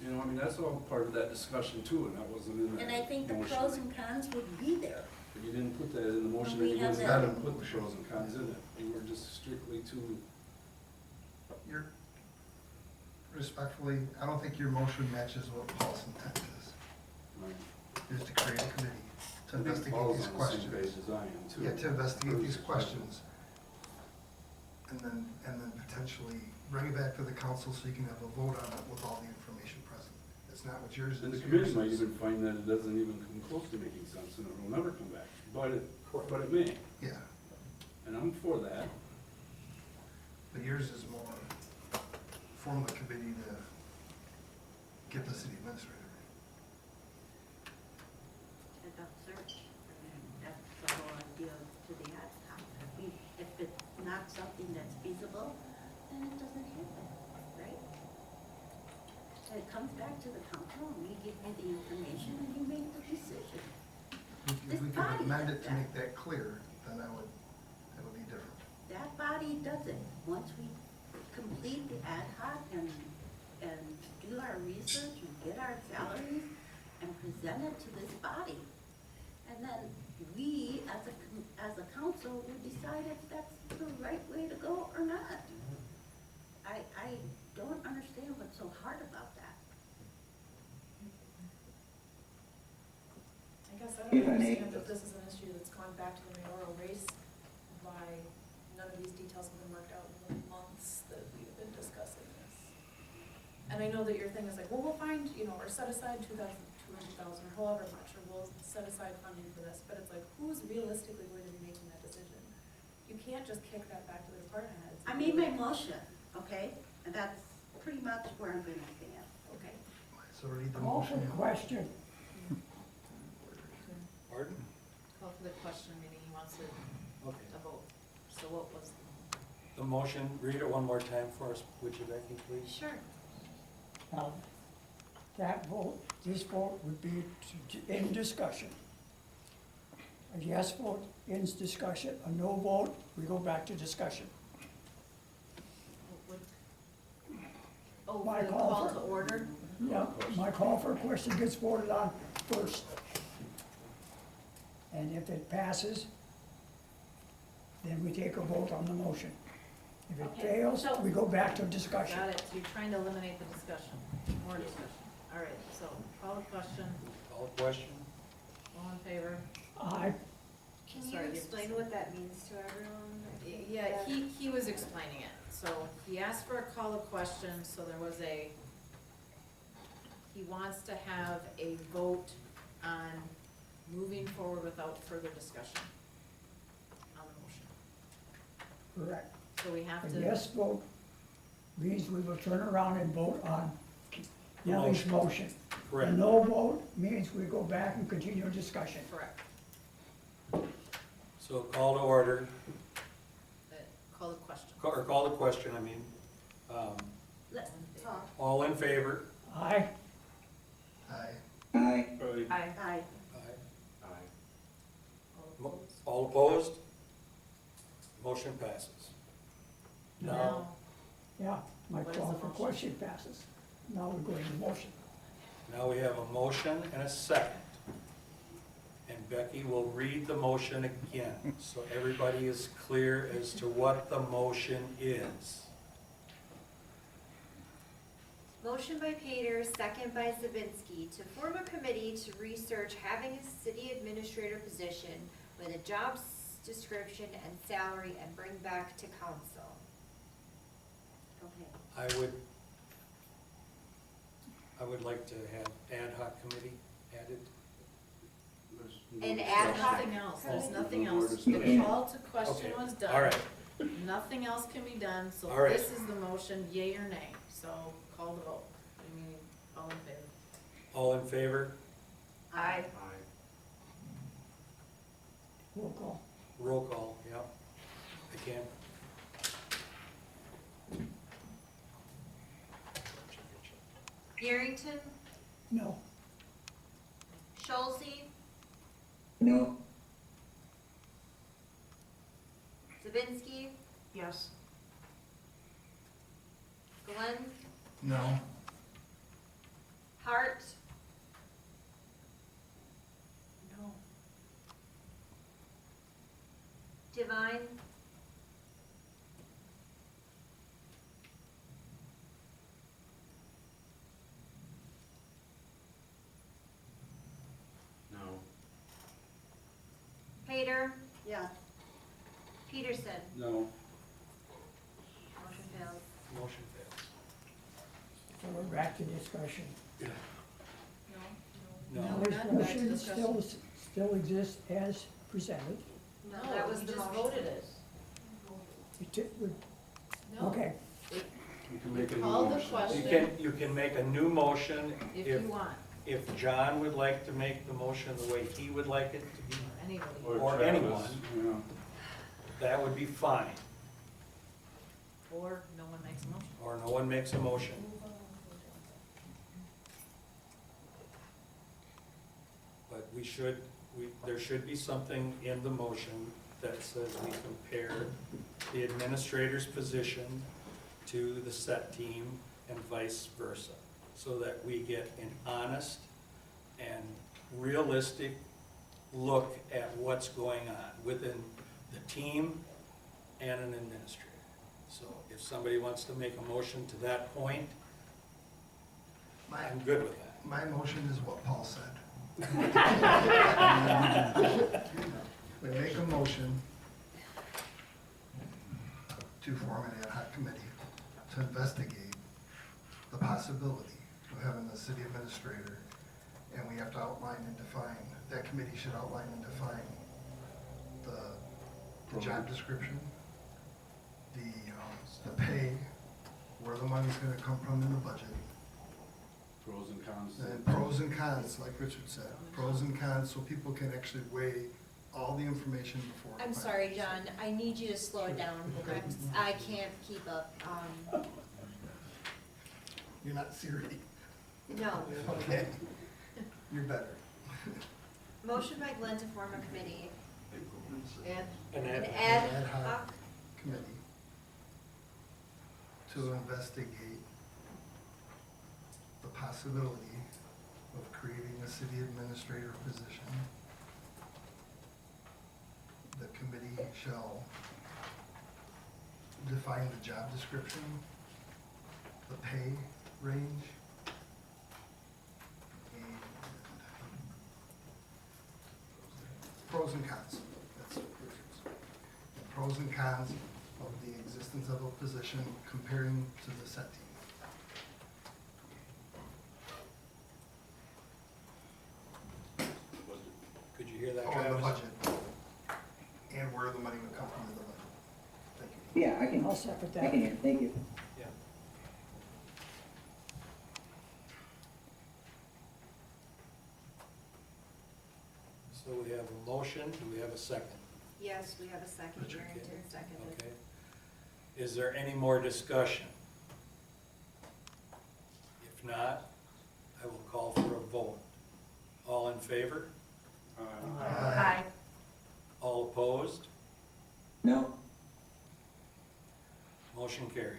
I mean, that's all part of that discussion too, and that wasn't in that And I think the motion. pros and cons would be there. But you didn't put that in the motion, We and you have wasn't that gonna in put the pros and cons in it. You were just strictly to, respectfully, I don't think your motion matches what Paul's intent is. Is to create a committee to I think investigate Paul's these on the same questions. page as I am too. Yeah, to investigate these questions. And then potentially bring it back to the council so you can have a vote on it with all the information present. It's not what yours is. And the yours committee might is- even find that it doesn't even come close to making sense, and it will never come back, but it may, Yeah, and I'm for that. but yours is more form the committee to get the city administrator. About search, that's the whole idea to the ad hoc. If it's not something that's feasible, then it doesn't happen, right? it comes back to the council, and we give you the information, and you make the decision. If we could amend it to make that clear, then that would be different. That body does it. Once we complete the ad hoc and do our research and get our salaries and present it to this body. And then we, as a council, will decide if that's the right way to go or not. I don't understand what's so hard about that. I guess I don't understand that this is an issue that's gone back to the mayoral race, why none of these details have been worked out in the months that we've been discussing this. And I know that your thing is like, well, we'll find, or set aside 200,000 or however much, or we'll set aside funding for this, but it's like, who's realistically going to be making that decision? You can't just kick that back to the department heads. I made my motion, okay? And that's pretty much where I'm gonna stand. Okay. So read the Call for motion. the question. Pardon? Call for the question, meaning he wants to Okay. vote. So what was? The motion, read it one more time for us, would you, Becky, please? Sure. Now, that vote, this vote would be in discussion. A yes vote ends discussion, a no vote, we go back to discussion. Oh, My for the call call for- to order? Yeah, my call for a question gets voted on first. And if it passes, then we take a vote on the motion. If it Okay, fails, so- we go back to discussion. Got it, so you're trying to eliminate the discussion, more discussion. All right, so call the question, Call the question? all in favor? Aye. Can you Sorry, explain what that means to everyone? Yeah, he was explaining it, so he asked for a call of question, so there was he wants to have a vote on moving forward without further discussion on the motion. Correct. So we have A to. yes vote means we will turn around and vote on The Nellie's motion. Correct. A no vote means we go back and continue discussion. Correct. So call to order, Call the question. or call the question, I mean. Let's talk. All in favor? Aye. Aye. Aye. Aye. Aye. Aye. All opposed? Motion passes. Now, Yeah, my What is call the for motion? question passes. Now we go into motion. now we have a motion and a second. And Becky will read the motion again, so everybody is clear as to what the motion is. Motion by Pater, second by Zabinski, to form a committee to research having a city administrator position with a job description and salary and bring back to council. Okay. I would like to have ad hoc committee added. And ad There's hoc. nothing else, there's nothing No more else. The discussion. call to question Okay, was done. all right. Nothing else can be done, so All right. this is the motion, yea or nay. So call the vote. I mean, all in favor? All in favor? Aye. Roll call. Roll call, yep. I can. Yerington, No. Schulze, No. Zabinski, Yes. Glenn, No. Hart, No. Divine, No. Pater, Yeah. Peterson. No. Motion fails. Motion fails. So we're back to discussion. No. No. No, Now we're this not back to motion discussion. still exists as presented. No, that was we the just motion. voted it. No. Okay, You can make a new Call the motion. question. You can make a new motion If you want, if John would like to make the motion the way he would like it to be, or anybody. or Travis, anyone. yeah. that would be fine. Or no one makes a motion. Or no one makes a motion. there should be something in the motion that says we compare the administrator's position to the set team and vice versa, so that we get an honest and realistic look at what's going on within the team and an administrator. So if somebody wants to make a motion to that point, I'm good with that. My motion is what Paul said. We make a motion to form an ad hoc committee to investigate the possibility of having a city administrator, and we have to outline and define, that committee should outline and define the job description, the pay, where the money's gonna come from in the budget, Pros and cons. and pros and cons, like Richard said, pros and cons, so people can actually weigh all the information before. I'm sorry, John, I need you to slow it down. I can't keep up. You're not Siri. No. Okay. You're better. Motion by Glenn to form a committee. An An ad- ad hoc. Committee to investigate the possibility of creating a city administrator position. The committee shall define the job description, the pay range, and pros and cons. That's what Richard's. The pros and cons of the existence of a position comparing to the set team. Could you hear that, Oh, Travis? and the budget. And where the money would come from in the budget. Thank you. Yeah, I can, I'll second I that. can hear, thank you. Yeah. So we have a motion, do we have a second? Yes, we have a second. Richard Harrington King. seconded. Okay. Is there any more discussion? If not, I will call for a vote. All in favor? Aye. All opposed? No? Motion carries.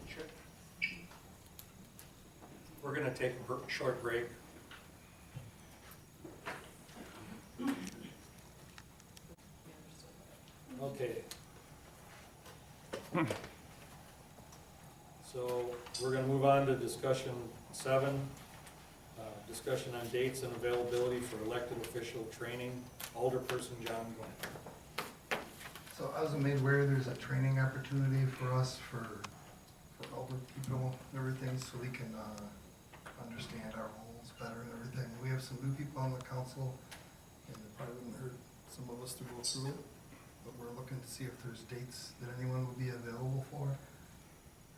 Sure. We're gonna take a short break. Okay. So we're gonna move on to discussion 7, discussion on dates and availability for elected official training, Alderperson John Glenn. So I was made aware there's a training opportunity for us for older people and everything, so we can understand our roles better and everything. We have some new people on the council, and it probably wouldn't hurt some of us to go through it, but we're looking to see if there's dates that anyone would be available for.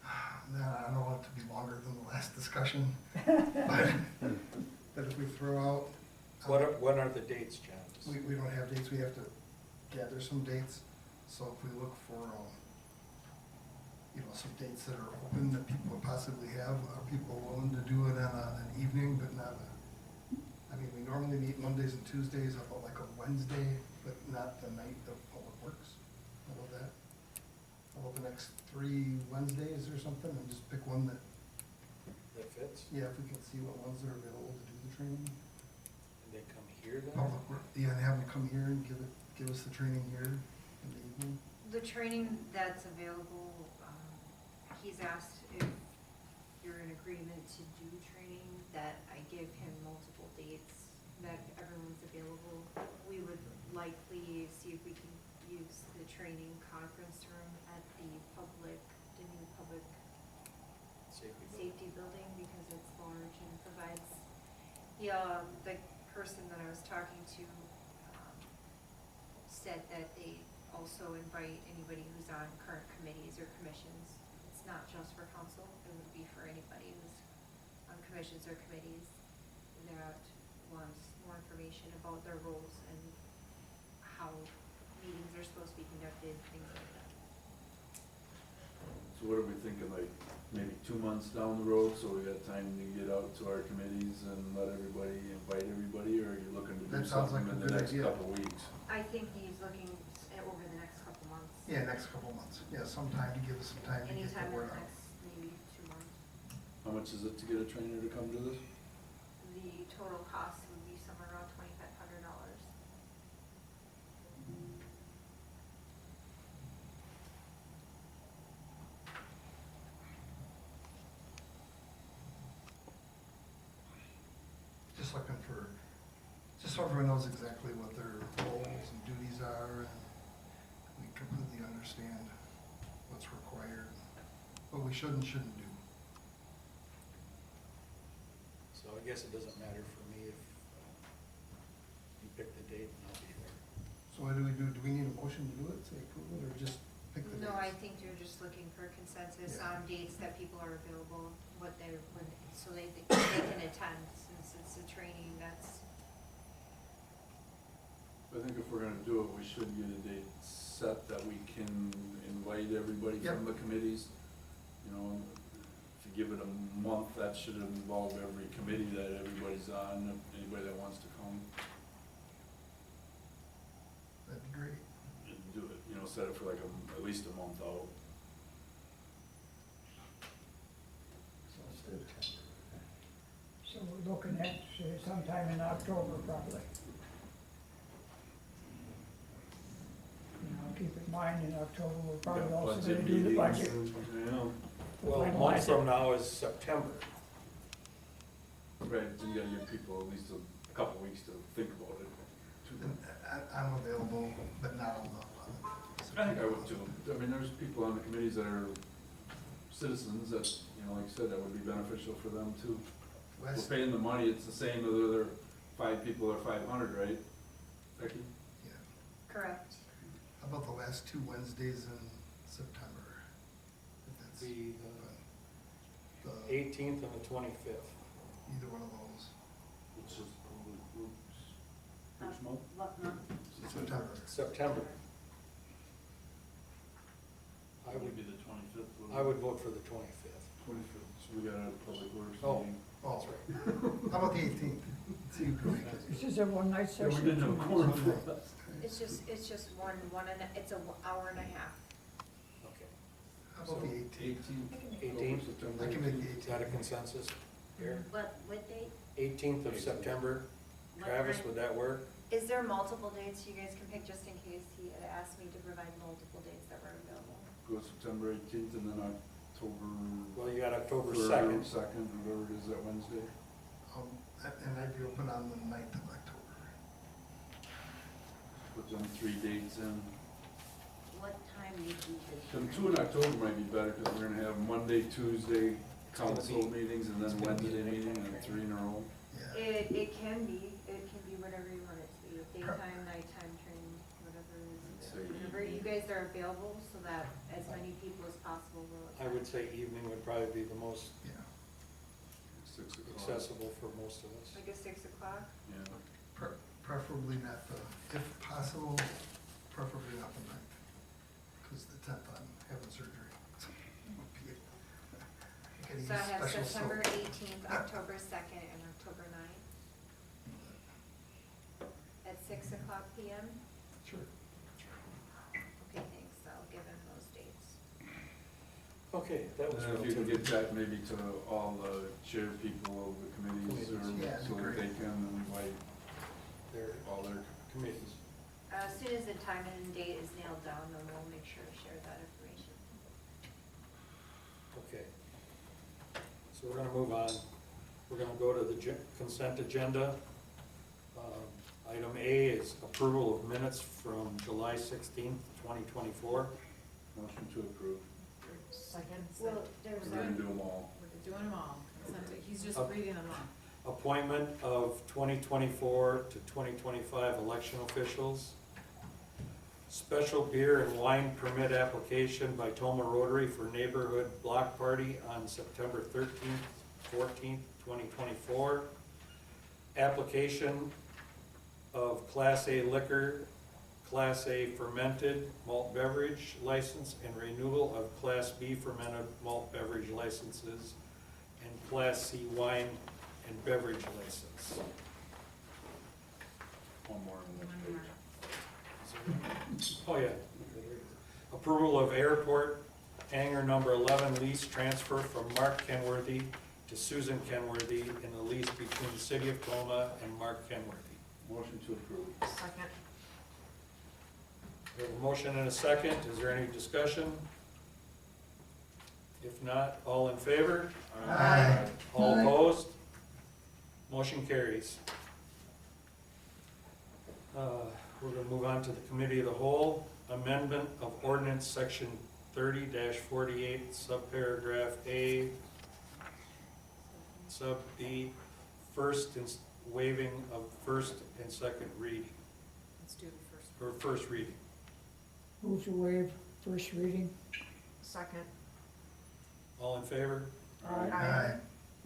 I don't want it to be longer than the last discussion, but if we throw out. What are the dates, John? We don't have dates, we have to gather some dates, so if we look for, some dates that are open that people would possibly have, are people willing to do it on an evening, but not we normally meet Mondays and Tuesdays, how about like a Wednesday, but not the night of Public Works, how about that? How about the next 3 Wednesdays or something, and just pick one that, fits? yeah, if we can see what ones are available to do the training. And they come here then? Public Work, yeah, and have them come here and give us the training here in the evening. The training that's available, he's asked if you're in agreement to do training, that I give him multiple dates, that everyone's available. We would likely see if we can use the training conference room at the new public safety building, because it's large and provides, the person that I was talking to, said that they also invite anybody who's on current committees or commissions. It's not just for council, it would be for anybody who's on commissions or committees that wants more information about their roles and how meetings are supposed to be conducted, things like that. So what are we thinking, like maybe 2 months down the road, so we got time to get out to our committees and let everybody, invite everybody, or are you looking to do That sounds something like a in the good next idea. couple of weeks? I think he's looking at over the next couple months. Yeah, next couple of months. Yeah, sometime to give us some time to get Anytime the in word the out. next maybe 2 months. How much is it to get a trainer to come to this? The total cost would be somewhere around $2,500. Just looking for, just so everyone knows exactly what their roles and duties are, and we completely understand what's required, what we should and shouldn't do. So I guess it doesn't matter for me if you pick the date and I'll be there. So what do we do? Do we need a motion to do it, say approve it, or just pick the dates? No, I think you're just looking for consensus Yeah. on dates that people are available, what they're, so they can attend, since it's a training that's, I think if we're gonna do it, we should get a date set that we can invite everybody from the committees. You know, if you give it a month, that should involve every committee that everybody's on, anybody that wants to come, That'd be great. and do it, you know, set it for like at least a month out. Sounds good. So we're looking at sometime in October probably. Now, keep in mind, in October, we're probably Got also budget gonna do the meetings budget. and, Well, a month from now is September. right, so you gotta give people at least a couple weeks to think about it. And I'm available, but not on the 11th. I think I would too. I mean, there's people on the committees that are citizens that, you know, like I said, that would be beneficial for them too. We're West, paying the money, it's the same whether they're 5 people or 500, right? Becky? yeah. correct. How about the last 2 Wednesdays in September? If that's The open. The, 18th and the 25th. either one of those. Which is probably, which month? What month? September. September. I That would would, be the 25th. I would vote for the 25th. 25th, so we got a public works Oh. meeting. Oh, how about the 18th? See who can make it. This is a one-night Yeah, we session. didn't have a 2 quorum nights. for that. It's just one and, it's a hour and a half. Okay. How about the 18th? 18th? I can make the Is that a 18th. consensus here? What date? 18th of September. What Travis, time? would that work? Is there multiple dates you guys can pick, just in case he had asked me to provide multiple dates that were available? Go September 18th and then October. Well, you got October 3rd, 2nd. 2nd, whatever it is, that Wednesday. And I'd be open on the 9th of October. Put them 3 dates in. What time do you think it Them should 2 in October might be better, because we're gonna have Monday, Tuesday council meetings, and then it's gonna be Wednesday a big meeting, one. and 3 in a row. Yeah. It can be whatever you want it to be, daytime, nighttime training, whatever it is. Say Whenever you guys are available, so that as many people as possible will I would say evening would probably be the most Yeah. 6 o'clock. accessible for most of us. like a 6 o'clock. Yeah. Preferably not the, if possible, preferably not the 9th, because the 10th I'm having surgery. Gotta use So I have special September soap. 18th, October 2nd, and October 9th at 6 o'clock PM. Sure. Okay, thanks, I'll give him those dates. Okay, that was And if you can relative. get that maybe to all the chair people of the committees, or Committees, yeah, so that great. they can invite Their all their committees. As soon as the time and date is nailed down, then we'll make sure to share that information. Okay. So we're gonna move on. We're gonna go to the consent agenda. Item A is approval of minutes from July 16th, 2024. motion to approve. Second. Well, there's We're gonna do them all. We're doing them all. He's just Up. reading them all. Appointment of 2024 to 2025 election officials. Special beer and wine permit application by Tomah Rotary for neighborhood block party on September 13th, 14th, 2024. Application of Class A liquor Class A fermented malt beverage license and renewal of Class B fermented malt beverage licenses and Class C wine and beverage license. One more on the next page. Oh, yeah. Approval of airport hangar number 11 lease transfer from Mark Kenworthy to Susan Kenworthy in the lease between the City of Tomah and Mark Kenworthy. Motion to approve. Second. We have a motion and a second. Is there any discussion? If not, all in favor? Aye. All opposed? Motion carries. We're gonna move on to the committee of the whole. Amendment of ordinance section 30-48, subparagraph A, sub B, first and waiving of first and second reading, Let's do the first. or first reading. Move to waive first reading. Second. All in favor? Aye.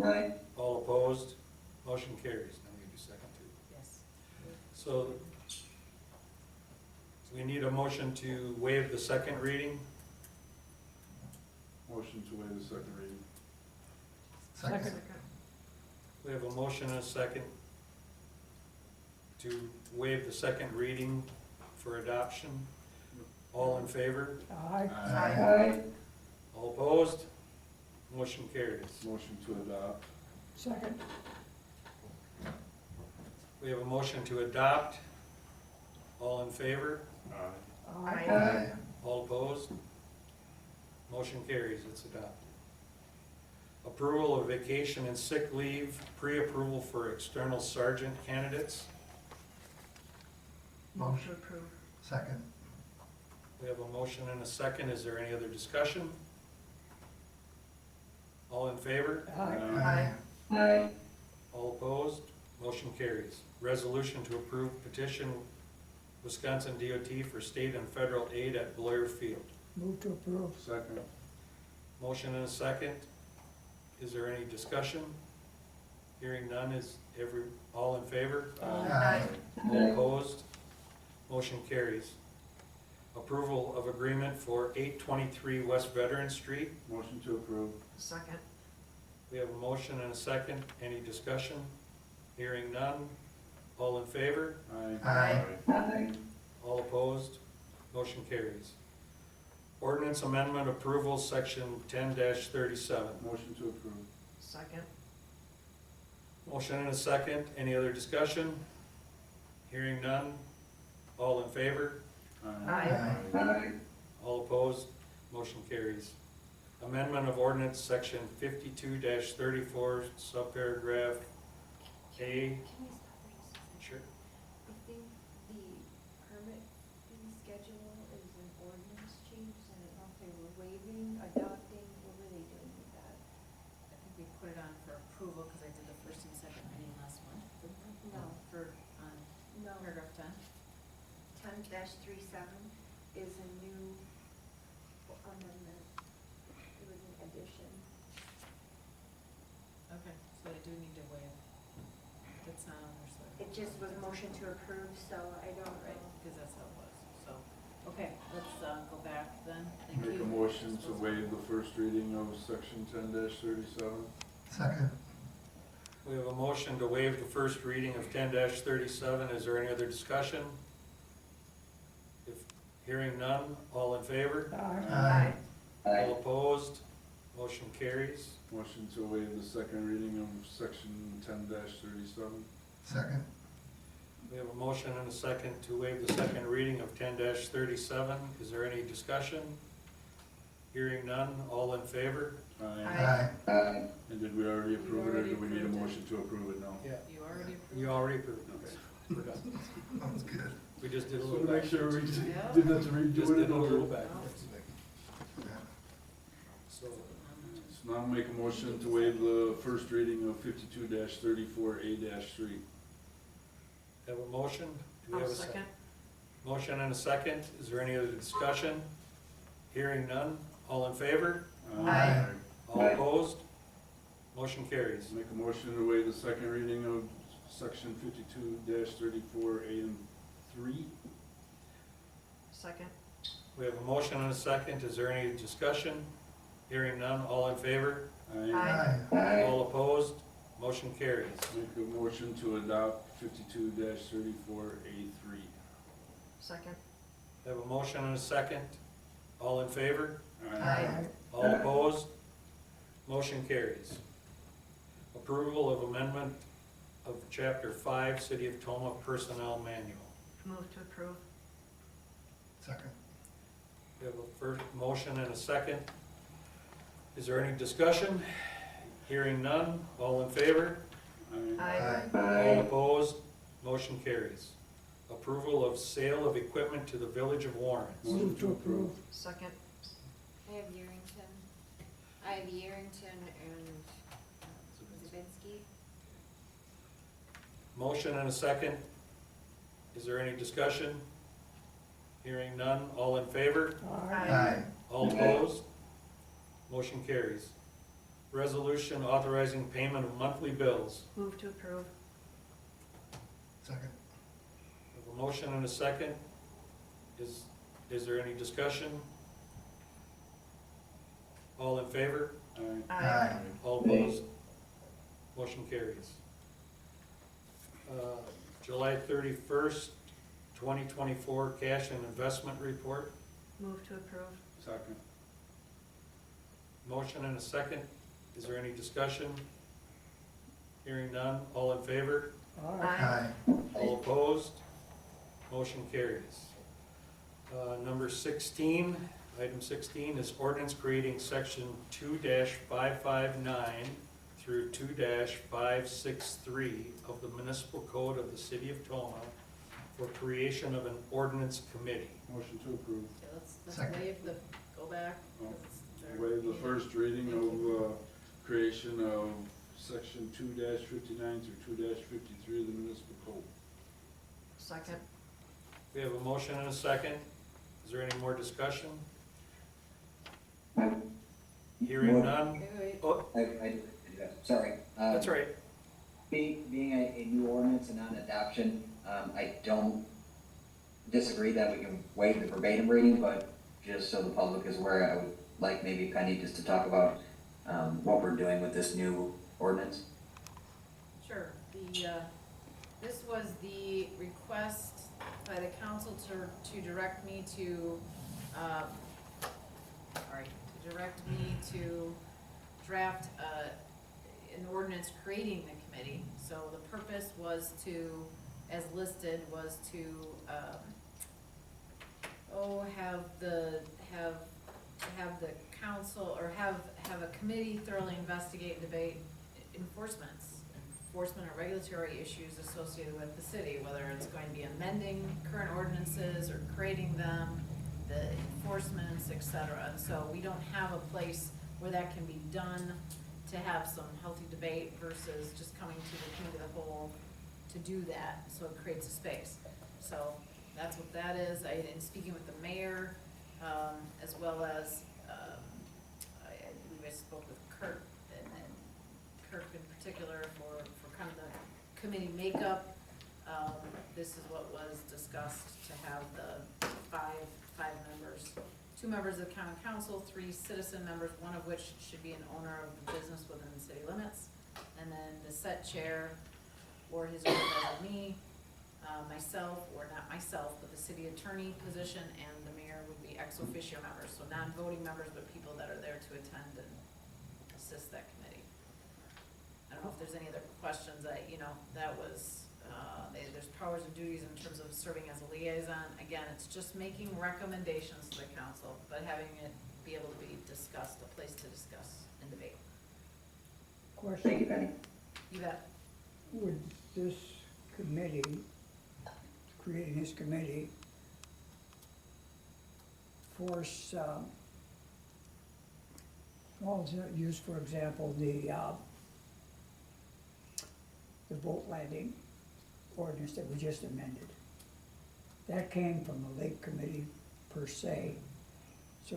Aye. All opposed? Motion carries. Now we do second too. Yes. So we need a motion to waive the second reading. Motion to waive the second reading. Second. We have a motion and a second to waive the second reading for adoption. All in favor? Aye. Aye. All opposed? Motion carries. Motion to adopt. Second. We have a motion to adopt. All in favor? Aye. All opposed? Motion carries, it's adopted. Approval of vacation and sick leave, pre-approval for external sergeant candidates. Motion. approve. Second. We have a motion and a second. Is there any other discussion? All in favor? Aye. Aye. All opposed? Motion carries. Resolution to approve petition Wisconsin DOT for state and federal aid at Blair Field. Move to approve. Second. Motion and a second. Is there any discussion? Hearing none, all in favor? Aye. All opposed? Motion carries. Approval of agreement for 823 West Veteran Street. Motion to approve. Second. We have a motion and a second. Any discussion? Hearing none. All in favor? Aye. Aye. All opposed? Motion carries. Ordinance amendment approval, section 10-37. Motion to approve. Second. Motion and a second. Any other discussion? Hearing none. All in favor? Aye. Aye. All opposed? Motion carries. Amendment of ordinance, section 52-34, subparagraph A. Can we stop for just a second? Sure. I think the permit fee schedule is an ordinance change, and I don't know if they were waiving, adopting, what were they doing with that? I think we put it on for approval because I did the first and second reading last month. No, For, no. paragraph 10. 10-37 is a new amendment. It was an addition. Okay, so I do need to waive. It's not on there, so. It just was motion to approve, so I don't. Right, because that's how it was, so. Okay, let's go back then. Thank you. Make a motion to waive the first reading of section 10-37. Second. We have a motion to waive the first reading of 10-37. Is there any other discussion? If hearing none, all in favor? Aye. All opposed? Motion carries. Motion to waive the second reading of section 10-37. Second. We have a motion and a second to waive the second reading of 10-37. Is there any discussion? Hearing none, all in favor? Aye. Aye. And did we already approve it, or do we need a motion to approve it now? Yeah. You already approved? You already approved it. Okay. We're done. That was good. We just did a Just little want to make sure we backwards. Yeah. didn't have to redo Just it did a little over. backwards. Yeah. So, So now make a motion to waive the first reading of 52-34A-3. have a motion? Do we I'll have a second. Motion and a second. Is there any other discussion? Hearing none. All in favor? Aye. All opposed? Motion carries. Make a motion to waive the second reading of section 52-34A and 3. Second. We have a motion and a second. Is there any discussion? Hearing none, all in favor? Aye. All opposed? Motion carries. Make a motion to adopt 52-34A3. Second. We have a motion and a second. All in favor? Aye. All opposed? Motion carries. Approval of amendment of Chapter 5, City of Tomah Personnel Manual. Move to approve. Second. We have a first motion and a second. Is there any discussion? Hearing none, all in favor? Aye. All opposed? Motion carries. Approval of sale of equipment to the Village of Warren. Move to approve. Second. I have Yerington and Zabinski. Motion and a second. Is there any discussion? Hearing none, all in favor? Aye. All opposed? Motion carries. Resolution authorizing payment of monthly bills. Move to approve. Second. We have a motion and a second. Is there any discussion? All in favor? Aye. All opposed? Motion carries. July 31st, 2024 cash and investment report. Move to approve. Second. Motion and a second. Is there any discussion? Hearing none. All in favor? Aye. All opposed? Motion carries. Number 16, item 16 is ordinance creating section 2-559 through 2-563 of the municipal code of the city of Tomah for creation of an ordinance committee. Motion to approve. Okay, let's Second. waive the, go back. Oh, 'cause it's third Waive the reading. first reading of creation of section 2-59 through 2-53 of the municipal code. Second. We have a motion and a second. Is there any more discussion? Hearing none? Wait, wait. Oh, Sorry. that's right. Being a new ordinance and not an adoption, I don't disagree that we can waive the verbatim reading, but just so the public is aware, I would like maybe Penny just to talk about what we're doing with this new ordinance. Sure. This was the request by the council to direct me to, draft an ordinance creating the committee. So the purpose was to, as listed, was to, have the council, or have a committee thoroughly investigate and debate enforcement or regulatory issues associated with the city, whether it's going to be amending current ordinances or creating them, the enforcements, et cetera. And so we don't have a place where that can be done to have some healthy debate versus just coming to the committee of the whole to do that, so it creates a space. So that's what that is. In speaking with the mayor, as well as, I believe I spoke with Kirk, and Kirk in particular for kind of the committee makeup. This is what was discussed, to have the five members, 2 members of the county council, 3 citizen members, one of which should be an owner of the business within the city limits, and then the set chair, or his own designee, myself, or not myself, but the city attorney position, and the mayor would be ex officio members, so non-voting members, but people that are there to attend and assist that committee. I don't know if there's any other questions. That was, there's powers and duties in terms of serving as a liaison. Again, it's just making recommendations to the council, but having it be able to be discussed, a place to discuss and debate. Thank you, Question, Penny. You bet. would this committee, creating this committee, force, use, for example, the boat landing ordinance that we just amended? That came from the lake committee per se. So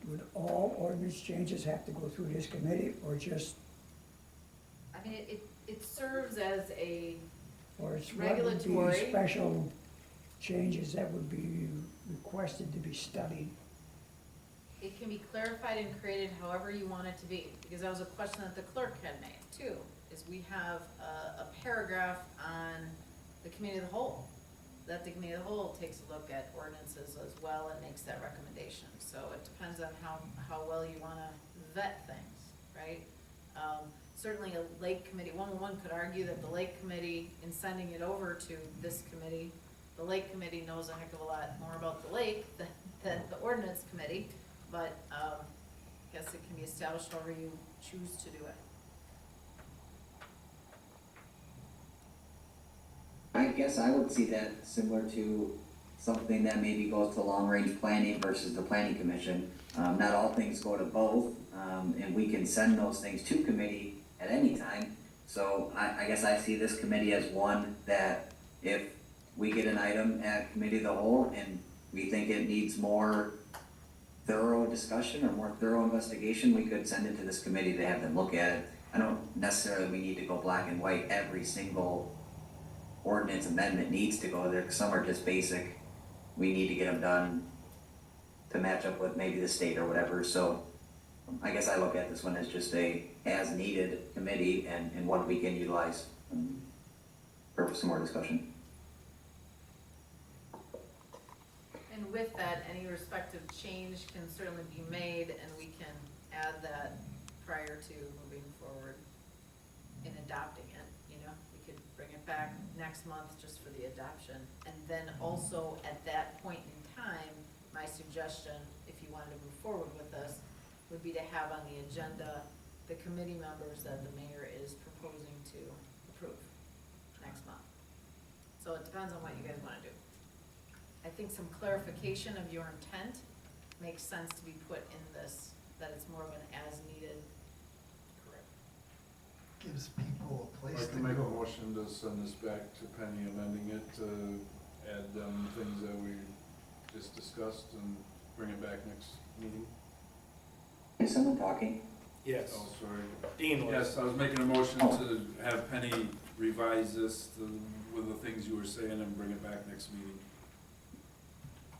would all ordinance changes have to go through this committee, or just, I mean, it serves as a or it's what would be regulatory. special changes that would be requested to be studied? It can be clarified and created however you want it to be, because that was a question that the clerk had made too, is we have a paragraph on the committee of the whole, that the committee of the whole takes a look at ordinances as well and makes that recommendation. So it depends on how well you wanna vet things, right? Certainly a lake committee, one could argue that the lake committee, in sending it over to this committee, the lake committee knows a heck of a lot more about the lake than the ordinance committee, but, I guess it can be established however you choose to do it. I guess I would see that similar to something that maybe goes to long-range planning versus the planning commission. Not all things go to both, and we can send those things to committee at any time. So I guess I see this committee as one that if we get an item at committee of the whole and we think it needs more thorough discussion or more thorough investigation, we could send it to this committee to have them look at it. I don't necessarily, we need to go black and white, every single ordinance amendment needs to go there, 'cause some are just basic. We need to get them done to match up with maybe the state or whatever, so I guess I look at this one as just a as-needed committee and one we can utilize for some more discussion. And with that, any respective change can certainly be made, and we can add that prior to moving forward in adopting it, you know? We could bring it back next month just for the adoption. And then also, at that point in time, my suggestion, if you wanted to move forward with this, would be to have on the agenda the committee members that the mayor is proposing to approve next month. So it depends on what you guys wanna do. I think some clarification of your intent makes sense to be put in this, that it's more of an as-needed. Correct. Gives people a I'd place like to to make a go. motion to send this back to Penny, amending it to add things that we just discussed and bring it back next meeting. Is someone talking? Yes. Oh, sorry. Dean was. Yes, I was making a motion to have Penny revise this with the things you were saying and bring it back next meeting.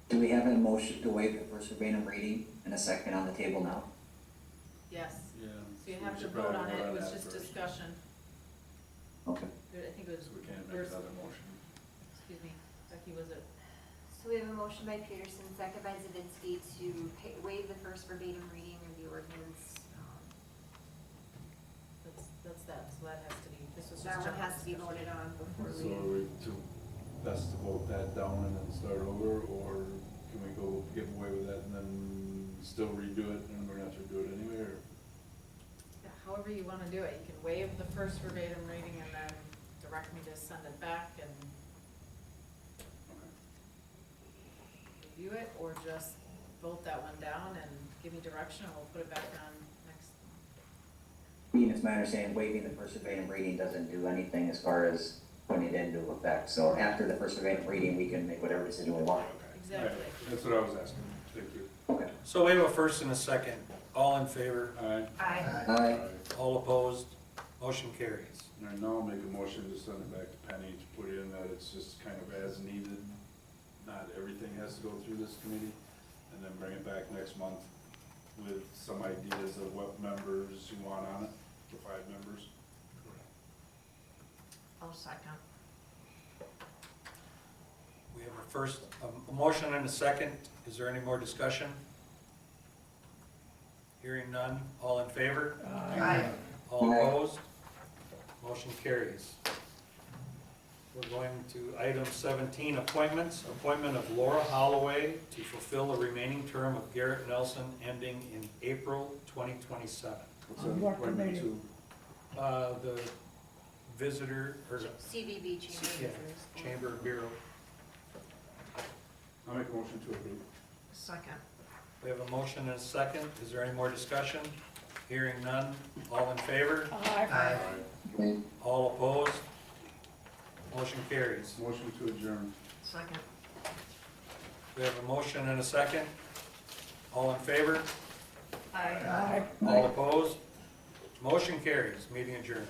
Do we have a motion to waive the first verbatim reading and a second on the table now? Yes. Yeah. So you we have to should vote probably on it, it vote was that just first. discussion. Okay. I think it was, So we can't make yours- another motion. excuse me, Becky, was it? So we have a motion by Peterson, second by Zavinsky to waive the first verbatim reading of the ordinance. That's that, so that has to be, this was just. That one general has to be discussion. voted on before So we. are we best to vote that down and then start over, or can we go get away with that and then still redo it and we're not to do it anyway, or? Yeah, however you wanna do it, you can waive the first verbatim reading and then direct me to send it back and review it, or just vote that one down and give me direction, and we'll put it back on next. Dean, it's my understanding waiving the first verbatim reading doesn't do anything as far as putting it into effect. So after the first verbatim reading, we can make whatever decision we want. Exactly. All right, that's what I was asking, thank you. Okay. So we have a first and a second. All in favor? Aye. Aye. Aye. All opposed? Motion carries. All right, now I'll make a motion to send it back to Penny to put in that it's just kind of as needed. Not everything has to go through this committee, and then bring it back next month with some ideas of what members you want on it, the 5 members. I'll second. We have a first, a motion and a second. Is there any more discussion? Hearing none. All in favor? Aye. All opposed? Motion carries. We're going to item 17, appointments. Appointment of Laura Holloway to fulfill the remaining term of Garrett Nelson ending in April 2027. What's On that what appointment committee? to? The visitor, or CVB Chamber of yeah, Visitors. Chamber Bureau. I'll make a motion to approve. Second. We have a motion and a second. Is there any more discussion? Hearing none. All in favor? Aye. All opposed? Motion carries. Motion to adjourn. Second. We have a motion and a second. All in favor? Aye. Aye. All opposed? Motion carries. Meeting adjourned.